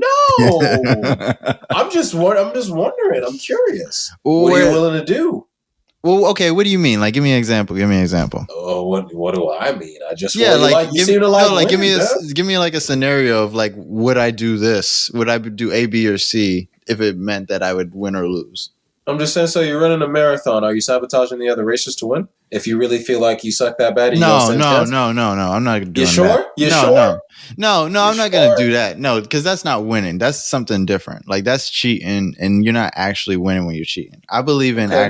I'm just wondering. I'm curious. What are you willing to do? Well, okay. What do you mean? Like, give me an example. Oh, what do I mean? I just give me like a scenario of like, would I do this? Would I do A, B, or C if it meant that I would win or lose? I'm just saying. So you're running a marathon. Are you sabotaging the other racers to win? If you really feel like you suck that bad, no. I'm not doing you sure? that. You sure? No, I'm not gonna do that. No, because that's not winning. That's something different. Like that's cheating, and you're not actually winning when you're cheating. I believe in I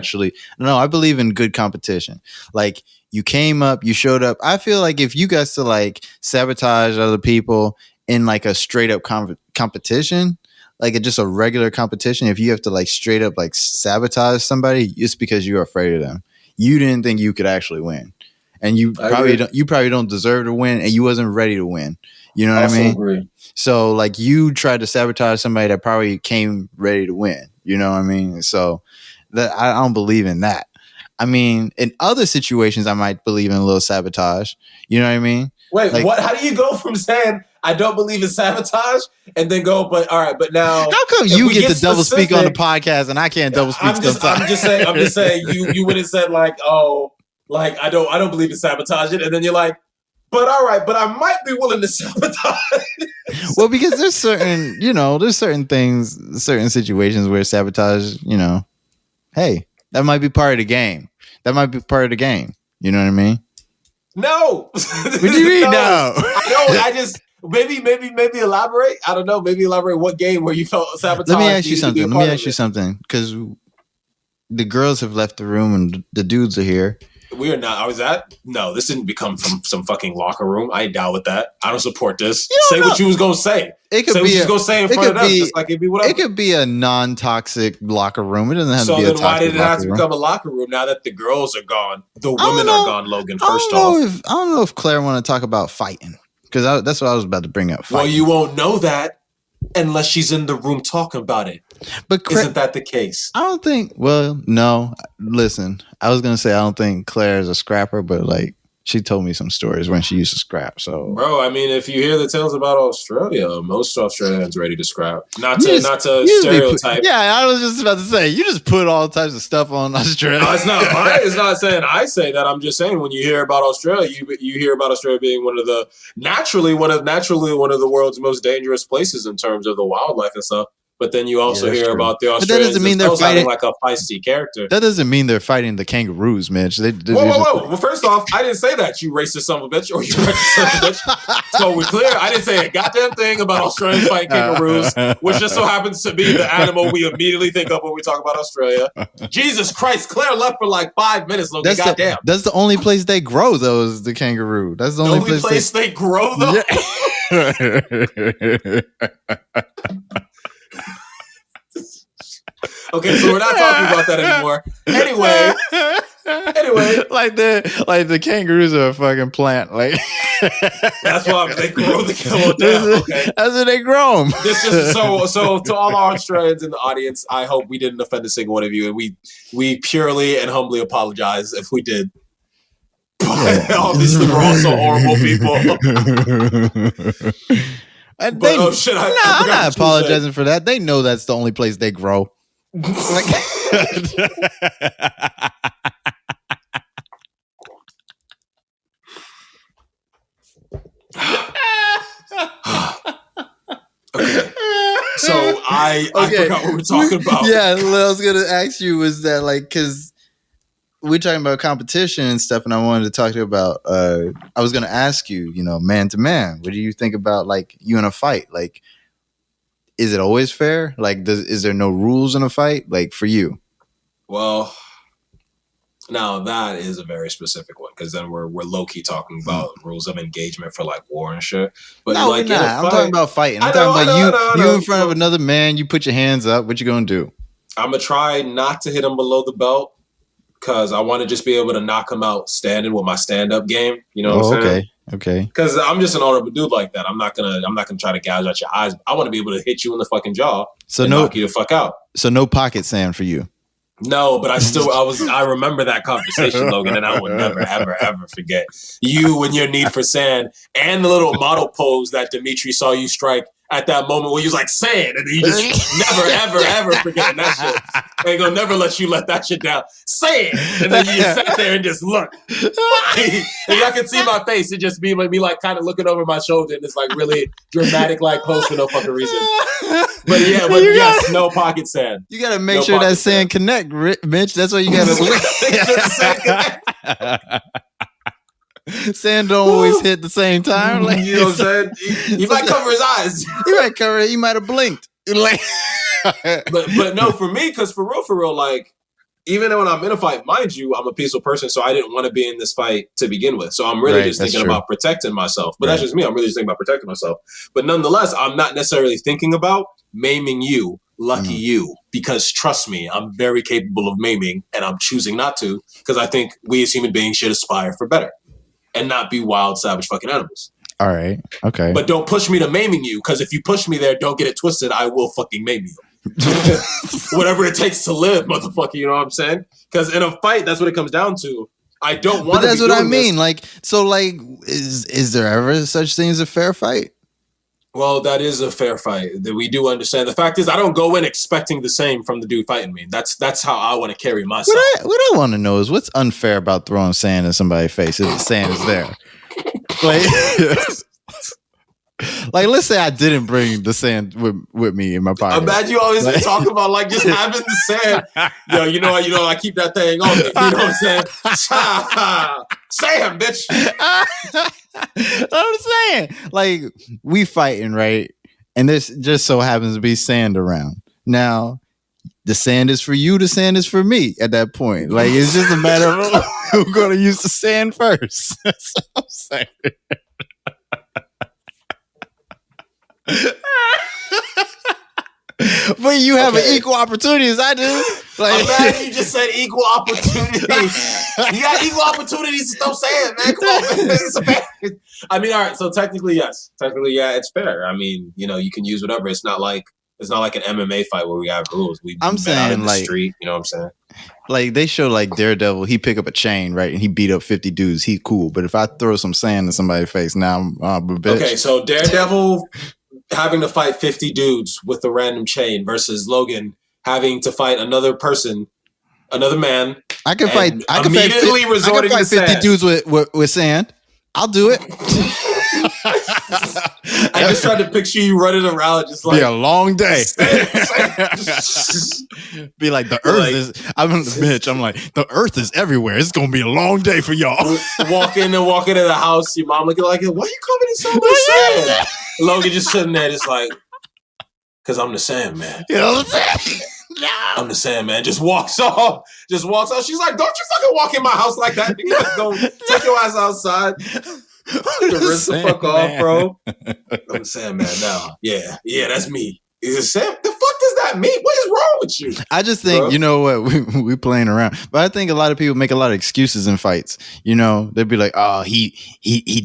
believe in good competition. Like you came up, you showed up. I feel like if you guys to like sabotage other people in like a straight up competition, like just a regular competition, if you have to like straight up like sabotage somebody, it's because you're afraid of them. You didn't think you could actually win, and you probably don't deserve to win, and you wasn't ready to win. You know what I mean? Agree. So like you tried to sabotage somebody that probably came ready to win. You know what I mean? So that I don't believe in that. I mean, in other situations, I might believe in a little sabotage. You know what I mean? Wait, like, what? How do you go from saying I don't believe in sabotage and then go, but all right, but now how come you get to double speak on the podcast and I can't double speak? I'm just saying you would have said like, oh, like I don't believe in sabotaging, and then you're like, but all right, but I might be willing to sabotage. Well, because there's certain things, certain situations where sabotage, hey, that might be part of the game. You know what I mean? No. What do you mean no? I just maybe elaborate. I don't know. Maybe elaborate what game where you felt sabotage. Let me ask you something. Because the girls have left the room and the dudes are here. We are not. No, this didn't become from some fucking locker room. I ain't down with that. I don't support this. Say what you was gonna say. It could be what you was gonna say in front of us. Just like it'd be whatever. It could be a non-toxic locker room. It doesn't have to be a toxic locker room. So then why did it have to become a locker room now that the girls are gone? The women are gone, Logan. First off, I don't know if Claire want to talk about fighting because that's what I was about to bring up. Fighting. Well, you won't know that unless she's in the room talking about it. But isn't that the case? I don't think. Well, no. Listen, I was gonna say I don't think Claire is a scrapper, but like she told me some stories when she used to scrap. So, bro, I mean, if you hear the tales about Australia, most Australians ready to scrap. Not to stereotype. I was just about to say you just put all types of stuff on Australia. No, it's not saying I say that. I'm just saying when you hear about Australia, you hear about Australia being one of the world's most dangerous places in terms of the wildlife and stuff. But then you also hear about the Australians. But that doesn't mean they're fighting like a feisty character. That doesn't mean they're fighting the kangaroos, Mitch. Whoa! Well, first off, I didn't say that, you racist son of a bitch, or you racist son of a bitch. So we're clear. I didn't say a goddamn thing about Australians fighting kangaroos, which just so happens to be the animal we immediately think of when we talk about Australia. Jesus Christ, Claire left for like 5 minutes, Logan. Goddamn. That's the only place they grow, though, is the kangaroo. That's the only place they grow, though? Yeah. Okay, so we're not talking about that anymore. Anyway, like the kangaroos are a fucking plant. Like that's why they grow the killer down. Okay, that's what they grow them. This just so to all our Australians in the audience, I hope we didn't offend a single one of you, and we purely and humbly apologize if we did. But obviously, we're also horrible people. I'm not apologizing for that. They know that's the only place they grow. Okay, so I forgot what we were talking about. Yeah, what I was gonna ask you was that like because we're talking about competition and stuff, and I wanted to talk to you about. I was gonna ask you, man to man, what do you think about like you in a fight, like? Is it always fair? Like, is there no rules in a fight? Like for you? Well, now that is a very specific one because then we're low key talking about rules of engagement for like war and shit. But no, like, I'm talking about fighting. I'm talking about you in front of another man. You put your hands up. What you gonna do? I'm gonna try not to hit him below the belt. because I want to just be able to knock him out standing with my stand-up game. You know what I'm saying? Okay. Because I'm just an honorable dude like that. I'm not gonna try to gouge out your eyes. I want to be able to hit you in the fucking jaw and knock you the fuck out. So no pocket sand for you. No, but I remember that conversation, Logan, and I would never, ever, ever forget you and your need for sand and the little model pose that Dimitri saw you strike at that moment where you was like, sand, and you just never, ever, ever forgetting that shit. Ain't gonna never let you let that shit down. Sand! And then you just sat there and just look. And y'all can see my face. It just be me like kind of looking over my shoulder and it's like really dramatic like pose for no fucking reason. But yeah, yes, no pocket sand. You gotta make sure that sand connect, Mitch. That's what you gotta do. Sand don't always hit the same time. Like, you know what I'm saying? He might cover his eyes. He might cover it. He might have blinked. Like, but no, for me, because for real, like, even when I'm in a fight, mind you, I'm a peaceful person, so I didn't want to be in this fight to begin with. So I'm really just thinking about protecting myself. But that's just me. I'm really just thinking about protecting myself. But nonetheless, I'm not necessarily thinking about maiming you, lucky you, because trust me, I'm very capable of maiming, and I'm choosing not to because I think we as human beings should aspire for better and not be wild, savage fucking animals. All right. Okay. But don't push me to maiming you, because if you push me there, don't get it twisted. I will fucking maim you. Whatever it takes to live, motherfucker. You know what I'm saying? Because in a fight, that's what it comes down to. I don't want to. But that's what I mean. Like, so, like, is there ever such thing as a fair fight? Well, that is a fair fight. That we do understand. The fact is, I don't go in expecting the same from the dude fighting me. That's how I want to carry myself. What I want to know is what's unfair about throwing sand in somebody's face if the sand is there. Like, let's say I didn't bring the sand with me in my pocket. Imagine you always talk about like just having the sand. Yo, you know, I keep that thing on me. You know what I'm saying? Sam, bitch. I'm saying, like, we fighting, right? And this just so happens to be sand around. Now, the sand is for you, the sand is for me at that point. Like, it's just a matter of who's going to use the sand first. That's what I'm saying. But you have an equal opportunity as I do. Like, I'm glad you just said equal opportunity. You got equal opportunities to throw sand, man. Come on, man. It's a fair. I mean, all right. So technically, yes. Technically, yeah, it's fair. I mean, you know, you can use whatever. It's not like an MMA fight where we have rules. I'm saying, out in the like, street. You know what I'm saying? Like, they show like Daredevil. He pick up a chain, right, and he beat up 50 dudes. He cool. But if I throw some sand in somebody's face, now I'm a bitch. Okay, so Daredevil having to fight 50 dudes with a random chain versus Logan having to fight another person, another man. I can fight. I can immediately resorting to 50 sand. dudes with sand. I'll do it. I just tried to picture you running around, just like be a long day. Be like the earth is. I'm a bitch. I'm like the earth is everywhere. It's gonna be a long day for y'all. Walk into the house. Your mom looking like, why are you covered in so much sand? Logan just sitting there, just like, because I'm the sand man. You know what I'm saying? No. I'm the sand man. Just walks off. She's like, don't you fucking walk in my house like that. You gotta go take your ass outside. Rinse the fuck off, bro. I'm the sand man now. Yeah, that's me. Is it Sam? The fuck does that mean? What is wrong with you? I just think, bro, you know what, we playing around. But I think a lot of people make a lot of excuses in fights. You know, they'd be like, oh, he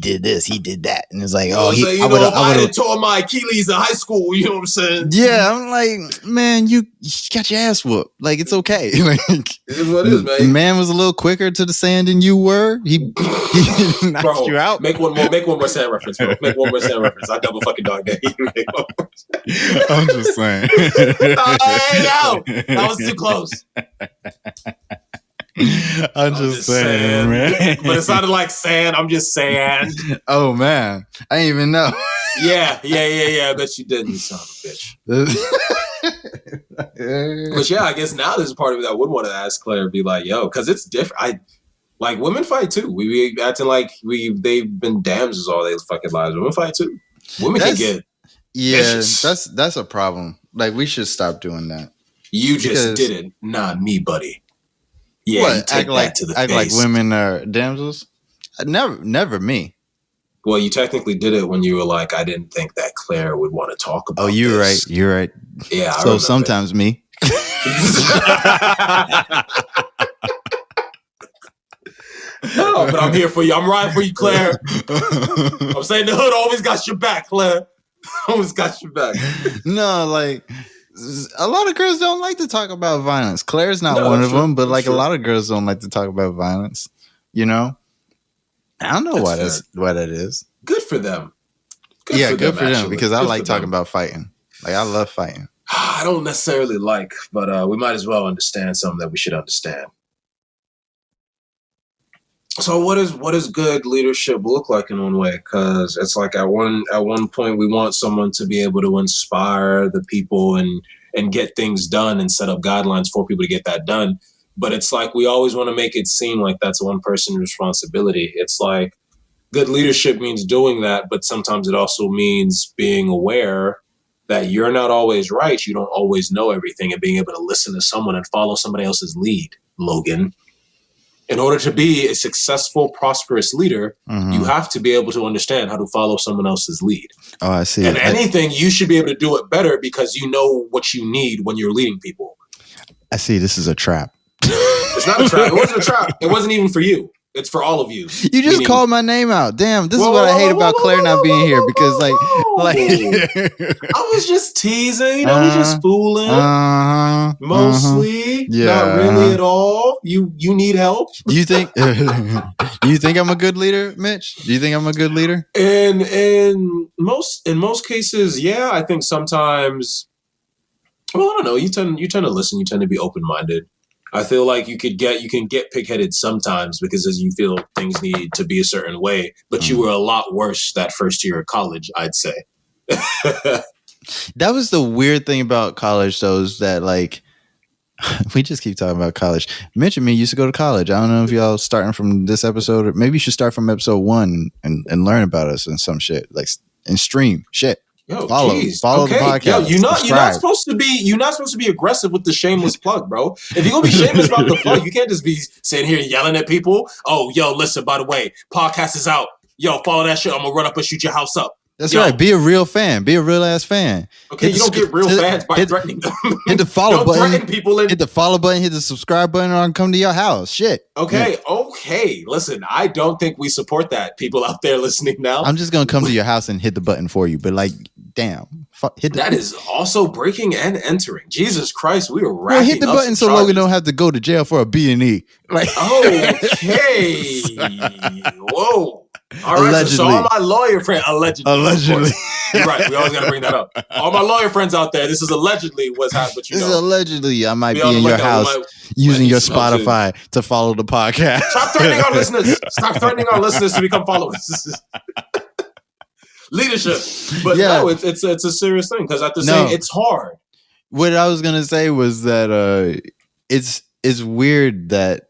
did this, he did that. And it's like, oh, if I had tore my Achilles in high school, you know what I'm saying? Yeah, I'm like, man, you got your ass whooped. Like, it's okay. Like, it is what it is, man. The man was a little quicker to the sand than you were. He knocked you out. Make one more sand reference, bro. Make one more sand reference. I double fucking dog that. I'm just saying. No, that was too close. I'm just saying, man. But it sounded like sand. I'm just saying. Oh man, I didn't even know. Yeah. I bet you didn't, you son of a bitch. But yeah, I guess now there's a part of me that would want to ask Claire, be like, yo, because it's different. Like, women fight too. We acting like they've been damsels all their fucking lives. Women fight too. Women can get. Yeah, vicious. That's a problem. Like, we should stop doing that. You just did it, not me, buddy. Yeah, what? You take that to the face. Like women are damsels? Never me. Well, you technically did it when you were like, I didn't think that Claire would want to talk about. Oh, you're this. right. You're right. Yeah. So sometimes me. No, but I'm here for you. I'm riding for you, Claire. I'm saying the hood always got your back, Claire. Always got your back. No, like a lot of girls don't like to talk about violence. Claire's not one of them, but like a lot of girls don't like to talk about violence. You know, I don't know why that is. Good for them. Good for them because I like talking about fighting. Like I love fighting. I don't necessarily like, but we might as well understand something that we should understand. So what does good leadership look like in one way? Because it's like at one point we want someone to be able to inspire the people and get things done and set up guidelines for people to get that done. But it's like we always want to make it seem like that's one person's responsibility. It's like good leadership means doing that, but sometimes it also means being aware that you're not always right. You don't always know everything, and being able to listen to someone and follow somebody else's lead, Logan. In order to be a successful, prosperous leader, you have to be able to understand how to follow someone else's lead. Oh, I see. And anything, you should be able to do it better because you know what you need when you're leading people. I see. This is a trap. It's not a trap. It wasn't a trap. It wasn't even for you. It's for all of you. You just called my name out. Damn, this is what I hate about Claire not being here because like I was just teasing, you know, he's just fooling. Mostly. Not really at all. You need help. You think I'm a good leader, Mitch? Do you think I'm a good leader? In most cases, yeah. I think sometimes, well, I don't know. You tend to listen. You tend to be open-minded. I feel like you can get pig-headed sometimes because as you feel things need to be a certain way, but you were a lot worse that first year of college, I'd say. That was the weird thing about college, though, is that like we just keep talking about college. Mitch and me used to go to college. I don't know if y'all starting from this episode, or maybe you should start from episode 1 and learn about us and some shit, like and stream shit. Yo, follow the podcast. Yo, you're not supposed to be aggressive with the shameless plug, bro. If you're gonna be shameless about the plug, you can't just be sitting here yelling at people. Oh, yo, listen, by the way, podcast is out. Yo, follow that shit. I'm gonna run up and shoot your house up. That's right. Be a real fan. Be a real ass fan. Okay, you don't get real fans by threatening them. Hit the follow button. Threaten people. Hit the follow button. Hit the subscribe button, or I'll come to your house. Shit. Okay. Listen, I don't think we support that. People out there listening now. I'm just gonna come to your house and hit the button for you. But like, damn, that is also breaking and entering. Jesus Christ, we were racking hit the button so Logan don't have to go to jail for a B&E. Like, okay. Whoa. All right, allegedly. So all my lawyer friends, allegedly. You're right, we always got to bring that up. All my lawyer friends out there, this is allegedly what's happened. But this is allegedly. I might be in your house using your Spotify to follow the podcast. Stop threatening our listeners. Stop threatening our listeners to become followers. Leadership, but no, it's a serious thing because at the same, it's hard. What I was gonna say was that it's weird that.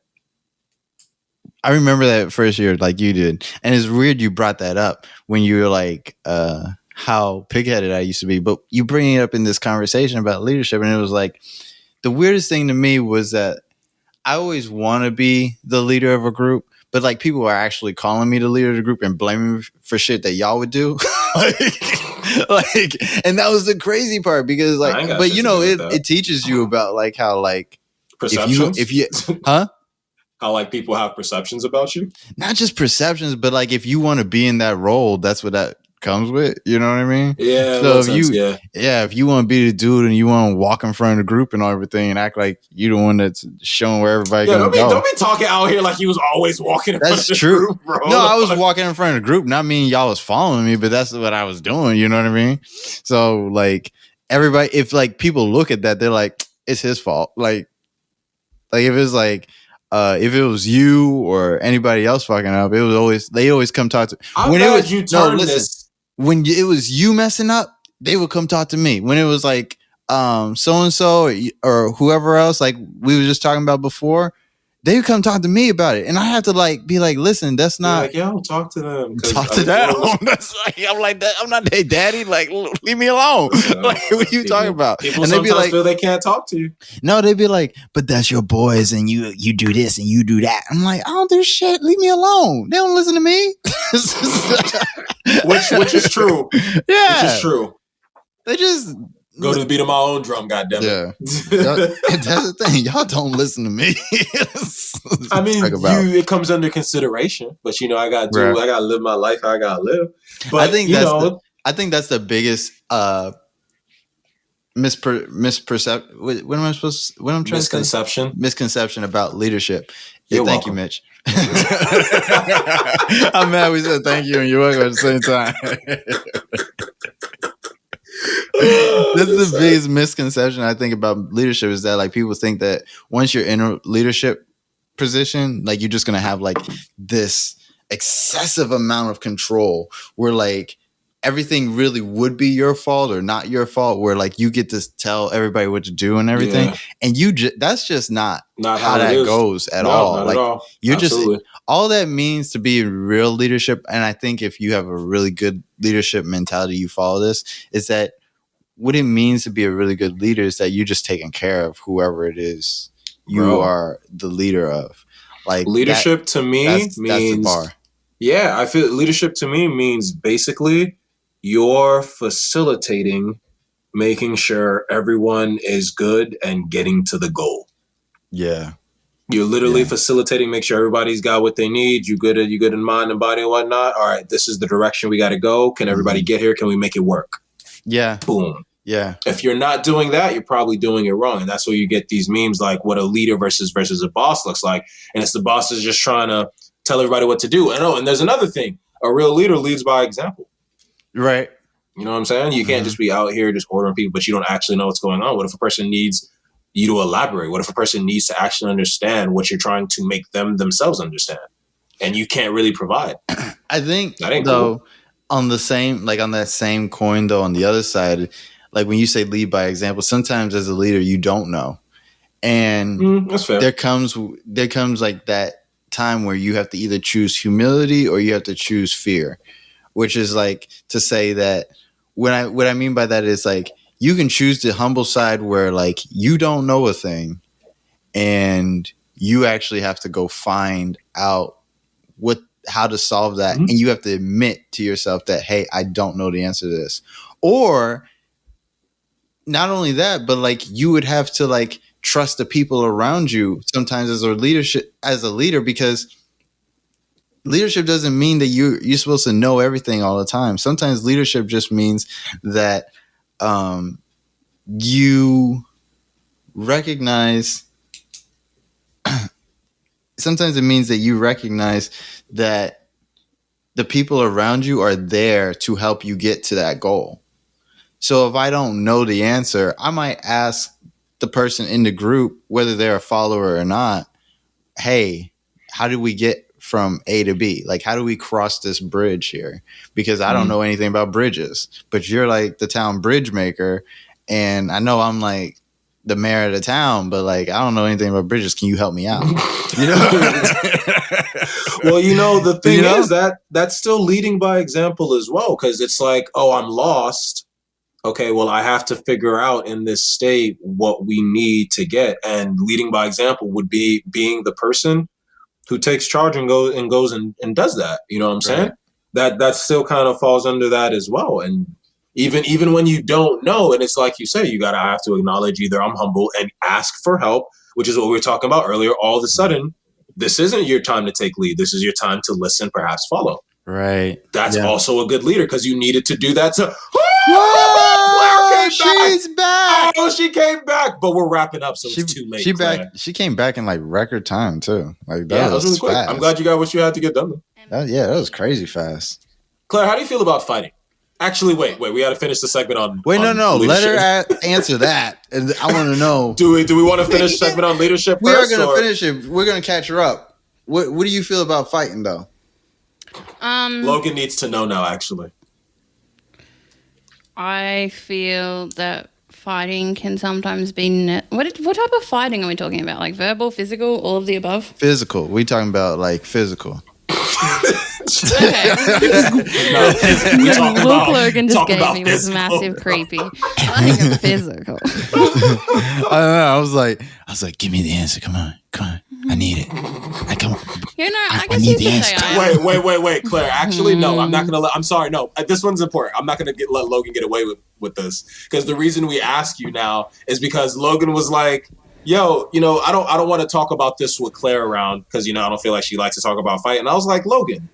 I remember that first year like you did. And it's weird you brought that up when you were like, how pig-headed I used to be. But you bring it up in this conversation about leadership. And it was like, the weirdest thing to me was that I always want to be the leader of a group. But like people are actually calling me the leader of the group and blaming me for shit that y'all would do. And that was the crazy part because like, but you know, it teaches you about like how like, perceptions? if you huh? How like people have perceptions about you? Not just perceptions, but like if you want to be in that role, that's what that comes with. You know what I mean? Yeah. So if you want to be the dude and you want to walk in front of the group and everything and act like you the one that's showing where everybody gonna go. Don't be talking out here like you was always walking in front of the group, bro. No, I was walking in front of the group. Not meaning y'all was following me, but that's what I was doing. You know what I mean? So like everybody, if like people look at that, they're like, it's his fault. Like if it's like. If it was you or anybody else fucking up, they always come talk to. When it was you messing up, they would come talk to me. When it was like so and so or whoever else, like we were just talking about before, they would come talk to me about it, and I have to like be like, listen, that's not. Like, yo, talk to them. Talk to them. That's like, I'm like that. I'm not their daddy. Like, leave me alone. Like, what are you talking about? People and sometimes feel they can't talk to you. No, they'd be like, but that's your boys, and you do this and you do that. I'm like, I don't do shit. Leave me alone. They don't listen to me. which is true. Yeah, which is true. They just Go to the beat of my own drum, goddammit. Yeah. That's the thing. Y'all don't listen to me. I mean, it comes under consideration, but I gotta live my life how I gotta live. But I think that's the biggest misperception. What am I supposed to, what I'm trying to say? Misconception about leadership. Yeah, thank you, Mitch. I'm mad we said thank you and you're welcome at the same time. This is the biggest misconception I think about leadership, is that like people think that once you're in a leadership position, like you're just gonna have like this excessive amount of control where like everything really would be your fault or not your fault, where like you get to tell everybody what to do and everything. And that's just not how that goes at all. Not like at all. You're Absolutely. just all that means to be real leadership. And I think if you have a really good leadership mentality, you follow this, is that what it means to be a really good leader is that you're just taking care of whoever it is you are the leader of. Like leadership to me means that's the bar. Yeah, I feel leadership to me means basically you're facilitating making sure everyone is good and getting to the goal. Yeah. You're literally facilitating, make sure everybody's got what they need. You good in mind and body and whatnot. All right, this is the direction we got to go. Can everybody get here? Can we make it work? Yeah. Boom. Yeah. If you're not doing that, you're probably doing it wrong. And that's where you get these memes like what a leader versus a boss looks like. And it's the boss is just trying to tell everybody what to do. And there's another thing. A real leader leads by example. Right. You know what I'm saying? You can't just be out here just ordering people, but you don't actually know what's going on. What if a person needs you to elaborate? What if a person needs to actually understand what you're trying to make them themselves understand? And you can't really provide. I think that ain't though, cool. on that same coin though, on the other side, like when you say lead by example, sometimes as a leader you don't know. And that's fair. there comes like that time where you have to either choose humility or you have to choose fear, which is like to say that what I mean by that is like you can choose the humble side where like you don't know a thing and you actually have to go find out how to solve that. And you have to admit to yourself that, hey, I don't know the answer to this. Or not only that, but like you would have to like trust the people around you sometimes as a leader, because leadership doesn't mean that you're supposed to know everything all the time. Sometimes leadership just means that you recognize. Sometimes it means that you recognize that the people around you are there to help you get to that goal. So if I don't know the answer, I might ask the person in the group, whether they're a follower or not, hey, how do we get from A to B? Like, how do we cross this bridge here? Because I don't know anything about bridges, but you're like the town bridge maker. And I know I'm like the mayor of the town, but like, I don't know anything about bridges. Can you help me out? You know? Well, the thing is that's still leading by example as well. Cause it's like, oh, I'm lost. Okay, well, I have to figure out in this state what we need to get. And leading by example would be being the person who takes charge and goes and does that. You know what I'm saying? That still kind of falls under that as well. And even when you don't know, and it's like you say, you have to acknowledge either I'm humble and ask for help, which is what we were talking about earlier. All of a sudden, this isn't your time to take lead. This is your time to listen, perhaps follow. Right. That's also a good leader because you needed to do that. She's back. Oh, she came back, but we're wrapping up, so it's too late. She came back in like record time too. Like that was really quick. fast. I'm glad you got what you had to get done. That was crazy fast. Claire, how do you feel about fighting? Actually, wait. We got to finish the segment on. No. Let her answer that. And I want to know. Do we want to finish the segment on leadership? We are going to finish it. We're going to catch her up. What do you feel about fighting though? Logan needs to know now. Actually, I feel that fighting can sometimes be what type of fighting are we talking about? Like verbal, physical, all of the above? Physical. We talking about like physical. Okay. The look Logan just gave me was massive creepy. I think it's physical. I don't know. I was like, give me the answer. Come on. I need it. I guess you could say I am. Wait, Claire. Actually, no, I'm not gonna I'm sorry, no. This one's important. I'm not gonna let Logan get away with this. Because the reason we ask you now is because Logan was like, yo, I don't want to talk about this with Claire around because I don't feel like she likes to talk about fight. And I was like, Logan,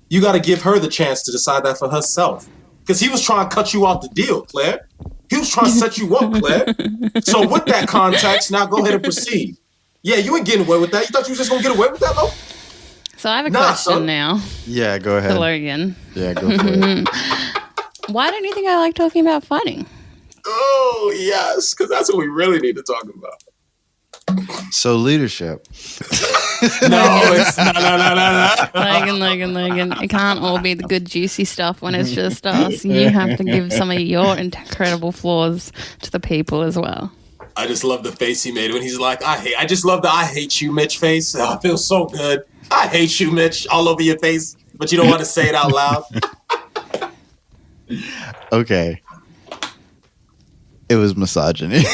you got to give her the chance to decide that for herself. Because he was trying to cut you off the deal, Claire. He was trying to set you up, Claire. So with that context, now go ahead and proceed. Yeah, you ain't getting away with that. You thought you was just going to get away with that, though? So I have a question now. Yeah, go ahead. To Logan. Yeah, go for it. Why don't you think I like talking about fighting? Oh, yes, because that's what we really need to talk about. So leadership. No. Logan. It can't all be the good juicy stuff when it's just us. You have to give some of your incredible flaws to the people as well. I just love the face he made when he's like, I just love the I hate you, Mitch face. Oh, it feels so good. I hate you, Mitch, all over your face, but you don't want to say it out loud. Okay. It was misogyny.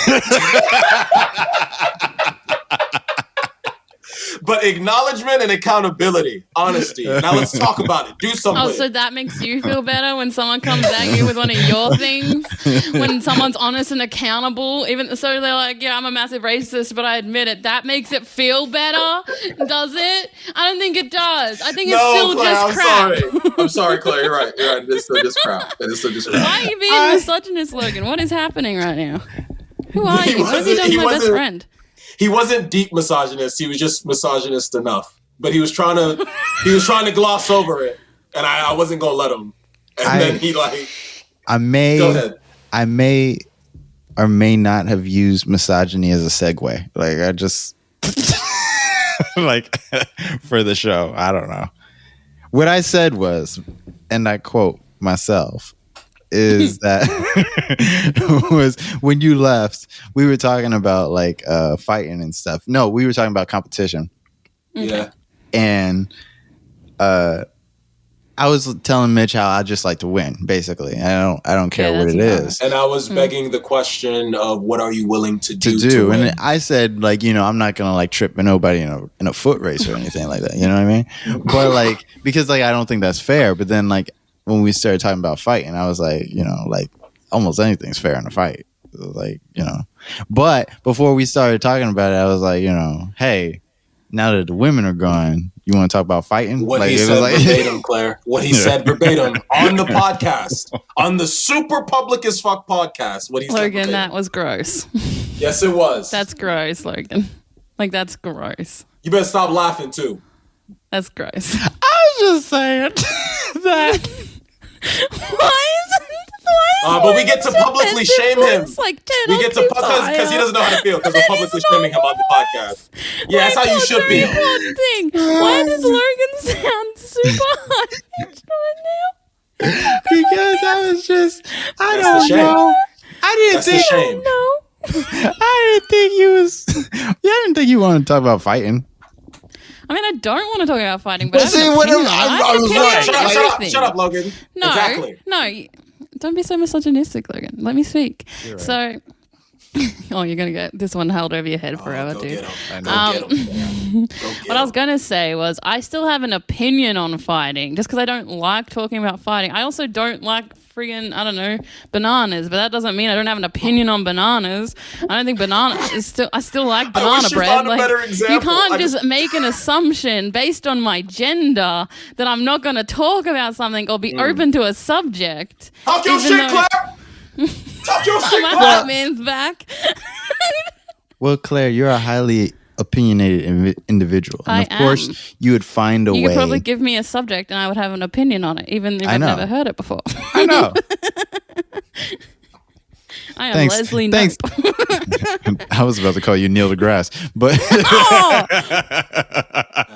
But acknowledgement and accountability, honesty. Now let's talk about it. Do something. Oh, so that makes you feel better when someone comes at you with one of your things? When someone's honest and accountable, even so they're like, yeah, I'm a massive racist, but I admit it. That makes it feel better, does it? I don't think it does. I think it's still Claire, just crap. I'm sorry, Claire. You're right. It's still just crap. Why are you being misogynist, Logan? What is happening right now? Who are you? What have you done to my best friend? He wasn't deep misogynist. He was just misogynist enough. But he was trying to gloss over it, and I wasn't gonna let him. And then he go ahead. I may or may not have used misogyny as a segue. Like I just like for the show. I don't know. What I said was, and I quote myself, is that was when you left, we were talking about like fighting and stuff. No, we were talking about competition. Yeah. And I was telling Mitch how I just like to win, basically. I don't care what it is. And I was begging the question of what are you willing to do? And I said, like, I'm not gonna like trip nobody in a foot race or anything like that. You know what I mean? But like, because like I don't think that's fair. But then like when we started talking about fighting, I was like, like almost anything's fair in a fight. Like, But before we started talking about it, I was like, hey, now that the women are gone, you want to talk about fighting? What like, he said verbatim, Claire. What he said verbatim on the podcast, on the super public as fuck podcast. What he said Logan, that was gross. Yes, it was. That's gross, Logan. Like, that's gross. You better stop laughing, too. That's gross. I was just saying that. But we get to publicly shame him. Like we get to because he doesn't know how to feel because we're publicly shaming him on the podcast. Yeah, that's how you should feel. Why does Logan sound super high right now? Because I was just, I don't know. I didn't think you was. Yeah, I didn't think you wanted to talk about fighting. I mean, I don't want to talk about fighting, but see, what I was right. Shut up, Logan. No, exactly. No, don't be so misogynistic, Logan. Let me speak. Right. So, you're gonna get this one held over your head forever, dude. What I was gonna say was, I still have an opinion on fighting, just because I don't like talking about fighting. I also don't like friggin', I don't know, bananas, but that doesn't mean I don't have an opinion on bananas. I don't think banana is still. I still like banana bread. You can't just make an assumption based on my gender that I'm not going to talk about something or be open to a subject. Talk your shit, Claire. Talk your shit, Claire. My white man's back. Well, Claire, you're a highly opinionated individual, and of course you would find a way. You could probably give me a subject and I would have an opinion on it, even if I've never heard it before. I know. I am Leslie Knope. I was about to call you Neil deGrasse, but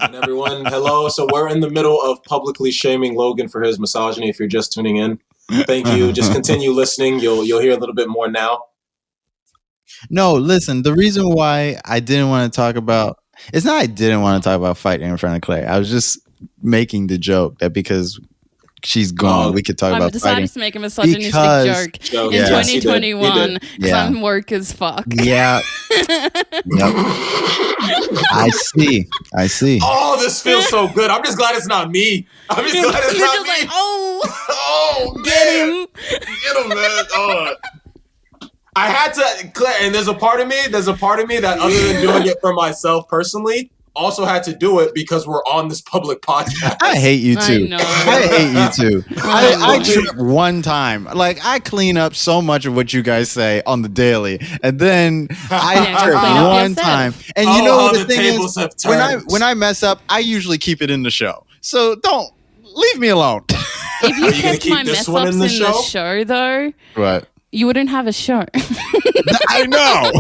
and everyone, hello. So we're in the middle of publicly shaming Logan for his misogyny. If you're just tuning in, thank you. Just continue listening. You'll hear a little bit more now. No, listen, the reason why I didn't want to talk about, it's not I didn't want to talk about fighting in front of Claire. I was just making the joke that because she's gone, we could talk about fighting. I decided to make a misogynistic joke in 2021 because I'm woke as fuck. Yeah. Yep. I see. Oh, this feels so good. I'm just glad it's not me. I'm just glad it's not me. Like, oh, man. Get him. Get him, man. Oh. I had to, Claire, and there's a part of me that other than doing it for myself personally, also had to do it because we're on this public podcast. I hate you too. I hate you too. I trip one time. Like, I clean up so much of what you guys say on the daily, and then I trip one time. And you know what the thing is? When I mess up, I usually keep it in the show. So don't leave me alone. If you kept my mess ups in the show, though, what? You wouldn't have a show. I know.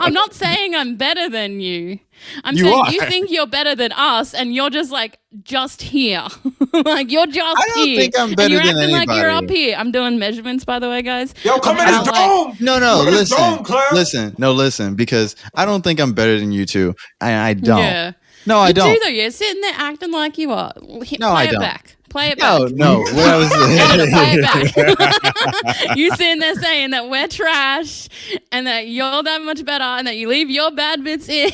I'm not saying I'm better than you. I'm saying you think you're better than us, and you're just here. Like, you're just here. I don't think I'm better than anybody. Like you're up here. I'm doing measurements, by the way, guys. Yo, come in his dome. Listen, because I don't think I'm better than you two. I don't. Yeah. No, I don't. You do, though. You're sitting there acting like you are. I don't. Play it back. No. What I was Play it back. You sitting there saying that we're trash and that you're that much better and that you leave your bad bits in.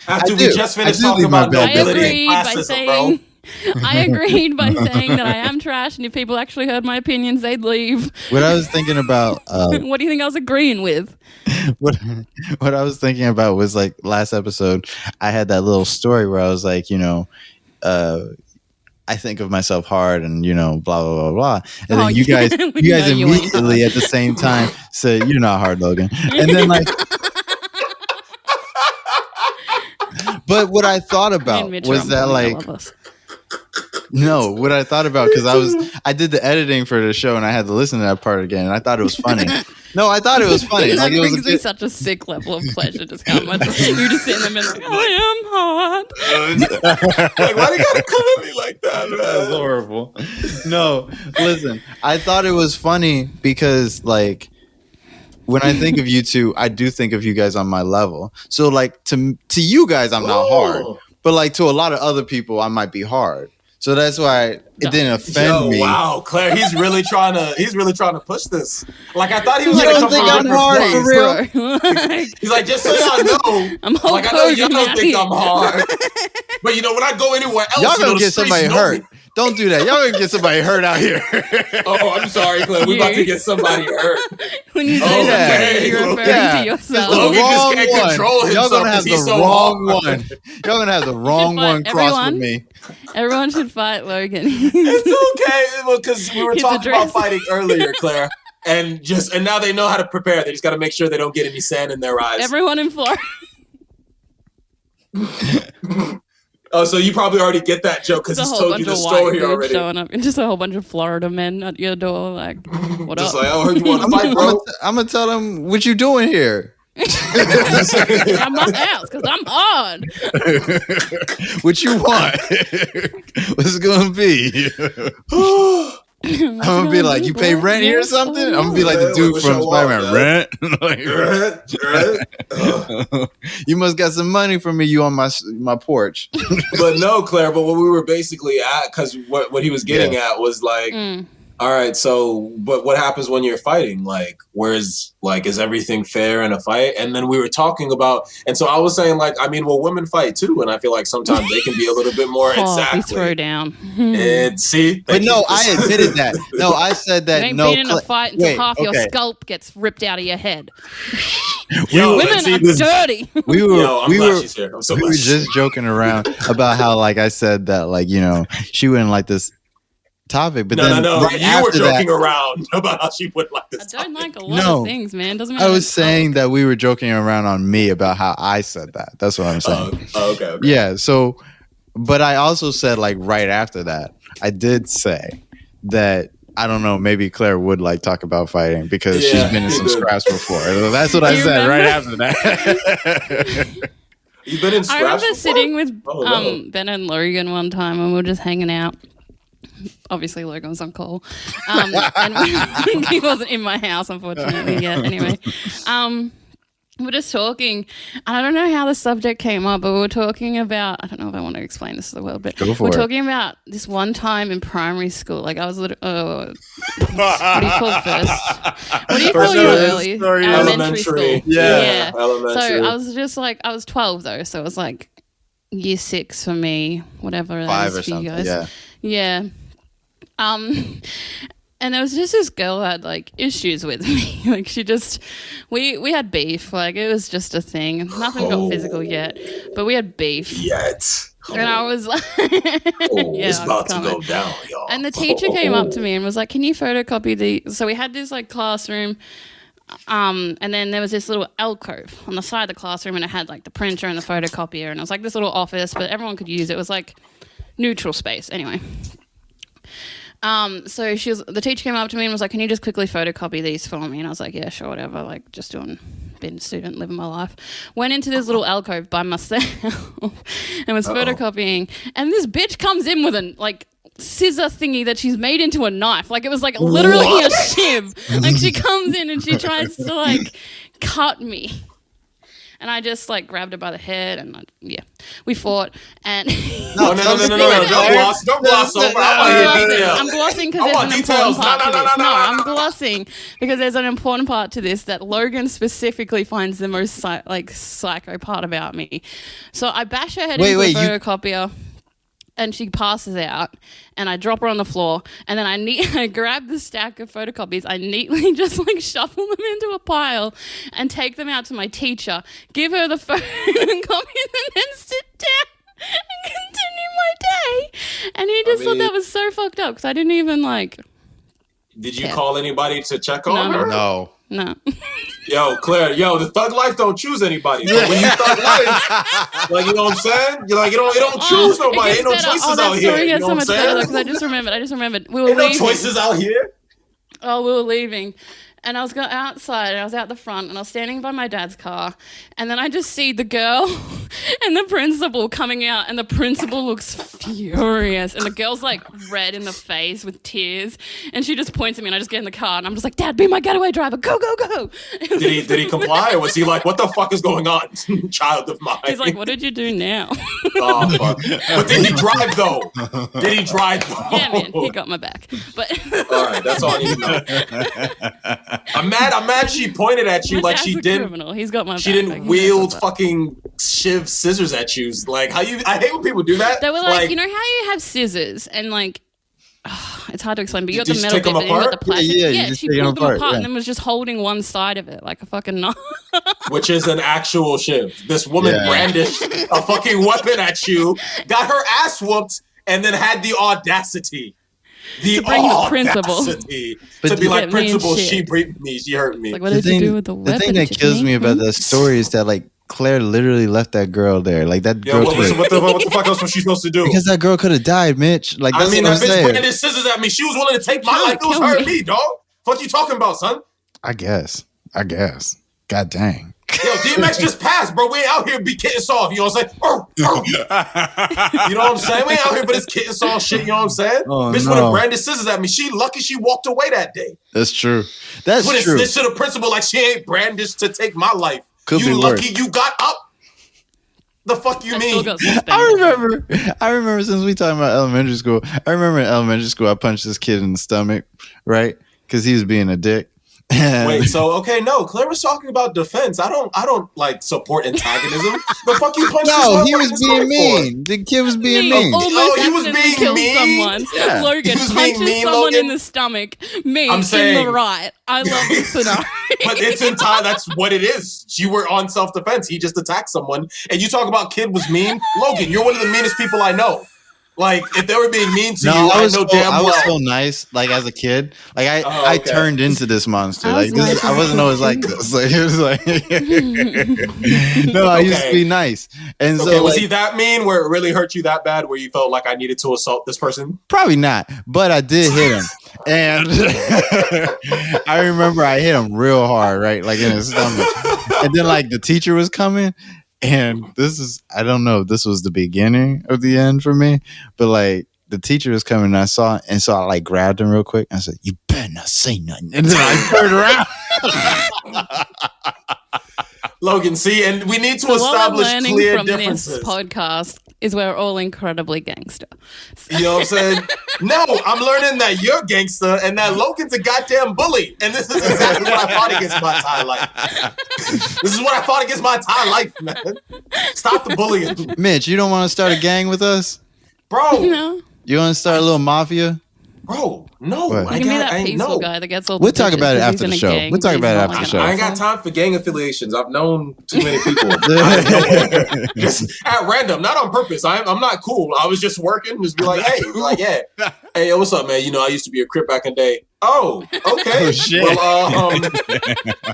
After we just finished talking about nobility and classism, bro. I agreed by saying that I am trash, and if people actually heard my opinions, they'd leave. What I was thinking about... what do you think I was agreeing with? What I was thinking about was, like, last episode, I had that little story where I was like, I think of myself hard and, blah, blah, blah, blah. And then you guys immediately at the same time said, you're not hard, Logan. And then, like... But what I thought about was that, like... No, what I thought about, because I did the editing for the show and I had to listen to that part again, and I thought it was funny. No, I thought it was funny. That brings me such a sick level of pleasure. Just how much you're just sitting there and like, I am hot. Like, why do you gotta come at me like that, man? That's horrible. No, listen, I thought it was funny because, like, when I think of you two, I do think of you guys on my level. So, like, to you guys, I'm not hard. But, like, to a lot of other people, I might be hard. So that's why it didn't offend me. Wow, Claire, he's really trying to push this. Like, I thought he was going to come think I'm hard for real. He's like, just so y'all know, I know y'all don't think I'm hard. But when I go anywhere else, y'all gonna get somebody hurt. Don't do that. Y'all gonna get somebody hurt out here. Oh, I'm sorry, Claire. We're about to get somebody hurt. When you say that, you're referring to yourself. Logan just can't control himself. Y'all gonna have the wrong one. Y'all gonna have the wrong one cross with me. Everyone should fight Logan. It's okay, because we were talking about fighting earlier, Claire. And now they know how to prepare. They just got to make sure they don't get any sand in their eyes. Everyone in Florida. Oh, so you probably already get that joke because he's told you the story already. Showing up, and just a whole bunch of Florida men at your door, like, "What just up?" Like, I heard you want to fight, bro. I'm gonna tell them what you doing here. I'm my house because I'm hard. What you want? What's it gonna be? I'm gonna be like, you pay rent here or something? I'm gonna be like the dude from Spider-Man. Rent? You must got some money from me. You on my porch. But no, Claire. But what we were basically at, because what he was getting at was like, all right, so but what happens when you're fighting? Like, is everything fair in a fight? And then we were talking about, and so I was saying, like, I mean, well, women fight too, and I feel like sometimes they can be a little bit more exactly. We throw down. And see, but no, I admitted that. No, I said that. You ain't been in a fight until half your scalp gets ripped out of your head. Women are dirty. We were just joking around about how, like, I said that, like, she wouldn't like this topic, but no. Right, you were joking around about how she would like this. I don't like a lot of things, man. Doesn't mean I was saying that we were joking around on me about how I said that. That's what I'm saying. Okay. Yeah. So, but I also said, like, right after that, I did say that I don't know. Maybe Claire would like talk about fighting because she's been in some scraps before. So that's what I said right after that. You've been in scraps. I remember before? sitting with Ben and Logan one time, and we were just hanging out. Obviously, Logan was on call, and he wasn't in my house, unfortunately, yet. Anyway, we're just talking, and I don't know how the subject came up, but we were talking about, I don't know if I want to explain this to the world, but we're talking about this one time in primary school. Like I was what do you call first? What do you call your early? Elementary school. Yeah. Elementary. So I was just like, I was 12 though, so it was like year 6 for me, whatever it 5 is or for you something. guys. Yeah. And there was just this girl who had like issues with me. Like she just, we had beef. Like it was just a thing. Nothing got physical yet, but we had beef. And I was like, it's about to go down, y'all. And the teacher came up to me and was like, "Can you photocopy the?" So we had this like classroom, and then there was this little alcove on the side of the classroom, and it had like the printer and the photocopier, and it was like this little office, but everyone could use it. It was like neutral space, anyway. So the teacher came up to me and was like, "Can you just quickly photocopy these for me?" And I was like, "Yeah, sure, whatever." Like just being a student, living my life. Went into this little alcove by myself and was photocopying. And this bitch comes in with a like scissor thingy that she's made into a knife. Like it was like literally a shiv. Like she comes in and she tries to like cut me. And I just like grabbed her by the head and we fought. And no, don't gloss over. I'm glossing because there's an important part to this. No, I'm glossing because there's an important part to this that Logan specifically finds the most psycho part about me. So I bash her head into a photocopier. And she passes out, and I drop her on the floor, and then I grab the stack of photocopies, I neatly just like shuffle them into a pile and take them out to my teacher, give her the photocopies, and then sit down and continue my day. And he just thought that was so fucked up because I didn't even like. Did you call anybody to check on her? No. Yo, Claire, the thug life don't choose anybody. But when you thug life, like, you know what I'm saying? You're like, it don't choose nobody. Ain't no choices out here. You know what I'm saying? Because I just remembered. We were Ain't leaving. no choices out here. Oh, we were leaving. And I was going outside, and I was out the front, and I was standing by my dad's car, and then I just see the girl and the principal coming out, and the principal looks furious, and the girl's like red in the face with tears, and she just points at me, and I just get in the car, and I'm just like, "Dad, be my getaway driver, go, go, go!" Did he comply, or was he like, "What the fuck is going on, child of mine"? He's like, "What did you do now?" Oh fuck! But did he drive though? Yeah, man, he got my back. But all right, that's all I need to know. I'm mad she pointed at you like she didn't. Criminal. He's got my she back. didn't wield fucking shiv scissors at you. Like I hate when people do that. They were like, you know how you have scissors and like it's hard to explain, but you got the metal bit, but then you got the plastic. Yeah, she pulled them apart and then was just holding one side of it like a fucking knife. Which is an actual shiv. This woman brandished a fucking weapon at you, got her ass whooped, and then had the audacity. To bring the principal. To be like, principal, she briefed me, she hurt me. Like, what did you do with the weapon? The thing that kills me about that story is that, like, Claire literally left that girl there. Like, that girl. What the fuck else was she supposed to do? Because that girl could have died, Mitch. Like, that's that what I'm bitch saying. brandished scissors at me. She was willing to take my life. It was hurting me, dog. What you talking about, son? I guess. God dang. Yo, DMX just passed, bro. We ain't out here be kitten soft. You know what I'm saying? You know what I'm saying? We ain't out here for this kitten soft shit. You know what I'm saying? Bitch would have branded scissors at me. She lucky she walked away that day. That's true. That's true. Snitch to the principal like she ain't brandished to take my life. Could you be lucky worse. You got up. The fuck you mean? I remember since we talking about elementary school. I remember in elementary school I punched this kid in the stomach, right? Because he was being a dick. Wait, so okay, no, Claire was talking about defense. I don't like support antagonism. The fuck you punched? No, he was being mean. The kid was being mean. He was being mean. Someone. Yeah. Logan punches someone in the stomach. Me in the right. I love this scenario. But it's entirely that's what it is. You were on self-defense. He just attacked someone, and you talk about kid was mean. Logan, you're one of the meanest people I know. Like, if they were being mean to you, I was so nice. Like, as a kid, like I turned into this monster. Like, I wasn't always like this. Like, it was like, no, I used to be nice. And so, was he that mean? Where it really hurt you that bad? Where you felt like I needed to assault this person? Probably not, but I did hit him, and I remember I hit him real hard, right, like in his stomach. And then, like, the teacher was coming. And I don't know if this was the beginning of the end for me, but like the teacher was coming and I saw it, and so I like grabbed him real quick and I said, "You better not say nothing." And then I turned around. Logan, see, and we need to So establish what I'm learning clear from differences. this podcast is we're all incredibly gangster. You know what I'm saying? No, I'm learning that you're gangster and that Logan's a goddamn bully. And this is exactly what I fought against my entire life. This is what I fought against my entire life, man. Stop the bullying. Mitch, you don't want to start a gang with us? Bro. No. You want to start a little mafia? Bro, no. What? You can be that peaceful guy that gets all the We'll talk bitches about it 'cause after he's the in a show. gang, We'll talk but about it he's after not the like show. an I ain't got asshole. time for gang affiliations. I've known too many people. Out of nowhere. Just at random, not on purpose. I'm not cool. I was just working. Just be like, hey, hey, what's up, man? You know, I used to be a Crip back in the day. Oh, okay. Oh, shit. Well,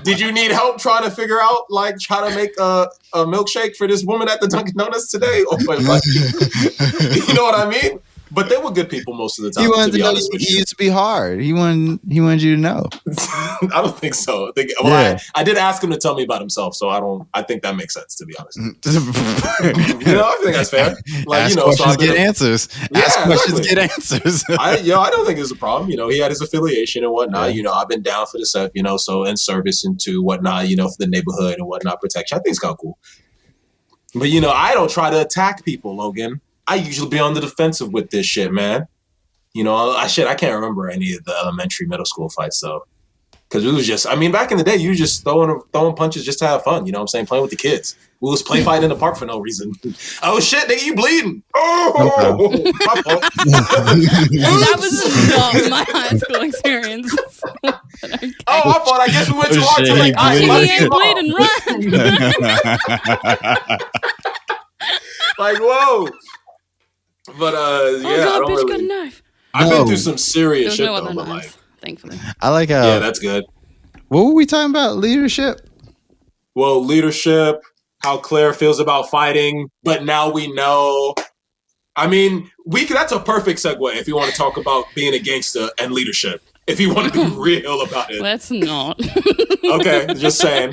did you need help trying to figure out, like, try to make a milkshake for this woman at the Dunkin' Donuts today? Or like, you know what I mean? But they were good people most of the time. He wanted to be to know honest with he you. used to be hard. He wanted you to know. I don't think so. Yeah. I did ask him to tell me about himself, so I think that makes sense, to be honest. You know, I think that's fair. Like, Ask you know, questions, so get answers. Yeah, Ask questions, exactly. get answers. I don't think it's a problem. You know, he had his affiliation and whatnot. Yeah. You know, I've been down for the stuff, you know, so in service into whatnot, you know, for the neighborhood and whatnot, protection. I think it's kind of cool. But, you know, I don't try to attack people, Logan. I usually be on the defensive with this shit, man. You know, I can't remember any of the elementary, middle school fights, though. Because it was just, I mean, back in the day, you were just throwing punches just to have fun. You know what I'm saying? Playing with the kids. We was play fighting in the park for no reason. Oh, shit, nigga, you bleeding. Oh, my fault. That was not my high school experience. Okay. Oh, my fault. I guess we went too hard to like, Shit, He ain't bleeding, run. Like, whoa. But, Oh yeah, I god, don't bitch got a really. knife. I've No. been through some serious There's shit, no though, other but knives, like, thankfully. I like how. yeah, that's good. What were we talking about? Leadership? Well, leadership, how Claire feels about fighting, but now we know. I mean, that's a perfect segue if you want to talk about being a gangster and leadership. If you want to be real about it. Let's not. Okay, just saying.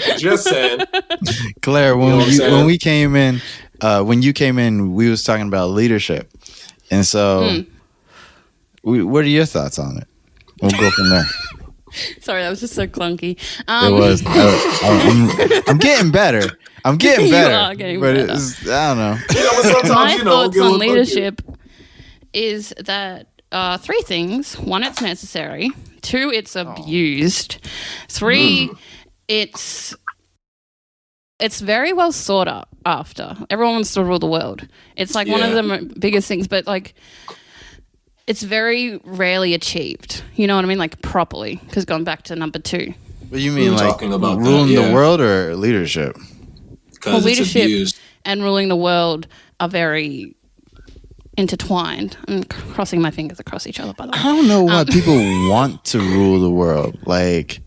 Claire, You know what I'm saying? when you came in, we was talking about leadership, and so what are your thoughts on it? We'll go from there. Sorry, that was just so clunky. It was. I'm getting better. I'm getting You better. are getting but better. It's, I don't know. You know, but sometimes, My you know, thoughts get a on little leadership is that three things. One, it's necessary. Two, it's abused. Three, it's very well sought after. Everyone wants to rule the world. It's like one of the biggest things, but like it's very rarely achieved. You know what I mean? Like properly. Because going back to number two. What you We mean, were like talking about ruling that, the yeah. world or leadership? because Well, it's leadership abused. and ruling the world are very intertwined. I'm crossing my fingers across each other, by the way. I don't know why people want to rule the world. Like,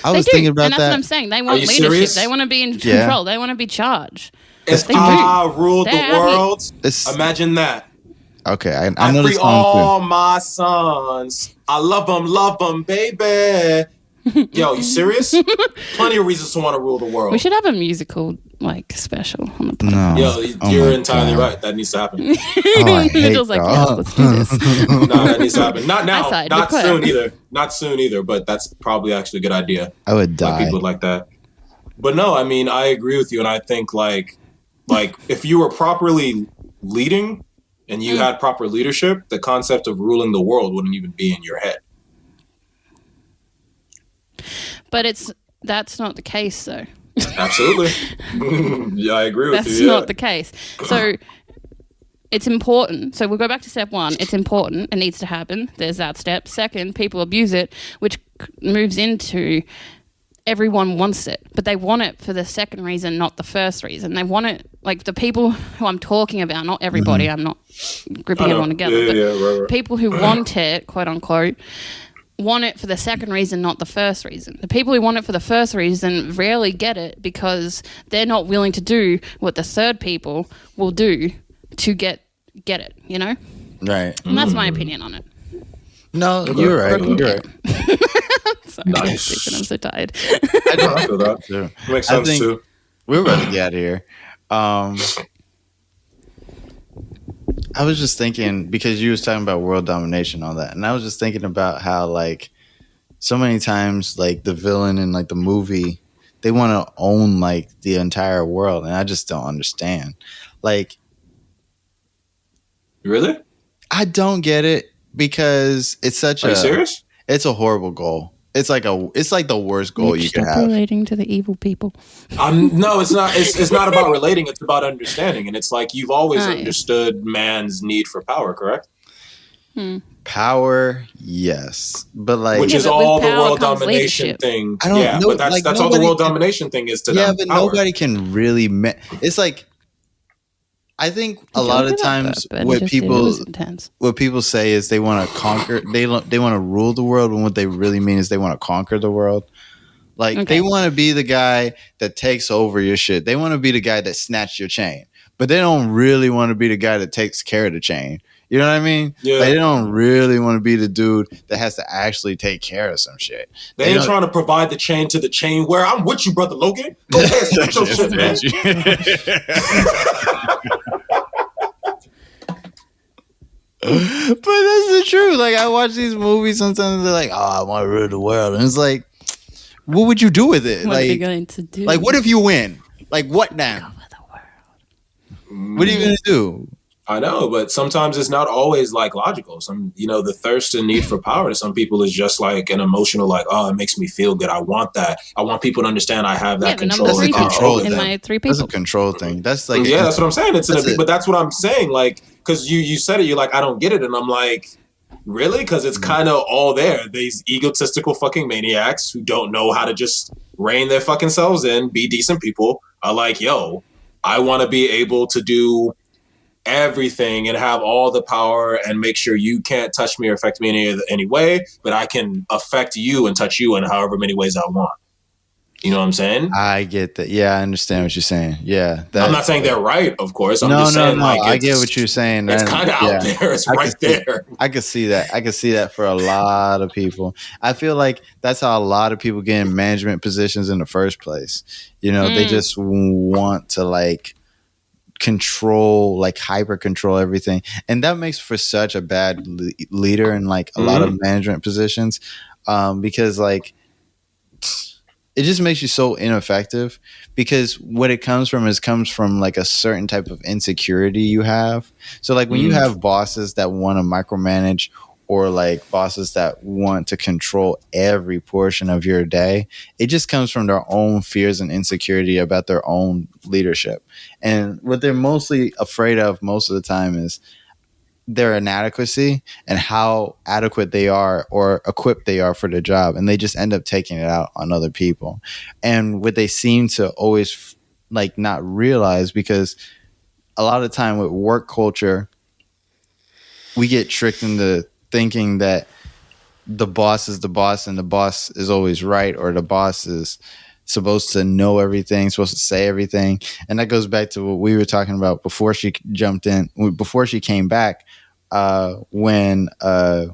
I was thinking about and that's that. what I'm saying. They want you leadership. serious? They want to be in Yeah. control. They want to be charged. If They do. I ruled the They're happy. world, It's- imagine that. Okay, I I know free this song all my sons. I love them, baby. Yo, you serious? Plenty of reasons to want to rule the world. We should have a musical like special on the too. podcast. No, Yo, Oh you're my entirely God. right. That needs to happen. Oh, I hate Mitchell's like, yes, that. let's do this. No, that needs to happen. Not now. Outside, Not declare. soon either. Not soon either. But that's probably actually a good idea. I would Like die. people like that. But no, I mean, I agree with you, and I think like if you were properly leading and you had proper leadership, the concept of ruling the world wouldn't even be in your head. But that's not the case, though. Absolutely. Yeah, I agree with That's you. not the case. So it's important. So we'll go back to step one. It's important. It needs to happen. There's that step. Second, people abuse it, which moves into everyone wants it, but they want it for the second reason, not the first reason. They want it, like the people who I'm talking about, not everybody. I'm not grouping everyone together, but right. people who want it, quote unquote, want it for the second reason, not the first reason. The people who want it for the first reason rarely get it because they're not willing to do what the third people will do to get it, you know? Right. And that's my opinion on it. No, you're right. Broken You're down. right. Sorry, Nice. I'm so tired. I feel that. Sure. Makes I sense think- too. We're about to get out of here. I was just thinking, because you was talking about world domination and all that, and I was just thinking about how, like, so many times, like, the villain in, like, the movie, they want to own like the entire world, and I just don't understand. Like, really, I don't get it because it's such Are you serious? It's a horrible goal. It's like the worst goal you could have. Relating to the evil people. No, it's not. It's not about relating. It's about understanding, and it's like you've always understood man's need for power, correct? Power, yes, but like, which is all the world domination thing. I don't know, but that's all the world domination thing is to them. Yeah, but power. Nobody can really. It's like, I think a lot of times what people say is they want to conquer. They want to rule the world, and what they really mean is they want to conquer the world. Like they want to be the guy that takes over your shit. They want to be the guy that snatched your chain, but they don't really want to be the guy that takes care of the chain. You know what I mean? Yeah. Like, they don't really want to be the dude that has to actually take care of some shit. They ain't trying to provide the chain to the chain where I'm with you, brother Logan. Go ahead, snatch your shit, man. But that's the truth. Like, I watch these movies sometimes, they're like, "Oh, I want to rule the world," and it's like, what would you do with it? What are you going to do? Like, what if you win? Like, what now? What are you gonna do? I know, but sometimes it's not always like logical. The thirst and need for power to some people is just like an emotional, like, oh, it makes me feel good. I want that. I want people to understand I have that control. That's a control in my three people. That's a control thing. That's like, that's what I'm saying. But that's what I'm saying. Like, because you said it, you're like, I don't get it, and I'm like, really? Because it's kind of all there. These egotistical fucking maniacs who don't know how to just rein their fucking selves in, be decent people, are like, yo, I want to be able to do everything and have all the power and make sure you can't touch me or affect me in any way, but I can affect you and touch you in however many ways I want. You know what I'm saying? I get that. Yeah, I understand what you're saying. Yeah. I'm not saying they're right, of course. I'm just saying, like, I get what you're saying. It's kind of out there. It's right there. I could see that. I could see that for a lot of people. I feel like that's how a lot of people get in management positions in the first place. They just want to, like, control, like hyper control everything, and that makes for such a bad leader in like a lot of management positions, because like it just makes you so ineffective, because what it comes from like a certain type of insecurity you have. So like when you have bosses that want to micromanage, or like bosses that want to control every portion of your day, it just comes from their own fears and insecurity about their own leadership. And what they're mostly afraid of most of the time is their inadequacy and how adequate they are or equipped they are for the job. And they just end up taking it out on other people. And what they seem to always like not realize, because a lot of the time with work culture, we get tricked into thinking that the boss is the boss and the boss is always right, or the boss is supposed to know everything, supposed to say everything. And that goes back to what we were talking about before she came back, when I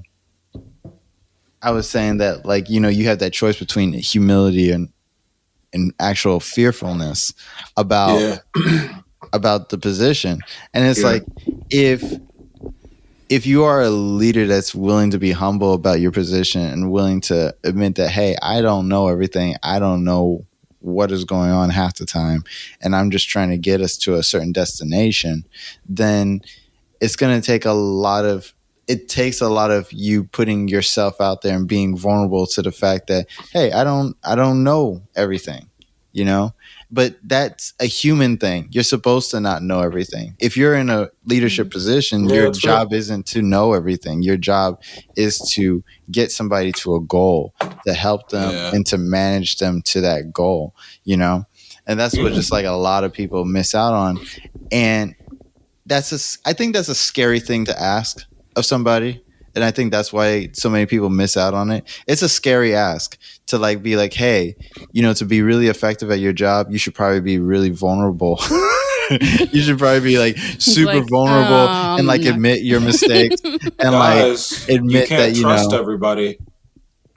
was saying that, like, you have that choice between humility and actual fearfulness about the position. And it's like, if you are a leader that's willing to be humble about your position and willing to admit that, hey, I don't know everything, I don't know what is going on half the time, and I'm just trying to get us to a certain destination, then it's going to take it takes a lot of you putting yourself out there and being vulnerable to the fact that, hey, I don't know everything, But that's a human thing. You're supposed to not know everything. If you're in a leadership position, your job isn't to know everything. Your job is to get somebody to a goal, to help them and to manage them to that goal, And that's what just like a lot of people miss out on. And I think that's a scary thing to ask of somebody. And I think that's why so many people miss out on it. It's a scary ask to like be like, hey, to be really effective at your job, you should probably be really vulnerable. You should probably be like super vulnerable and like admit your mistakes and guys, like admit that you can't trust everybody.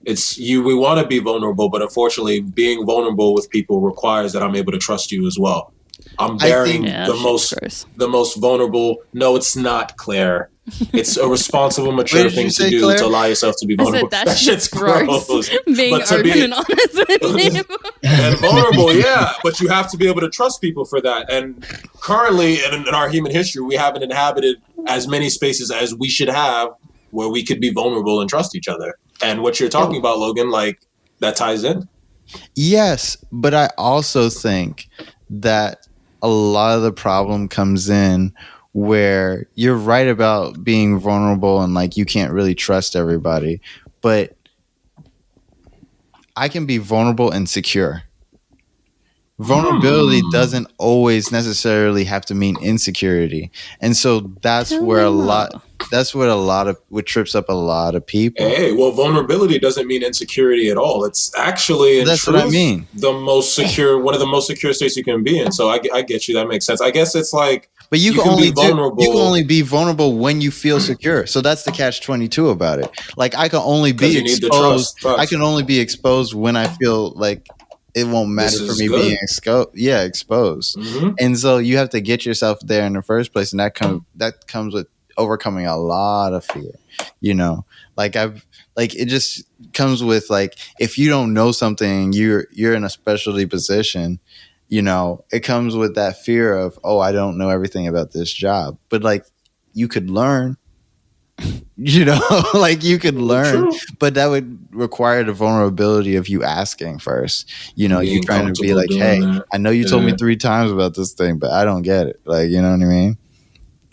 We want to be vulnerable, but unfortunately, being vulnerable with people requires that I'm able to trust you as well. I'm bearing the most vulnerable. No, it's not, Claire. It's a responsible, mature thing to do, Claire? To allow yourself to be vulnerable. That shit's gross. Being open and honest with him. And vulnerable, yeah. But you have to be able to trust people for that. And currently, in our human history, we haven't inhabited as many spaces as we should have where we could be vulnerable and trust each other. And what you're talking about, Logan, like, that ties in. Yes, but I also think that a lot of the problem comes in where you're right about being vulnerable and like you can't really trust everybody, but I can be vulnerable and secure. Vulnerability doesn't always necessarily have to mean insecurity. And so that's where a lot of what trips up a lot of people. Hey, well, vulnerability doesn't mean insecurity at all. It's actually, in that's truth, what I mean. the most secure, one of the most secure states you can be in. So I get you. That makes sense. I guess it's like, but you can only be vulnerable. You can only be vulnerable when you feel secure. So that's the catch-22 about it. Like I can only be exposed. I can only be exposed when I feel like it won't matter for me being exposed. Mm-hmm. And so you have to get yourself there in the first place, and that comes with overcoming a lot of fear. You know, it just comes with like if you don't know something, you're in a specialty position. You know, it comes with that fear of, oh, I don't know everything about this job. But like you could learn, you know, like you could learn, but that would require the vulnerability of you asking first. You know, you trying to be like, hey, I know you told me 3 times about this thing, but I don't get it. Like, you know what I mean?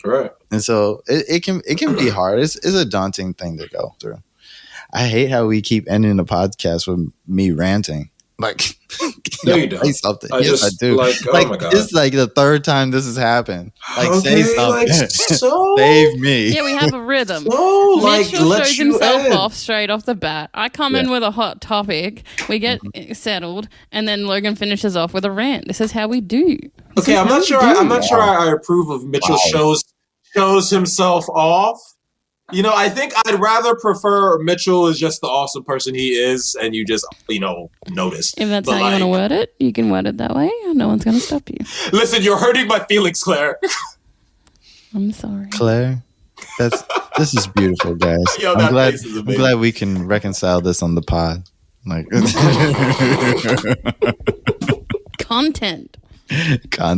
Right. And so it can be hard. It's a daunting thing to go through. I hate how we keep ending the podcast with me ranting. Like, no, you don't. Say something. I do. Like, oh my God. It's like the 3rd time this has happened. Like, say something. Like, so, save me. Yeah, we have a rhythm. So, Mitchell shows himself off straight off the bat. I come in with a hot topic. We get settled, and then Logan finishes off with a rant. This is how we do. Okay, I'm not sure I approve of Mitchell shows himself off. You know, I think I'd rather prefer Mitchell is just the awesome person he is, and you just, notice. If that's how you want to word it, you can word it that way. No one's going to stop you. Listen, you're hurting my feelings, Claire. I'm sorry. Claire, this is beautiful, guys. Yo, I'm glad we can reconcile this on the pod. Like Content.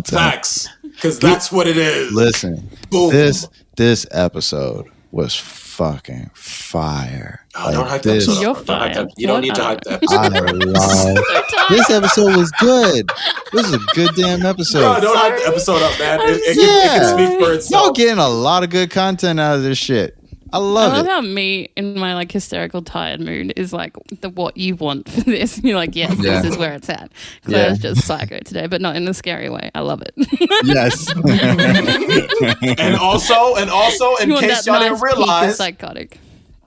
Facts. Because that's what it is. Listen, boom. This episode was fucking fire. Oh, don't hype the episode. You're fire. You don't need to hype the episode. This episode was good. This is a good damn episode. No, don't hype the episode up, man. It can speak for itself. Y'all getting a lot of good content out of this shit. I love how me in my like hysterical tired mood is like what you want for this. You're like, yes, this is where it's at. Claire's just psycho today, but not in a scary way. I love it. Yes. and also, in case y'all didn't realize, psychotic.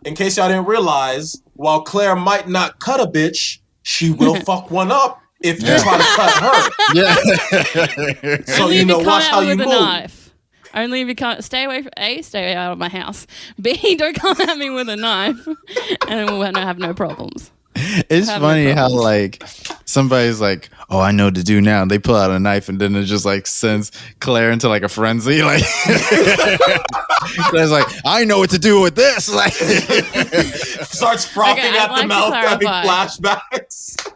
In case y'all didn't realize, while Claire might not cut a bitch, she will fuck one up if you try to cut her. So only watch how you move. Knife. Only if you can't stay out of my house. B, don't come at me with a knife, and then we'll have no problems. It's funny how like somebody's like, "Oh, I know what to do now." They pull out a knife, and then it just like sends Claire into like a frenzy. Like Claire's like, "I know what to do with this." Like starts frothing at the mouth, having flashbacks.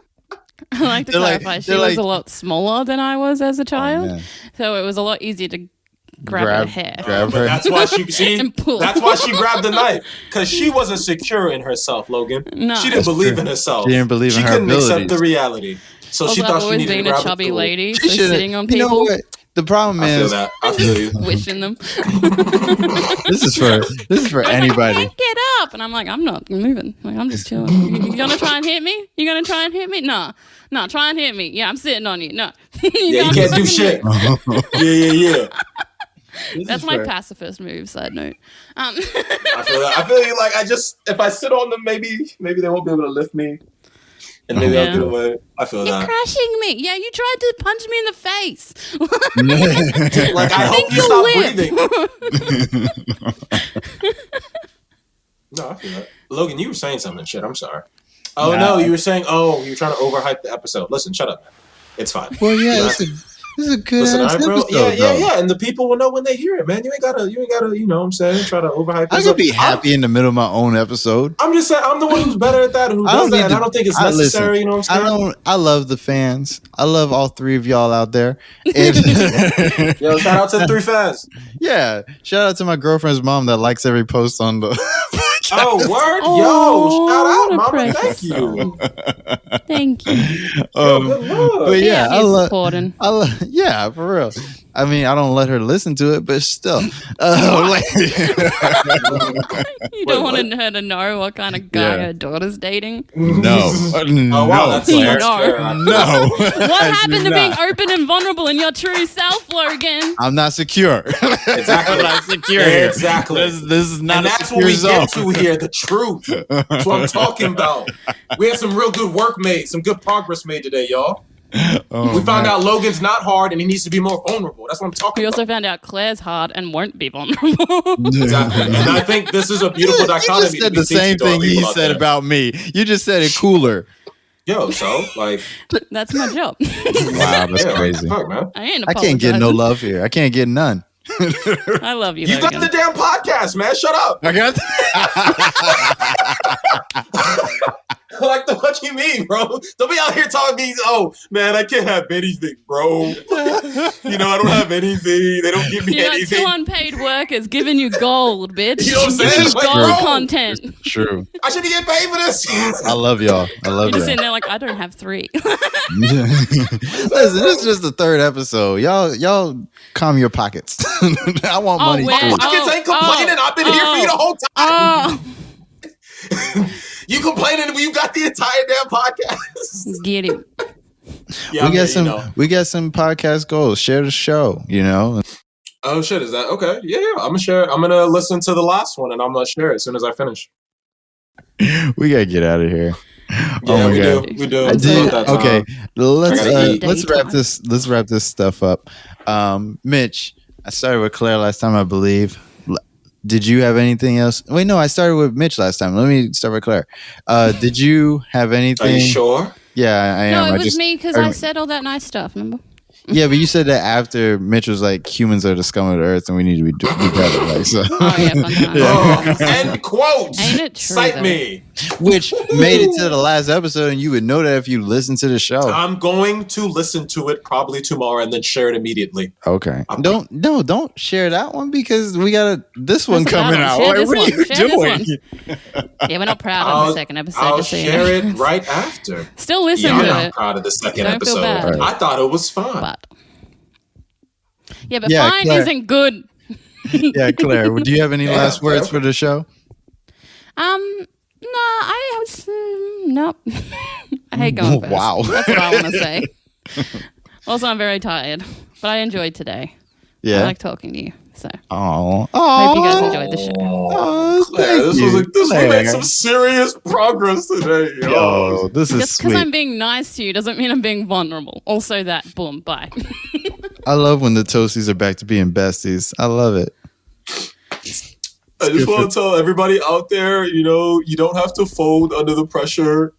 I like to clarify. She was a lot smaller than I was as a child, so it was a lot easier to grab her hair. Grab her. That's why she That's why she grabbed the knife, because she wasn't secure in herself, Logan. No, she didn't believe in herself. She didn't believe in her abilities. She couldn't accept the reality, so she thought she needed to grab being a chubby lady, so sitting on people. You know what? The problem is, I feel you. Wishing them. This is for anybody. Like, get up, and I'm like, I'm not moving. Like, I'm just chilling. You gonna try and hit me? No, try and hit me. Yeah, I'm sitting on you. No. You can't do shit. Yeah. That's my pacifist move. Side note. I feel you. Like if I sit on them, maybe they won't be able to lift me, and maybe I'll get away. I feel You're that. crushing me. Yeah, you tried to punch me in the face. Like I hope you stop breathing. No, I feel that. Logan, you were saying something. Shit, I'm sorry. Oh no, you were saying. Oh, you were trying to overhype the episode. Listen, shut up, man. It's fine. Well, yeah, This is a good Listen, ass bro. episode, Yeah. And the people will know when they hear it, man. You ain't gotta, you know what I'm saying? Try to overhype it. I could be happy in the middle of my own episode. I'm just saying, I'm the one who's better at that and who does that, and I don't think it's necessary, you know what I'm saying? I love the fans. I love all three of y'all out there. And yo, shout out to the 3 fans. Yeah, shout out to my girlfriend's mom that likes every post on the Oh, word? Oh, yo, shout out, mama. precious. Thank you. Thank you. Good luck. But yeah, I love supporting. Yeah, for real. I mean, I don't let her listen to it, but still. You don't want her to know what kind of guy her daughter's dating? No. Oh, wow, that's No. No. What happened to being open and vulnerable in your true self, Logan? I'm not secure. Exactly. I'm not secure here. Exactly. This is not and a that's secure what we zone. get to here, the truth. That's what I'm talking about. We had some real good work made, some good progress made today, y'all. We found out Logan's not hard and he needs to be more vulnerable. That's what I'm talking We about. also found out Claire's hard and won't be vulnerable. Exactly. And I think this is a beautiful dichotomy. You just said the same thing he said about me. You just said it cooler. Yo, so, like... That's my job. Wow, that's crazy. Fuck, man. I can't get no love here. I can't get none. I love you, You Logan. got the damn podcast, man. Shut up. I got Like, the fuck you mean, bro? Don't be out here talking me, oh, man, I can't have anything, bro. You know, I don't have anything. They don't give me You got anything. 2 unpaid workers giving you gold, bitch. You know what I'm saying? This is Like, gold bro. content. True. I should be getting paid for this. I love y'all. I love You're just y'all. sitting there like, I don't have 3. Listen, this is just the 3rd episode. Y'all calm your pockets. I want money where- too. Pockets ain't complaining. I've been here for you the whole time. Oh, You complaining when you got the entire damn podcast. get it. Yeah, we got some podcast goals. Share the show, you know. Oh shit, is that okay? Yeah, I'm gonna share it. I'm gonna listen to the last one and I'm gonna share it as soon as I finish. We gotta get out of here. Yeah, we do. I'm It's so- about that time. Okay, eat. let's wrap this stuff up. Mitch, I started with Claire last time, I believe. Did you have anything else? Wait, no, I started with Mitch last time. Let me start with Claire. Did you have anything? Are you sure? Yeah, I am. No, it was me because I said all that nice stuff, remember? Yeah, but you said that after Mitch was like, humans are the scum of the earth and we need to be better. Like, so. Oh, yeah, fun time. Oh, end quote. Ain't it true, Cite though? me. Which made it to the last episode, and you would know that if you listen to the show. I'm going to listen to it probably tomorrow and then share it immediately. Okay. Don't share that one because we got this one That's coming another out. one. Share Like, this what are one. you Share this doing? Yeah, we're not proud of the second episode. I'll just so you share know. it right after. Still listen Yeah, to I'm it. proud of the second Don't feel episode. bad. I thought it was fun. But Yeah, fine Claire. isn't good. Yeah, Claire, do you have any last words for the show? No, I was nope. I hate going first. Wow. That's what I want to say. Also, I'm very tired, but I enjoyed today. Yeah. I like talking to you. So Oh, hope you guys enjoyed the show. Oh, Claire, thank this you. we Claire. made some serious progress today. Yo. Yo, this is Just because sweet. I'm being nice to you doesn't mean I'm being vulnerable. Also, that boom, bye. I love when the Toasties are back to being besties. I love it. I just want to tell everybody out there, you know, you don't have to fold under the pressure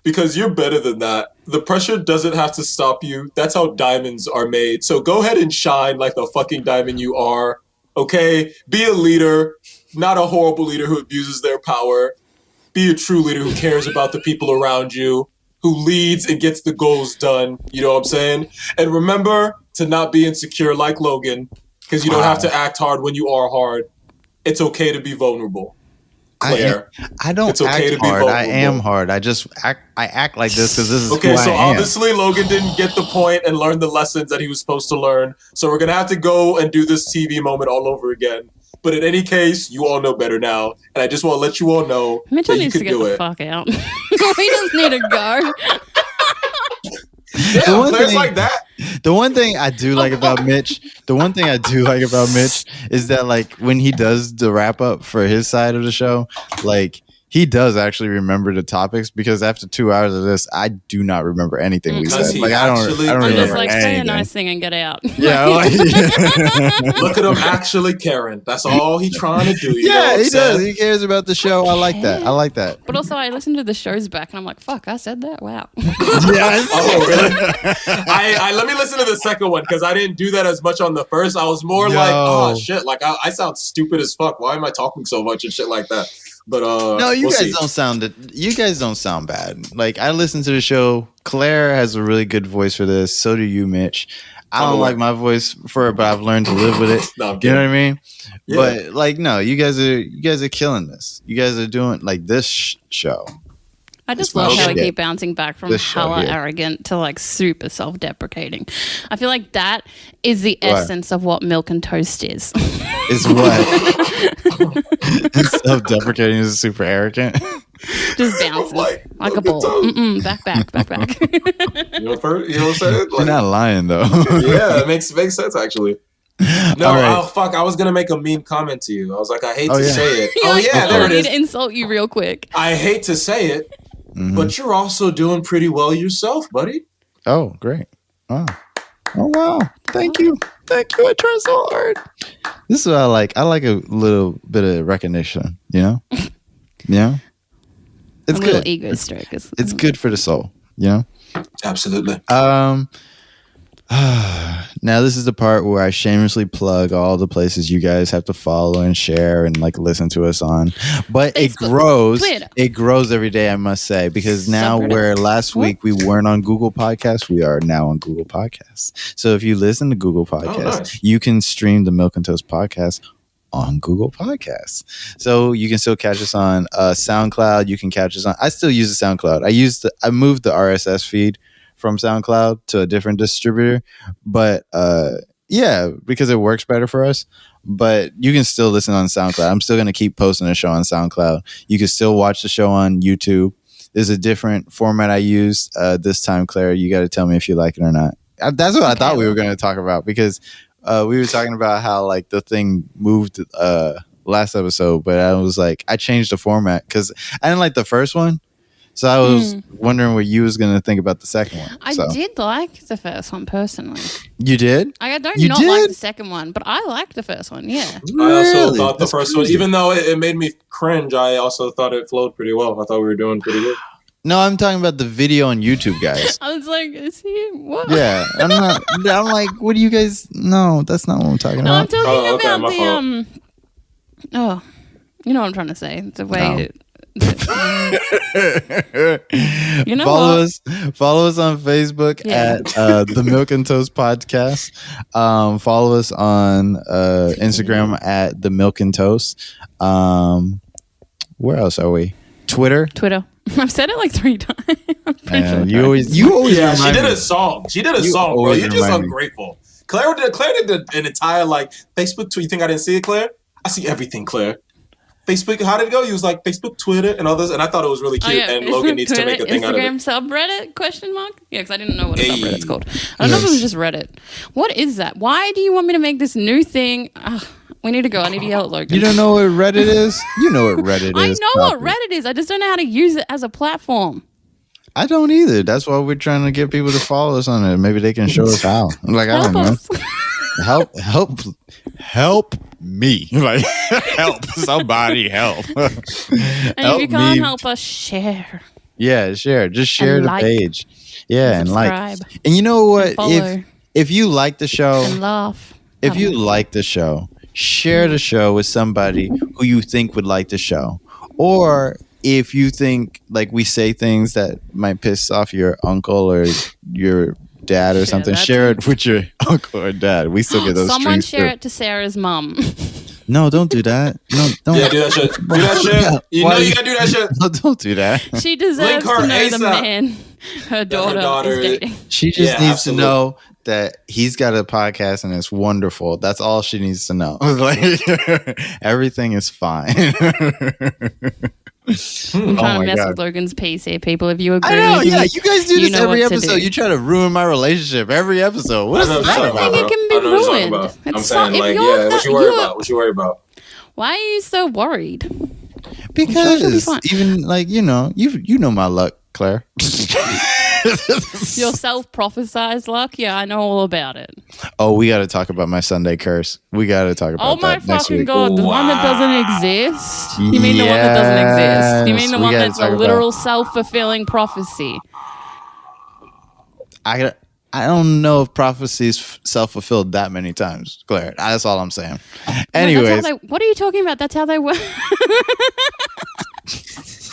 because you're better than that. The pressure doesn't have to stop you. That's how diamonds are made. So go ahead and shine like the fucking diamond you are. Okay? Be a leader, not a horrible leader who abuses their power. Be a true leader who cares about the people around you, who leads and gets the goals done. You know what I'm saying? And remember to not be insecure like Logan, because you don't have to act hard when you are hard. It's okay to be vulnerable. Claire. I don't It's okay act to be hard. I vulnerable. am hard. I act like this because this is Okay, who so I am. obviously Logan didn't get the point and learn the lessons that he was supposed to learn. So we're going to have to go and do this TV moment all over again. But in any case, you all know better now. And I just want to let you all know Mitchell that you needs can to get do the it. fuck out. We just need to go. Yeah, The one players thing- like that. The one thing I do like about Mitch, is that like when he does the wrap up for his side of the show, like he does actually remember the topics, because after 2 hours of this, I do not remember anything we said. Like I don't I'm remember just like, say a anything. nice thing and get out. Yeah, Look at him actually caring. That's all he's trying to do. You know yeah, what he I'm saying? does. He cares about the show. I like that. I like that. But also, I listened to the shows back and I'm like, fuck, I said that? Wow. Yes. Oh, really? I let me listen to the second one because I didn't do that as much on the first. I was more like, oh shit, like I sound stupid as fuck. Why am I talking so much and shit like that? But no, you guys don't sound. You guys don't sound bad. Like I listened to the show. Claire has a really good voice for this. So do you, Mitch. I don't like my voice for it, but I've learned to live with it. No, you know what I mean? Yeah. But like, no, you guys are killing this. You guys are doing like this show. I just love how we keep bouncing back from hella arrogant to like super self-deprecating. I feel like that is the essence of what Milk and Toast is. Is what? Self-deprecating is super arrogant. Just bouncing like a bull. Back. You know what I'm saying? You're not lying though. Yeah, it makes sense actually. No, right. Oh fuck! I was gonna make a mean comment to you. I was like, I hate to say it. There it is. I need to insult you real quick. I hate to say it, but you're also doing pretty well yourself, buddy. Oh, great! Wow! Oh wow! Thank you. I try so hard. This is what I like. I like a little bit of recognition. You know? Yeah. It's good. Little ego stroke. It's good for the soul. You know? Absolutely. Now this is the part where I shamelessly plug all the places you guys have to follow and share and like listen to us on. But Facebook, it grows every day, I must say, because now where last week we weren't on Google Podcasts, we are now on Google Podcasts. So if you listen to Google Podcasts, you can stream the Milk and Toast podcast on Google Podcasts. So you can still catch us on SoundCloud. You can catch us on. I still use the SoundCloud. I moved the RSS feed from SoundCloud to a different distributor, but because it works better for us. But you can still listen on SoundCloud. I'm still going to keep posting the show on SoundCloud. You can still watch the show on YouTube. There's a different format I used this time, Claire. You got to tell me if you like it or not. That's what I thought we were going to talk about, because we were talking about how like the thing moved last episode, but I was like, I changed the format because I didn't like the first one. So I was wondering what you was going to think about the second one. I did like the first one personally. You did? I don't like the second one, but I liked the first one, yeah. Really? I also thought the first one, even though it made me cringe, I also thought it flowed pretty well. I thought we were doing pretty good. No, I'm talking about the video on YouTube, guys. I was like, is he what? Yeah, I'm like, what do you guys? No, that's not what I'm talking about. I'm talking about you know what I'm trying to say. The way you know, follow us on Facebook at the Milk and Toast Podcast. Follow us on Instagram at the Milk and Toast. Where else are we? Twitter. I've said it like 3 times. You always. Yeah, she did a song. Bro. You're just ungrateful. Claire did an entire like Facebook tweet. You think I didn't see it, Claire? I see everything, Claire. Facebook, how did it go? He was like Facebook, Twitter, and others, and I thought it was really cute. And Logan needs to make a thing out of it. Instagram subreddit? Question mark? Yeah, because I didn't know what a subreddit's called. I don't know if it was just Reddit. What is that? Why do you want me to make this new thing? We need to go. I need to yell at Logan. You don't know what Reddit is? You know what Reddit is. I know what Reddit is. I just don't know how to use it as a platform. I don't either. That's why we're trying to get people to follow us on it. Maybe they can show us how. Like, I don't know. Help me. Like, help. Somebody help. And if you can't help us, share. Yeah, share. Just share the page. Yeah, and like. And you know what? If you like the show. And laugh. If you like the show, share the show with somebody who you think would like the show. Or if you think like we say things that might piss off your uncle or your dad or something, share it with your uncle or dad. We still get those. Someone share it to Sarah's mom. No, don't do that. No, don't. Yeah, do that shit. Do that shit. You know you gotta do that shit. No, don't do that. She deserves to know the man her daughter is dating. She just needs to know that he's got a podcast and it's wonderful. That's all she needs to know. Like, everything is fine. I'm trying to mess with Logan's PC, people. If you agree, I know, yeah, you guys do this every episode. You try to ruin my relationship every episode. What is that I don't think it can be ruined. I'm saying, like, yeah, what you worry about? Why are you so worried? Because even like you know my luck, Claire. Your self-prophesized luck? Yeah, I know all about it. Oh, we got to talk about my Sunday curse. We got to talk about that next week. Oh my fucking god, the one that doesn't exist? You mean the one that doesn't exist? You mean the one that's a literal self-fulfilling prophecy? I don't know if prophecies self-fulfilled that many times, Claire. That's all I'm saying. Anyways. What are you talking about? That's how they work.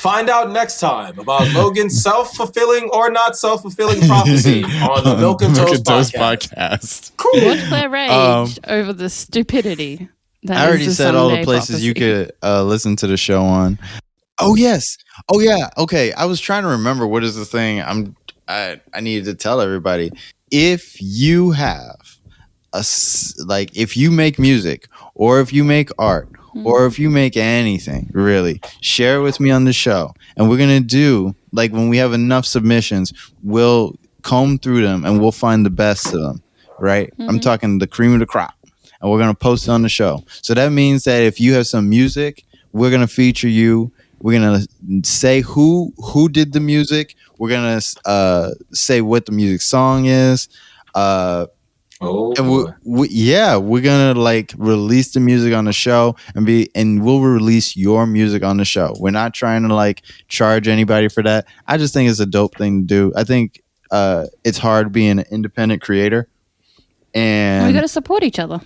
Find out next time about Logan's self-fulfilling or not self-fulfilling prophecy on the Milk and Toast podcast. Cool. Watch Claire rage over the stupidity. I already said all the places you could listen to the show on. Oh, yes. Oh, yeah. Okay. I was trying to remember what is the thing I needed to tell everybody. If you have if you make music or if you make art, or if you make anything, really, share it with me on the show. And we're going to do, like, when we have enough submissions, we'll comb through them and we'll find the best of them, right? I'm talking the cream of the crop. And we're going to post it on the show. So that means that if you have some music, we're going to feature you. We're going to say who did the music. We're going to say what the music song is. And we're gonna like release the music on the show and we'll release your music on the show. We're not trying to like charge anybody for that. I just think it's a dope thing to do. I think it's hard being an independent creator, and we gotta support each other.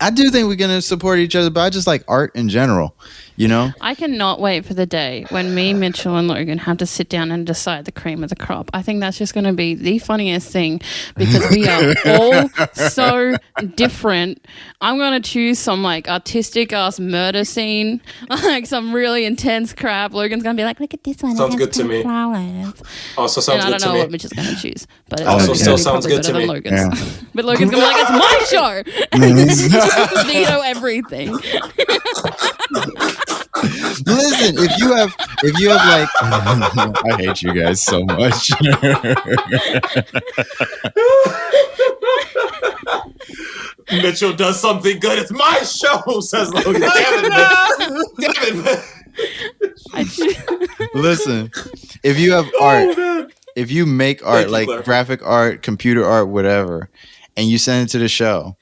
I do think we're gonna support each other, but I just like art in general, you know? I cannot wait for the day when me, Mitchell, and Logan have to sit down and decide the cream of the crop. I think that's just gonna be the funniest thing because we are all so different. I'm gonna choose some like artistic ass murder scene, like some really intense crap. Logan's gonna be like, look at this one. Sounds good to me. Flowers. Also sounds good to me. I don't know what Mitch is gonna choose, but it's also still sounds good to me. Yeah. But Logan's gonna be like, it's my show. Veto everything. Listen, if you have like, I hate you guys so much. Mitchell does something good. It's my show, says Logan. Damn it. Listen, if you have art, if you make art, like graphic art, computer art, whatever, and you send it to the show,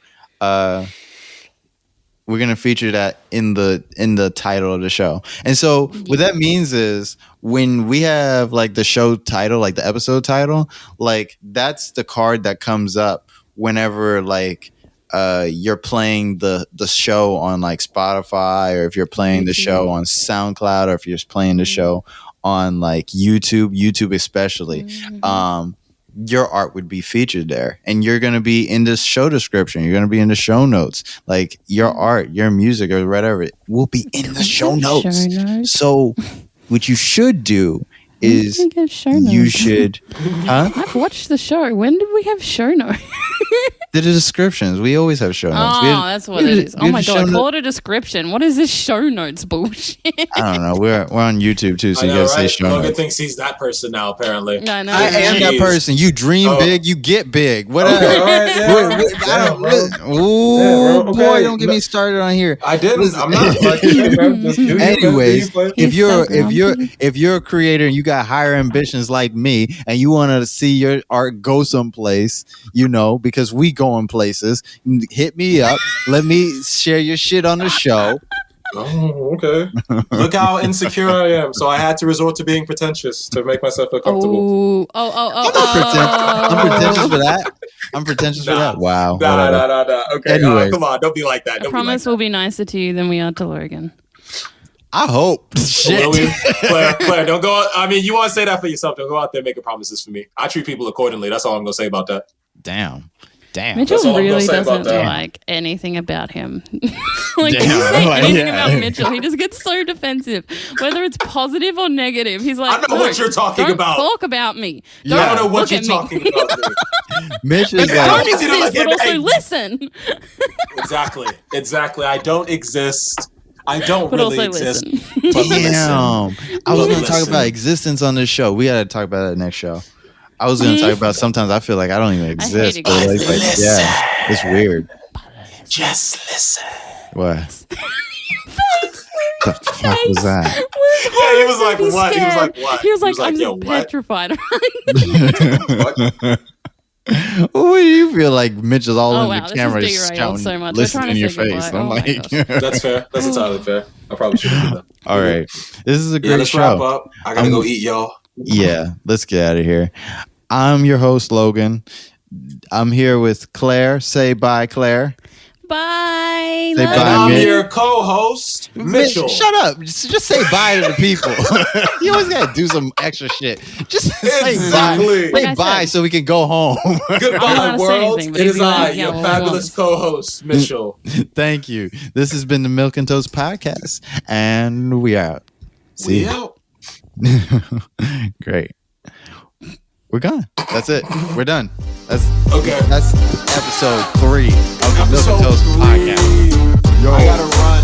we're gonna feature that in the title of the show. And so what that means is when we have like the show title, like the episode title, like that's the card that comes up whenever like you're playing the show on like Spotify, or if you're playing the show on SoundCloud, or if you're playing the show on like YouTube especially. Your art would be featured there, and you're going to be in the show description. You're going to be in the show notes. Like your art, your music, or whatever, it will be in the show notes. So what you should do is you should. Huh? I've watched the show. When did we have show notes? The descriptions. We always have show notes. Oh, that's what it is. Oh my god, call it a description. What is this show notes bullshit? I don't know. We're on YouTube too, so you gotta say show notes. Logan thinks he's that person now. Apparently, no, I am that person. You dream big, you get big. Whatever. Boy, don't get me started on here. I didn't. I'm not. Anyways, if you're a creator and you got higher ambitions like me, and you want to see your art go someplace, you know, because we going places, hit me up. Let me share your shit on the show. Oh, okay. Look how insecure I am. So I had to resort to being pretentious to make myself feel comfortable. I'm pretentious for that. I'm pretentious for that. Wow. Nah. Okay. Anyway. Come on. Don't be like that. I promise we'll be nicer to you than we are to Logan. I hope. Shit. Claire, don't go. I mean, you want to say that for yourself. Don't go out there making promises for me. I treat people accordingly. That's all I'm going to say about that. Damn. Mitchell really doesn't like anything about him. Like, if you say anything about Mitchell, he just gets so defensive. Whether it's positive or negative, he's like, I know what you're talking about. Don't talk about me. I don't know what you're talking about. Mitch is don't exist, but also listen. Exactly. I don't exist. I don't really exist. Damn. I was going to talk about existence on this show. We got to talk about that next show. I was going to talk about sometimes I feel like I don't even exist. But it's weird. Just listen. What? The fuck was that? Yeah, he was like, what? He was like, what? He was like, I'm yo, petrified. What do you feel like Mitch is all Oh, in wow, the camera this is just derailed shouting, so much. We're listening trying in to your say face? goodbye. I'm Oh my like, gosh. That's fair. That's entirely fair. I probably should have done that. all right, this is a Yeah, great let's wrap show. up. I gotta go eat, y'all. Yeah, let's get out of here. I'm your host, Logan. I'm here with Claire. Say bye, Claire. Bye. Say Love bye, And I'm Mitch. your co-host, Mitchell. Mitch, shut up. Just say bye to the people. You always gotta do some extra shit. Just say Exactly. bye. Like Say I bye said. so we can go home. I Goodbye, don't wanna say world. anything, but It he's is gonna I, yell your all he fabulous wants. co-host, Mitchell. Thank you. This has been the Milk and Toast Podcast, and we out. See We ya. out. Great. We're gone. That's it. We're done. That's Okay. episode 3 of the Milk and Episode Toast 3. Podcast. Yo. I gotta run.